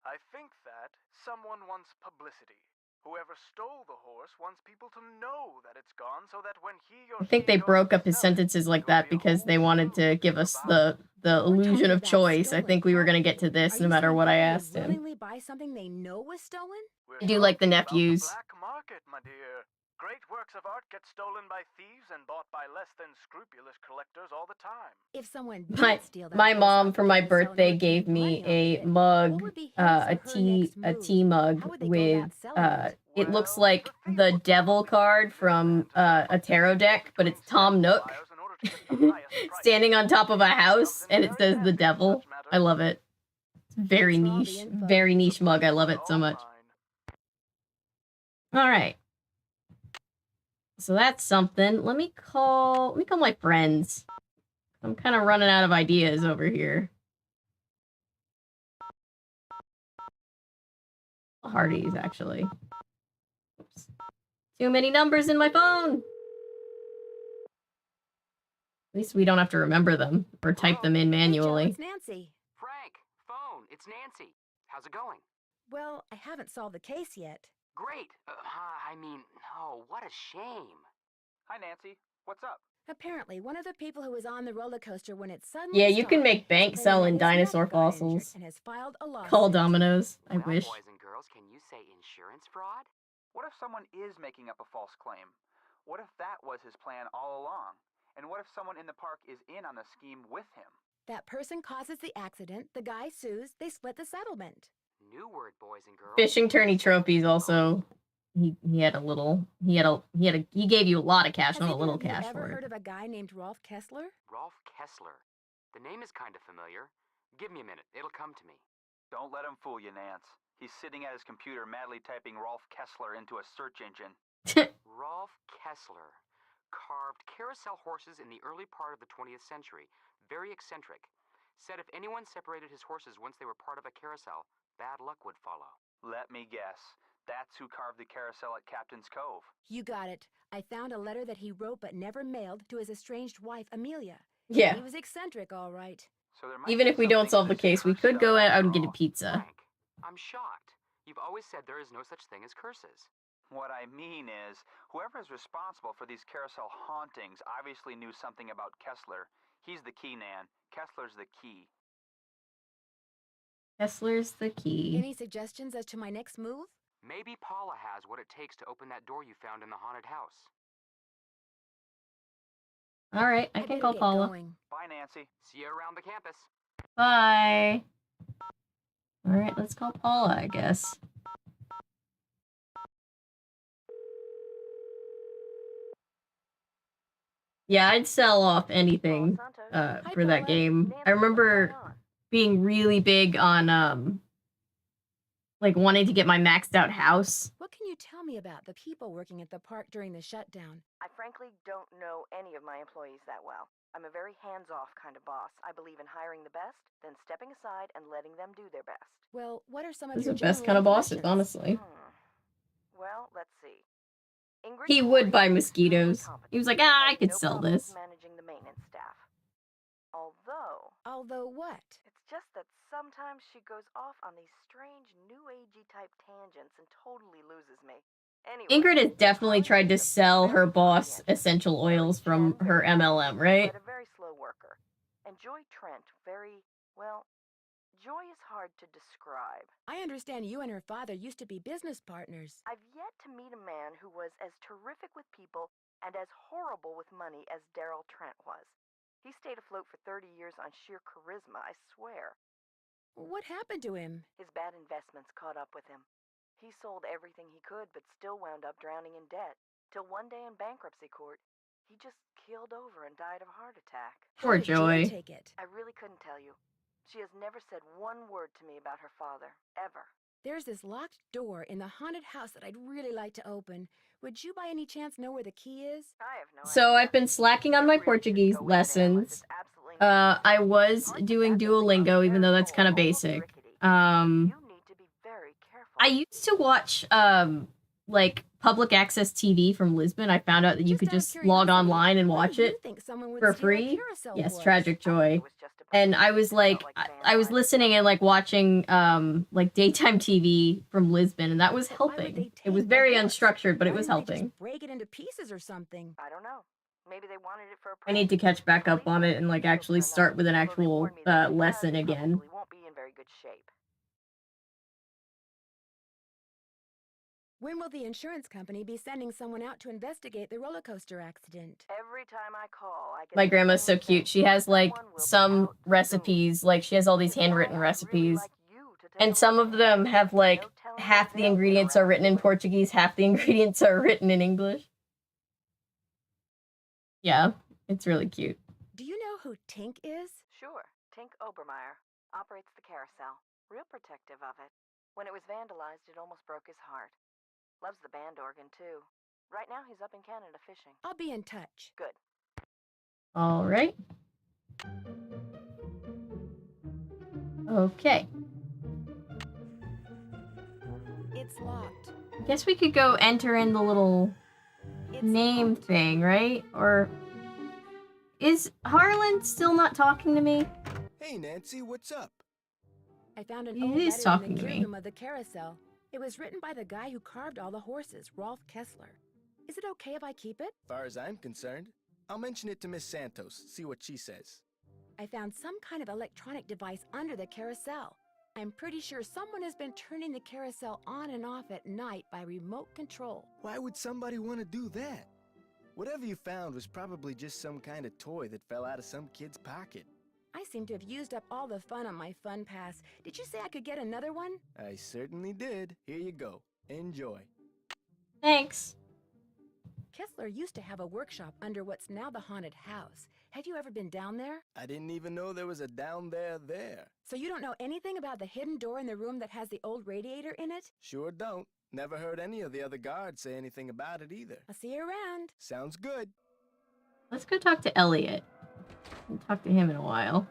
I think that someone wants publicity. Whoever stole the horse wants people to know that it's gone so that when he or I think they broke up his sentences like that because they wanted to give us the illusion of choice. I think we were gonna get to this no matter what I asked him. Willingly buy something they know was stolen? I do like the nephews. Black market, my dear. Great works of art get stolen by thieves and bought by less than scrupulous collectors all the time. If someone My mom for my birthday gave me a mug, a tea mug with it looks like the devil card from a tarot deck, but it's Tom Nook standing on top of a house and it says the devil. I love it. It's Very niche mug. I love it so much. All right. So that's something. Let me call my friends. I'm kind of running out of ideas over here. Hardee's, actually. Oops. Too many numbers in my phone. At least we don't have to remember them or type them in manually. Hey, Joe, it's Nancy. Frank, phone, it's Nancy. How's it going? Well, I haven't solved the case yet. Great. What a shame. Hi, Nancy. What's up? Apparently, one of the people who was on the roller coaster when it suddenly Yeah, you can stopped make bank claiming selling that his dinosaur neck got injured fossils. and has filed a lawsuit. Call Domino's. I wish. Boys and girls, can you say insurance fraud? What if someone is making up a false claim? What if that was his plan all along? And what if someone in the park is in on the scheme with him? That person causes the accident, the guy sues, they split the settlement. New word, boys and girls. Fishing tourney trophies also. He gave you a lot of cash, not a little cash Have you for ever it. heard of a guy named Rolf Kessler? Rolf Kessler. The name is kind of familiar. Give me a minute. It'll come to me. Don't let him fool you, Nance. He's sitting at his computer madly typing Rolf Kessler into a search engine. Rolf Kessler. Carved carousel horses in the early part of the 20th century. Very eccentric. Said if anyone separated his horses once they were part of a carousel, bad luck would follow. Let me guess. That's who carved the carousel at Captain's Cove. You got it. I found a letter that he wrote but never mailed to his estranged wife, Amelia. Yeah. He was eccentric, all right. So there might Even be if we don't something solve to the this case, we could curse go stuff out and after get a all. pizza. Frank, I'm shocked. You've always said there is no such thing as curses. What I mean is, whoever is responsible for these carousel hauntings obviously knew something about Kessler. He's the key, Nan. Kessler's the key. Kessler's the key. Any suggestions as to my next move? Maybe Paula has what it takes to open that door you found in the haunted house. All right, I can call Paula. Bye, Nancy. See you around the campus. Bye. All right, let's call Paula, I guess. Yeah, I'd sell off anything for that game. I remember being really big on like wanting to get my maxed out house. What can you tell me about the people working at the park during the shutdown? I frankly don't know any of my employees that well. I'm a very hands-off kind of boss. I believe in hiring the best, then stepping aside and letting them do their best. Well, what are some of Those your are the best general kind of bosses, impressions? honestly. Well, let's see. Ingrid He would buy Corey is mosquitoes. competent He was like, and I has could no sell problems this. managing the maintenance staff. Although what? It's just that sometimes she goes off on these strange new agey type tangents and totally loses me. Anyway, Ingrid has definitely tried to sell her boss essential oils from her MLM, right? but a very slow worker. And Joy Trent, Joy is hard to describe. I understand you and her father used to be business partners. I've yet to meet a man who was as terrific with people and as horrible with money as Daryl Trent was. He stayed afloat for 30 years on sheer charisma, I swear. What happened to him? His bad investments caught up with him. He sold everything he could, but still wound up drowning in debt. Till one day in bankruptcy court, he just keeled over and died of a heart attack. Poor Joy. Take it. I really couldn't tell you. She has never said one word to me about her father, ever. There's this locked door in the haunted house that I'd really like to open. Would you by any chance know where the key is? I have no So I've been slacking on my Portuguese lessons. I was doing Duolingo, even though that's kind of basic. I used to watch like public access TV from Lisbon. I found out that you could just log online and watch it for free. Yes, Tragic Joy. And I was like, I was listening and like watching like daytime TV from Lisbon, and that was helping. It was very unstructured, but it was helping. Break it into pieces or something. I don't know. Maybe they wanted it for a I need to catch back up on it and like actually start with an actual lesson again. Won't be in very good shape. When will the insurance company be sending someone out to investigate the roller coaster accident? Every time I call, I get My grandma's so cute. She has like some recipes, like she has all these handwritten recipes. And some of them have like half the ingredients are written in Portuguese, half the ingredients are written in English. Yeah, it's really cute. Do you know who Tink is? Sure. Tink Obermeyer operates the Carousel. Real protective of it. When it was vandalized, it almost broke his heart. Loves the band organ, too. Right now, he's up in Canada fishing. I'll be in touch. Good. All right. Okay. It's locked. I guess we could go enter in the little name thing, right? Or is Harlan still not talking to me? Hey, Nancy, what's up? I found an He old is letter talking in to the me. key room of the Carousel. It was written by the guy who carved all the horses, Rolf Kessler. Is it okay if I keep it? Far as I'm concerned, I'll mention it to Miss Santos, see what she says. I found some kind of electronic device under the Carousel. I'm pretty sure someone has been turning the Carousel on and off at night by remote control. Why would somebody want to do that? Whatever you found was probably just some kind of toy that fell out of some kid's pocket. I seem to have used up all the fun on my fun pass. Did you say I could get another one? I certainly did. Here you go. Enjoy. Thanks. Kessler used to have a workshop under what's now the haunted house. Have you ever been down there? I didn't even know there was a down there. So you don't know anything about the hidden door in the room that has the old radiator in it? Sure don't. Never heard any of the other guards say anything about it either. I'll see you around. Sounds good. Let's go talk to Elliot. Haven't talked to him in a while.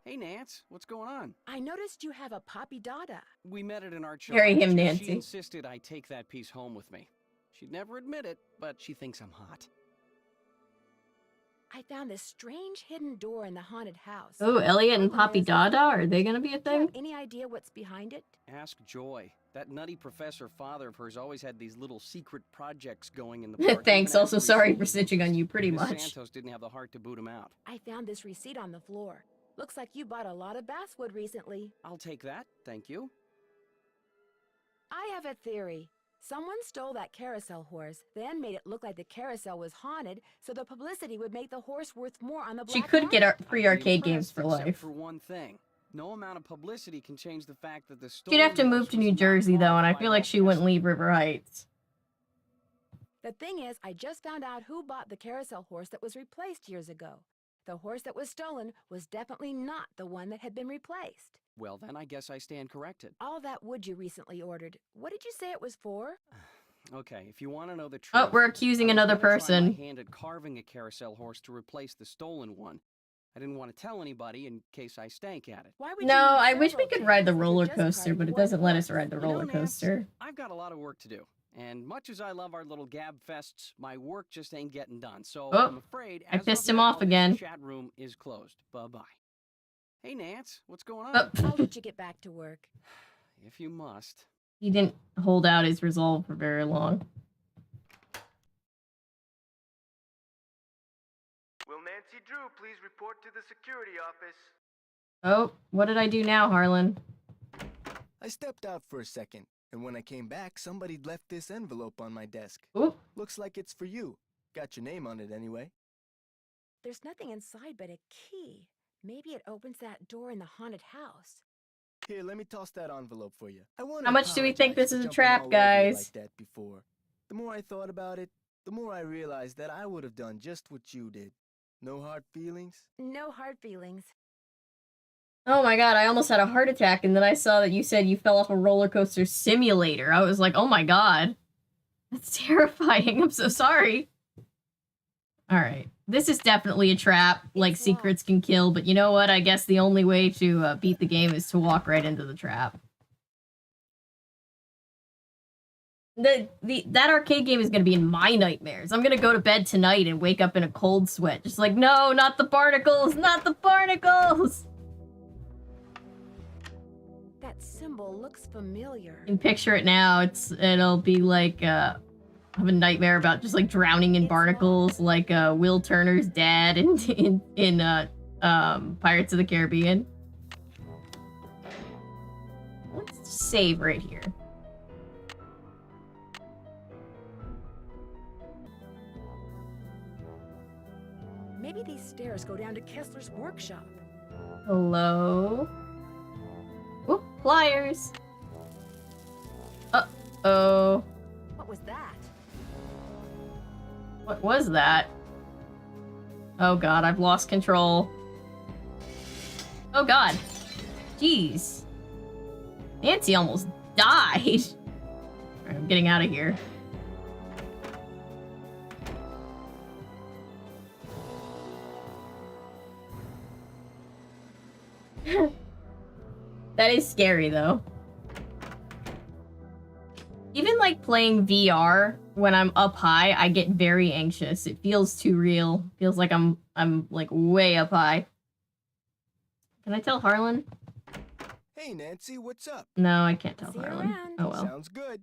Hey, Nance, what's going on? I noticed you have a Poppy Dada. We met at an art show. Marry him, last year. Nancy. She insisted I take that piece home with me. She'd never admit it, but she thinks I'm hot. I found this strange hidden door in the haunted house. Oh, Elliot and Poppy Dada, are they gonna be a Do you have thing? any idea what's behind it? Ask Joy. That nutty professor father of hers always had these little secret projects going in the park. Thanks, even also after he sorry sold for them. snitching on you pretty Miss much. Santos didn't have the heart to boot him out. I found this receipt on the floor. Looks like you bought a lot of basswood recently. I'll take that, thank you. I have a theory. Someone stole that carousel horse, then made it look like the carousel was haunted, so the publicity would make the horse worth more on the black She could get market. free arcade games for Except life. for one thing. No amount of publicity can change the fact that the She'd have to stolen move horse to was New not Jersey, though, and I bought feel by like she wouldn't leave River Heights. The thing is, I just found out who bought the carousel horse that was replaced years ago. The horse that was stolen was definitely not the one that had been replaced. Well, then I guess I stand corrected. All that wood you recently ordered, what did you say it was for? Okay, if you want to know the truth... Oh, we're accusing I was another gonna try person. my hand at carving a carousel horse to replace the stolen one. I didn't want to tell anybody in case I stank at it. Why would No, you need I wish we several could ride the things if you're roller just coaster, carving but it one doesn't let us horse? ride the You know, roller Nance, coaster. I've got a lot of work to do. And much as I love our little gab fests, my work just ain't getting done. So Oh, I'm afraid I as pissed of him now, off again. this chat room is closed. Bye-bye. Hey, Nance, what's going on? Oh. I'll let you get back to work. If you must. He didn't hold out his resolve for very long. Will Nancy Drew please report to the security office? Oh, what did I do now, Harlan? I stepped out for a second, and when I came back, somebody'd left this envelope on my desk. Ooh. Looks like it's for you. Got your name on it anyway. There's nothing inside but a key. Maybe it opens that door in the haunted house. Here, let me toss that envelope for you. I How much do we think this is a trap, like guys? that before. The more I thought about it, the more I realized that I would have done just what you did. No hard feelings? No hard feelings. Oh my god, I almost had a heart attack, and then I saw that you said you fell off a roller coaster simulator. I was like, oh my god. That's terrifying. I'm so sorry. Alright. This is definitely a trap. Like, secrets can kill, but you know what? I guess the only way to beat the game is to walk right into the trap. That arcade game is gonna be in my nightmares. I'm gonna go to bed tonight and wake up in a cold sweat. Just like, no, not the barnacles! Not the barnacles! That symbol looks familiar. You can picture it now. It'll be like I have a nightmare about just like drowning in barnacles, like Will Turner's dad in Pirates of the Caribbean. Let's save right here. Maybe these stairs go down to Kessler's workshop. Hello? Oop, pliers. Uh-oh. What was that? What was that? Oh god, I've lost control. Oh god. Jeez. Nancy almost died. Alright, I'm getting out of here. That is scary, though. Even, like, playing VR, when I'm up high, I get very anxious. It feels too real. Feels like I'm like, way up high. Can I tell Harlan? Hey, Nancy, what's up? No, I can't tell See you Harlan. around. Oh, well. Sounds good.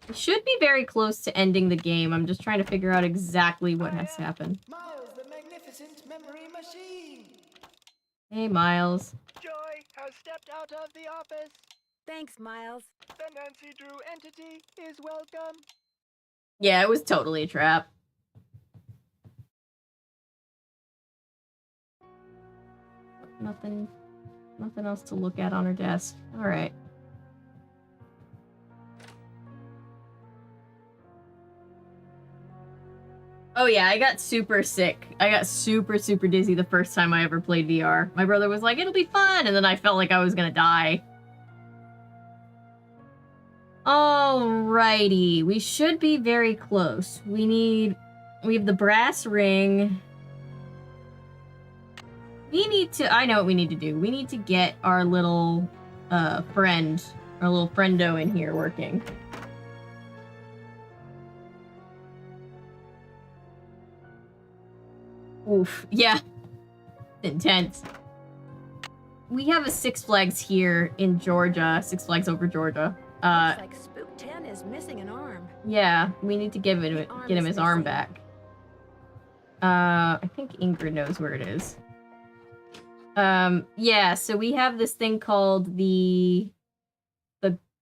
We should be very close to ending the game. I'm just trying to figure out exactly what has to happen. Miles, the magnificent memory machine. Hey, Miles. Joy has stepped out of the office. Thanks, Miles. The Nancy Drew entity is welcome. Yeah, it was totally a trap. Nothing else to look at on her desk. Alright. Oh yeah, I got super sick. I got super dizzy the first time I ever played VR. My brother was like, it'll be fun, and then I felt like I was gonna die. Alrighty, we should be very close. We have the brass ring. I know what we need to do. We need to get our little friend, our little friendo in here working. Oof, yeah. Intense. We have a Six Flags here in Georgia. Six Flags Over Georgia. Looks like Spook 10 is missing an arm. Yeah, we need to get him his arm back. I think Ingrid knows where it is. Yeah, so we have this thing called the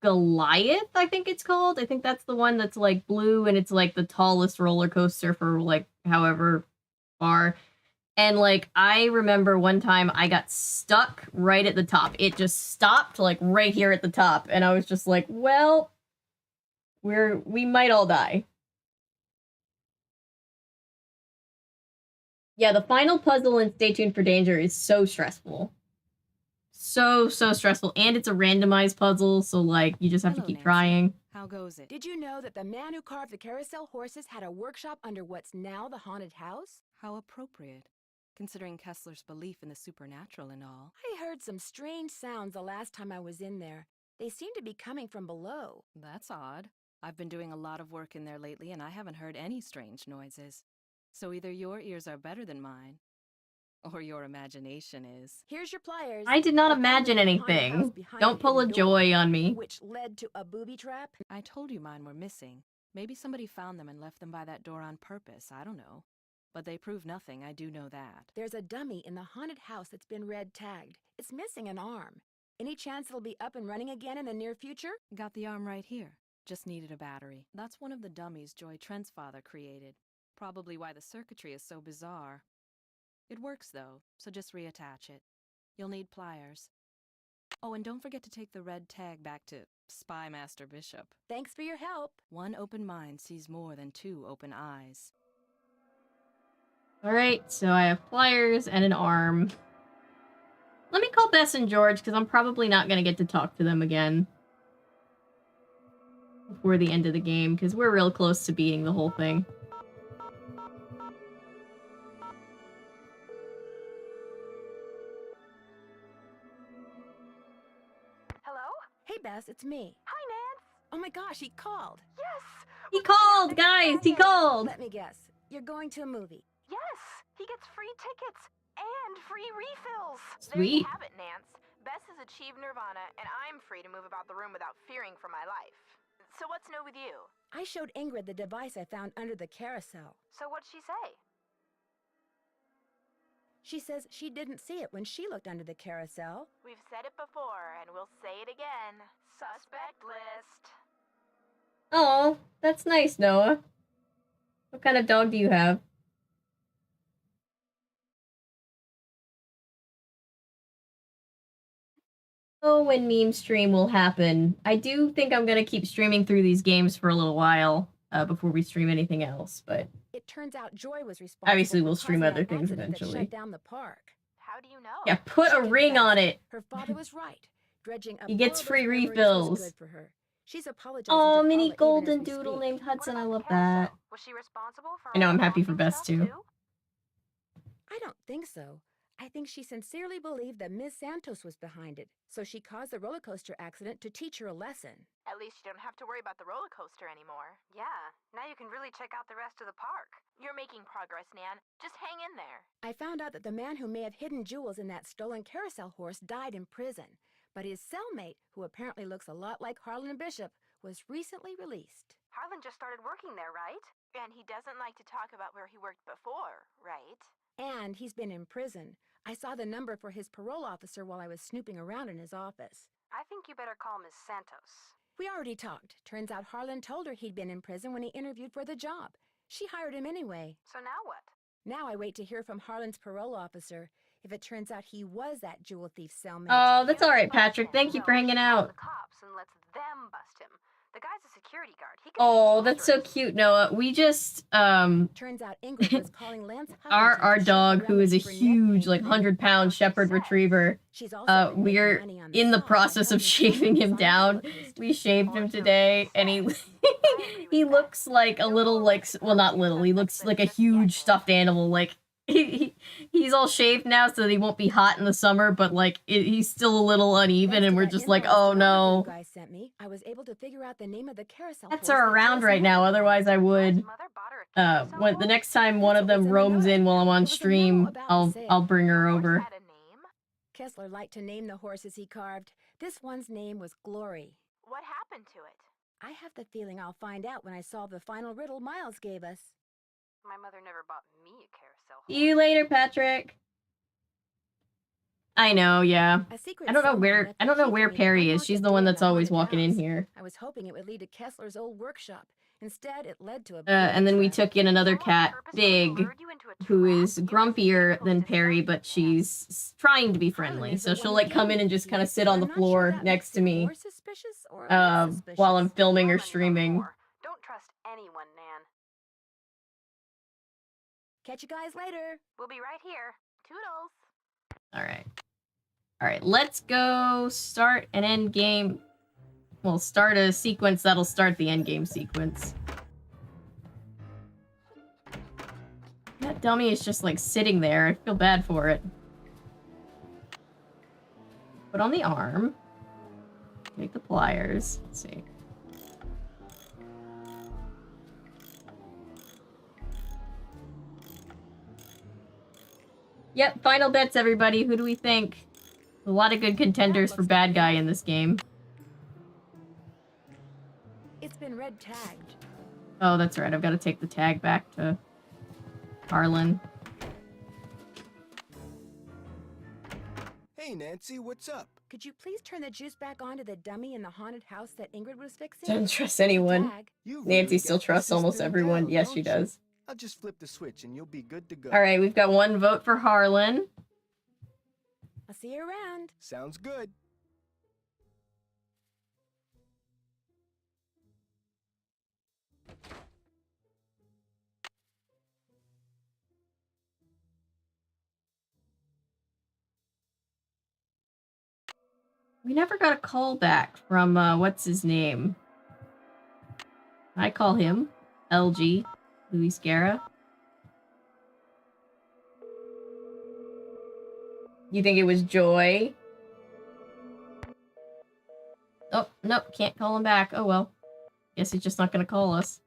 Goliath, I think it's called. I think that's the one that's like blue and it's like the tallest roller coaster for like however far. And like I remember one time I got stuck right at the top. It just stopped like right here at the top and I was just like, well, we might all die. Yeah, the final puzzle in Stay Tuned for Danger is so stressful. So stressful. And it's a randomized puzzle, so like you just have to keep Nancy. trying. How goes it? Did you know that the man who carved the carousel horses had a workshop under what's now the haunted house? How appropriate, considering Kessler's belief in the supernatural and all. I heard some strange sounds the last time I was in there. They seem to be coming from below. That's odd. I've been doing a lot of work in there lately and I haven't heard any strange noises. So either your ears are better than mine, or your imagination is. Here's your pliers. I did not I found imagine them in the haunted house anything. behind Don't the pull a hidden door, Joy on me. which led to a booby trap. I told you mine were missing. Maybe somebody found them and left them by that door on purpose, I don't know. But they prove nothing, I do know that. There's a dummy in the haunted house that's been red tagged. It's missing an arm. Any chance it'll be up and running again in the near future? Got the arm right here. Just needed a battery. That's one of the dummies Joy Trent's father created. Probably why the circuitry is so bizarre. It works though, so just reattach it. You'll need pliers. Oh, and don't forget to take the red tag back to Spy Master Bishop. Thanks for your help. One open mind sees more than two open eyes. Alright, so I have pliers and an arm. Let me call Bess and George, because I'm probably not going to get to talk to them again before the end of the game, because we're real close to beating the whole thing. Hello? Hey, Bess, it's me. Hi, Nance. Oh my gosh, he called. Yes. He called, guys! He called! Let me guess. You're going to a movie. Yes. He gets free tickets and free refills. There Sweet. you have it, Nance. Bess has achieved nirvana, and I'm free to move about the room without fearing for my life. So what's new with you? I showed Ingrid the device I found under the carousel. So what'd she say? She says she didn't see it when she looked under the carousel. We've said it before, and we'll say it again. Suspect list. Oh, that's nice, Noah. What kind of dog do you have? Oh, when meme stream will happen. I do think I'm gonna keep streaming through these games for a little while before we stream anything else, but It turns out Joy was responsible. obviously for we'll stream causing other that things accident that eventually. shut down the park. How How do you know? Yeah, put a ring on it. Her father was right. Dredging up He gets all those free memories refills. was good for her. She's apologizing Oh, to mini Paula golden even as we doodle speak. named Hudson. I love that. Was she responsible for I know, all I'm the happy for haunting Bess stuff, too. I don't think so. I think she sincerely believed that Ms. Santos was behind it, so she caused the roller coaster accident to teach her a lesson. At least you don't have to worry about the roller coaster anymore. Yeah, now you can really check out the rest of the park. You're making progress, Nan. Just hang in there. I found out that the man who may have hidden jewels in that stolen carousel horse died in prison, but his cellmate, who apparently looks a lot like Harlan Bishop, was recently released. Harlan just started working there, right? And he doesn't like to talk about where he worked before, right? And he's been in prison. I saw the number for his parole officer while I was snooping around in his office. I think you better call Miss Santos. We already talked. Turns out Harlan told her he'd been in prison when he interviewed for the job. She hired him anyway. So now what? Now I wait to hear from Harlan's parole officer. If it turns out he was that jewel thief's cellmate. Oh, that's all right, Patrick. Thank you for hanging out. The cops and lets them bust him. The guy's a security guard. He can Oh, that's so cute, Noah. We just turns out Ingrid was calling Lance our dog, who is a huge, like 100-pound shepherd retriever. We're in the process of shaving him down. We shaved him today, and he he looks like a little, like, well, not little. He looks like a huge stuffed animal. Like he's all shaved now, so that he won't be hot in the summer. But like he's still a little uneven, and we're just like, oh no. Guys sent me. I was able to figure out the name of the carousel. Pets are around right now. Otherwise, I would. When the next time one of them roams in while I'm on stream, I'll bring her over. Kessler liked to name the horses he carved. This one's name was Glory. What happened to it? I have the feeling I'll find out when I solve the final riddle Miles gave us. My mother never bought me a carousel. See you later, Patrick. I know, yeah. I don't know where Perry is. She's the one that's always walking in here. I was hoping it would lead to Kessler's old workshop. Instead, it led to a and then we took in another cat, Big, who is grumpier than Perry, but she's trying to be friendly. So she'll like come in and just kind of sit on the floor next to me while I'm filming or streaming. Don't trust anyone, Nan. Catch you guys later. We'll be right here. Toodles. Alright, let's go start an end game. We'll start a sequence that'll start the end game sequence. That dummy is just like sitting there. I feel bad for it. Put on the arm. Take the pliers. Let's see. Yep, final bets, everybody. Who do we think? A lot of good contenders for bad guy in this game. It's been red tagged. Oh, that's right. I've got to take the tag back to Harlan. Hey, Nancy, what's up? Could you please turn the juice back on to the dummy in the haunted house that Ingrid was fixing? Don't trust anyone. Nancy still trusts almost everyone. Yes, she does. I'll just flip the switch and you'll be good to go. All right, we've got one vote for Harlan. I'll see you around. Sounds good. We never got a call back from, what's his name? I call him LG, Luis Guerra. You think it was Joy? Oh, nope, can't call him back. Oh well. Guess he's just not gonna call us.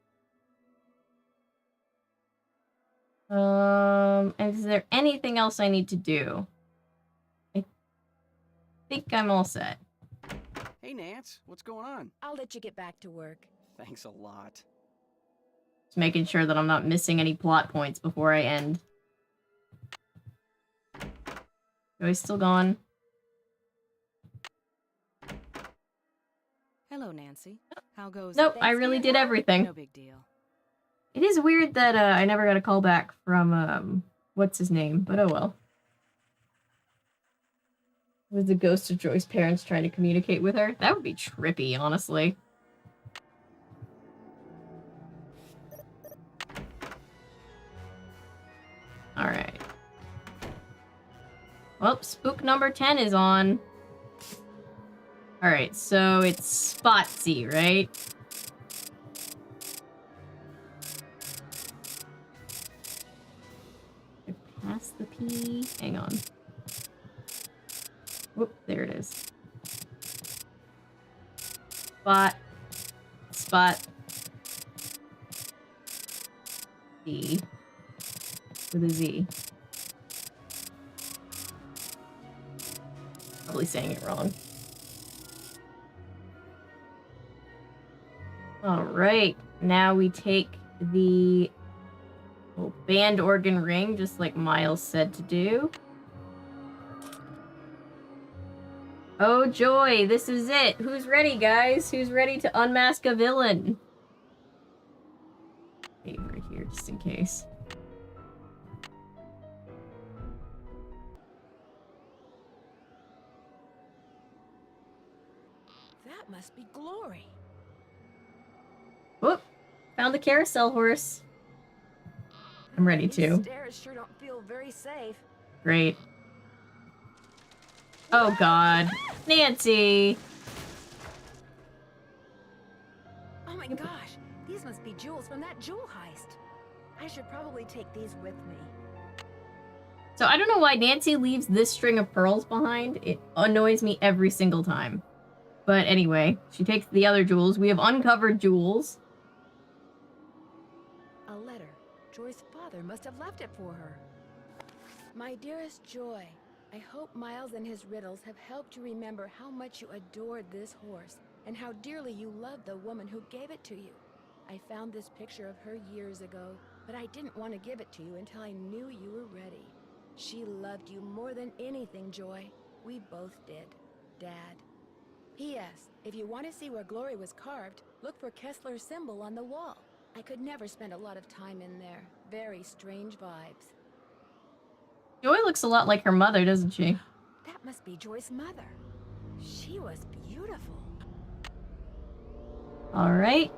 Is there anything else I need to do? I think I'm all set. Hey, Nance, what's going on? I'll let you get back to work. Thanks a lot. Just making sure that I'm not missing any plot points before I end. Joy's still gone. Hello, Nancy. How goes Nope, I really did everything. No big deal. It is weird that I never got a call back from what's his name, but oh well. Was the ghost of Joy's parents trying to communicate with her? That would be trippy, honestly. Alright. Well, spook number 10 is on. Alright, so it's Spotsy, right? Pass the P. Hang on. Whoop, there it is. Spot. Z. With a Z. Probably saying it wrong. Alright, now we take the band organ ring, just like Miles said to do. Oh joy, this is it. Who's ready, guys? Who's ready to unmask a villain? Save right here, just in case. That must be Glory. Whoop! Found the carousel horse. I'm ready These to. stairs sure don't feel very safe. Great. Oh god. Nancy! Oh my gosh, these must be jewels from that jewel heist. I should probably take these with me. So I don't know why Nancy leaves this string of pearls behind. It annoys me every single time. But anyway, she takes the other jewels. We have uncovered jewels. A letter. Joy's father must have left it for her. My dearest Joy, I hope Miles and his riddles have helped you remember how much you adored this horse and how dearly you loved the woman who gave it to you. I found this picture of her years ago, but I didn't want to give it to you until I knew you were ready. She loved you more than anything, Joy. We both did. Dad. P.S. If you want to see where Glory was carved, look for Kessler's symbol on the wall. I could never spend a lot of time in there. Very strange vibes. Joy looks a lot like her mother, doesn't she? That must be Joy's mother. She was beautiful. Alright.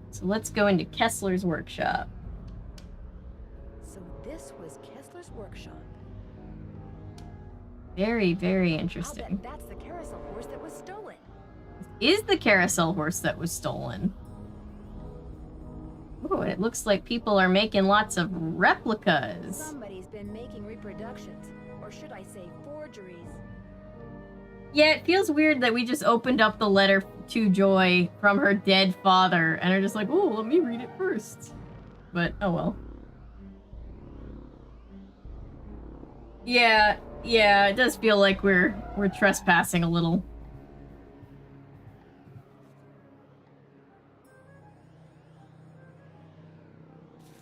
So let's go into Kessler's workshop. So this was Kessler's workshop. Very, very I'll interesting. bet that's the carousel horse that was stolen. Is the carousel horse that was stolen? Oh, and it looks like people are making lots of replicas. Somebody's been making reproductions, or should I say forgeries. Yeah, it feels weird that we just opened up the letter to Joy from her dead father and are just like, oh, let me read it first. But, oh well. Yeah, it does feel like we're trespassing a little.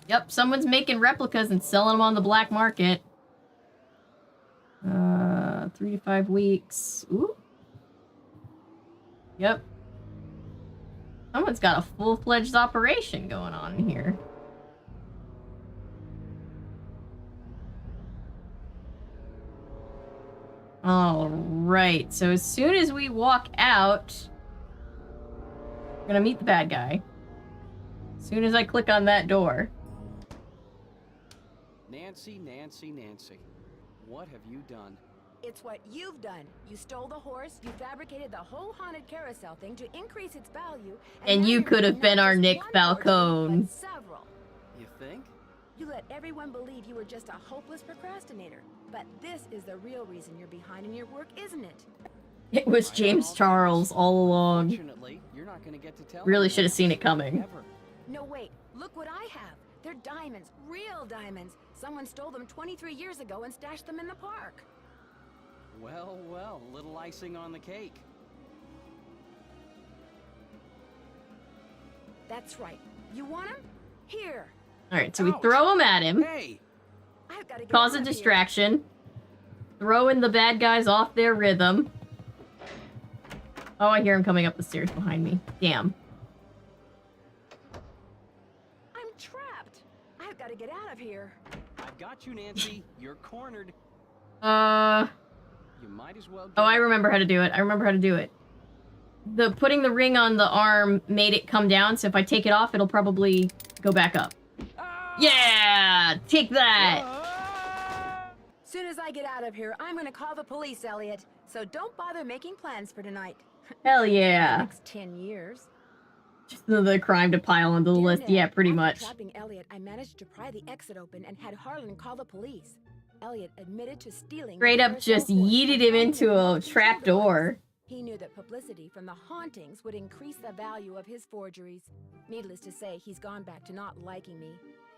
Yep, someone's making replicas and selling them on the black market. 3 to 5 weeks. Ooh. Yep. Someone's got a full-fledged operation going on in here. Alright, so as soon as we walk out, we're gonna meet the bad guy. As soon as I click on that door. Nancy, Nancy, Nancy. What have you done? It's what you've done. You stole the horse, you fabricated the whole haunted carousel thing to increase its value, And now you you're could have not been our just Nick one Falcone. forgery, but several. You think? You let everyone believe you were just a hopeless procrastinator. But this is the real reason you're behind in your work, isn't it? It was James Charles all along. Fortunately, you're not gonna get to tell Really anyone should have seen it coming. ever. No, wait. Look what I have. They're diamonds. Real diamonds. Someone stole them 23 years ago and stashed them in the park. Well, well, little icing on the cake. That's right. You want them? Here. Alright, so we throw him at him. Hey! I've got to get Cause out a of here. distraction. Throwing the bad guys off their rhythm. Oh, I hear him coming up the stairs behind me. Damn. I'm trapped. I've got to get out of here. I've got you, Nancy. You're cornered. You might as well. Oh, I remember how to do it. The putting the ring on the arm made it come down, so if I take it off, it'll probably go back up. Yeah! Take that! Soon as I get out of here, I'm gonna call the police, Elliot. So don't bother making plans for tonight. Hell yeah. The next 10 years. Just another crime to pile onto the list. Ned, Yeah, pretty after much. trapping Elliot, I managed to pry the exit open and had Harlan call the police. Elliot admitted to stealing. Straight up just yeeted him into a trap door. He knew that publicity from the hauntings would increase the value of his forgeries. Needless to say, he's gone back to not liking me.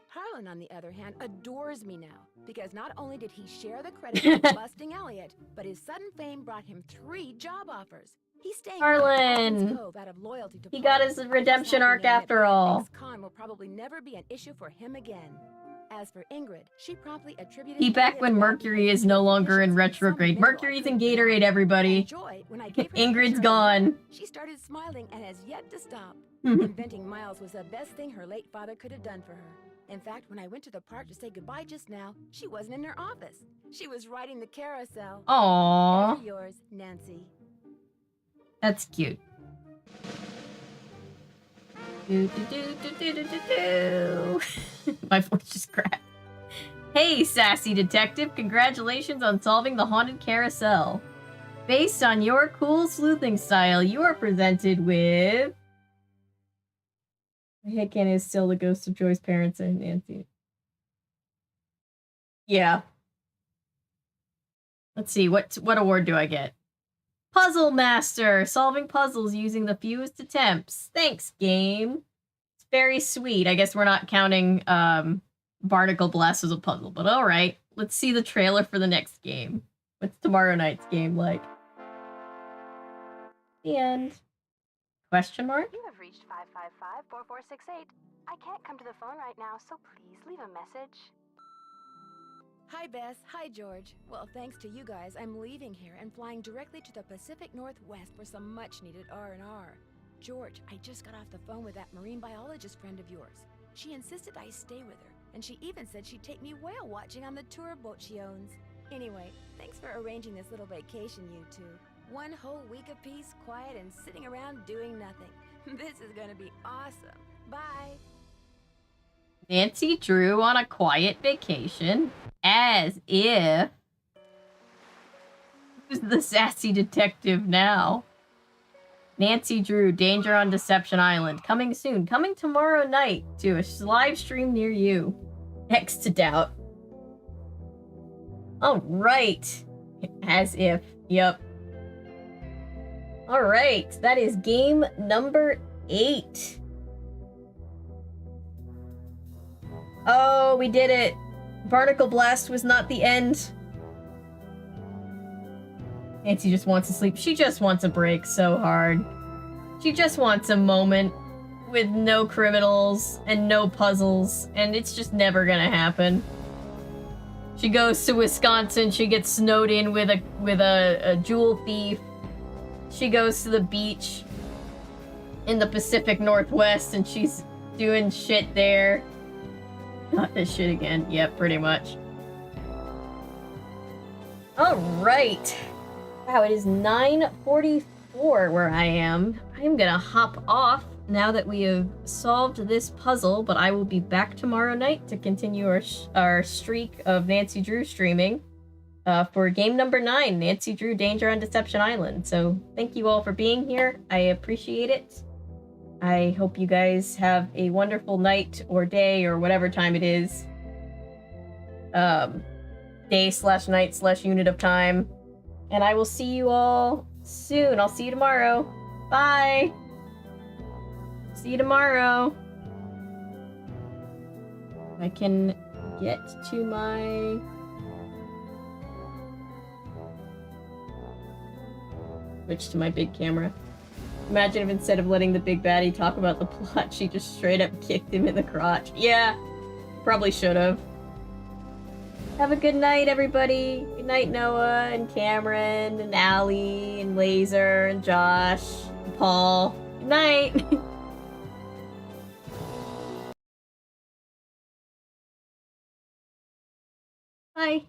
Harlan, on the other hand, adores me now, because not only did he share the credit for busting Elliot, but his sudden fame brought him 3 job offers. He's staying Harlan! out of loyalty to He got his redemption arc after all. Con will probably never be an issue for him again. As for Ingrid, she promptly attributed He back when Mercury is no longer in retrograde. Mercury's in Gatorade, everybody. Ingrid's gone. She started smiling and has yet to stop. Inventing Miles was the best thing her late father could have done for her. In fact, when I went to the park to say goodbye just now, she wasn't in her office. She was riding the carousel. Aww. Ever yours, Nancy. That's cute. My voice just cracked. Hey, sassy detective, congratulations on solving the haunted carousel. Based on your cool sleuthing style, you are presented with... Hicken is still the ghost of Joy's parents and Nancy. Yeah. Let's see, what award do I get? Puzzle Master! Solving puzzles using the fewest attempts. Thanks, game. It's very sweet. I guess we're not counting Barnacle Blast as a puzzle, but alright. Let's see the trailer for the next game. What's tomorrow night's game like? The end. Question mark? You have reached 555-4468. I can't come to the phone right now, so please leave a message. Hi, Bess. Hi, George. Well, thanks to you guys, I'm leaving here and flying directly to the Pacific Northwest for some much-needed R&R. George, I just got off the phone with that marine biologist friend of yours. She insisted I stay with her, and she even said she'd take me whale watching on the tour boat she owns. Anyway, thanks for arranging this little vacation, you two. 1 whole week of peace, quiet, and sitting around doing nothing. This is gonna be awesome. Bye! Nancy Drew on a quiet vacation. As if... Who's the sassy detective now? Nancy Drew, Danger on Deception Island. Coming soon. Coming tomorrow night to a live stream near you. Next to doubt. Alright. As if. Yep. Alright. That is game number 8. Oh, we did it. Barnacle Blast was not the end. Nancy just wants to sleep. She just wants a break so hard. She just wants a moment with no criminals and no puzzles, and it's just never gonna happen. She goes to Wisconsin, she gets snowed in with a jewel thief. She goes to the beach in the Pacific Northwest and she's doing shit there. Not this shit again. Yep, pretty much. Alright. Wow, it is 9:44 where I am. I'm gonna hop off now that we have solved this puzzle, but I will be back tomorrow night to continue our streak of Nancy Drew streaming for game number 9, Nancy Drew Danger on Deception Island. So thank you all for being here. I appreciate it. I hope you guys have a wonderful night or day or whatever time it is. Day/night/unit of time. And I will see you all soon. I'll see you tomorrow. Bye. See you tomorrow. I can get to my... Switch to my big camera. Imagine if instead of letting the big baddie talk about the plot, she just straight up kicked him in the crotch. Yeah, probably should have. Have a good night, everybody. Good night, Noah, and Cameron, and Allie, and Laser, and Josh, and Paul. Good night. Bye.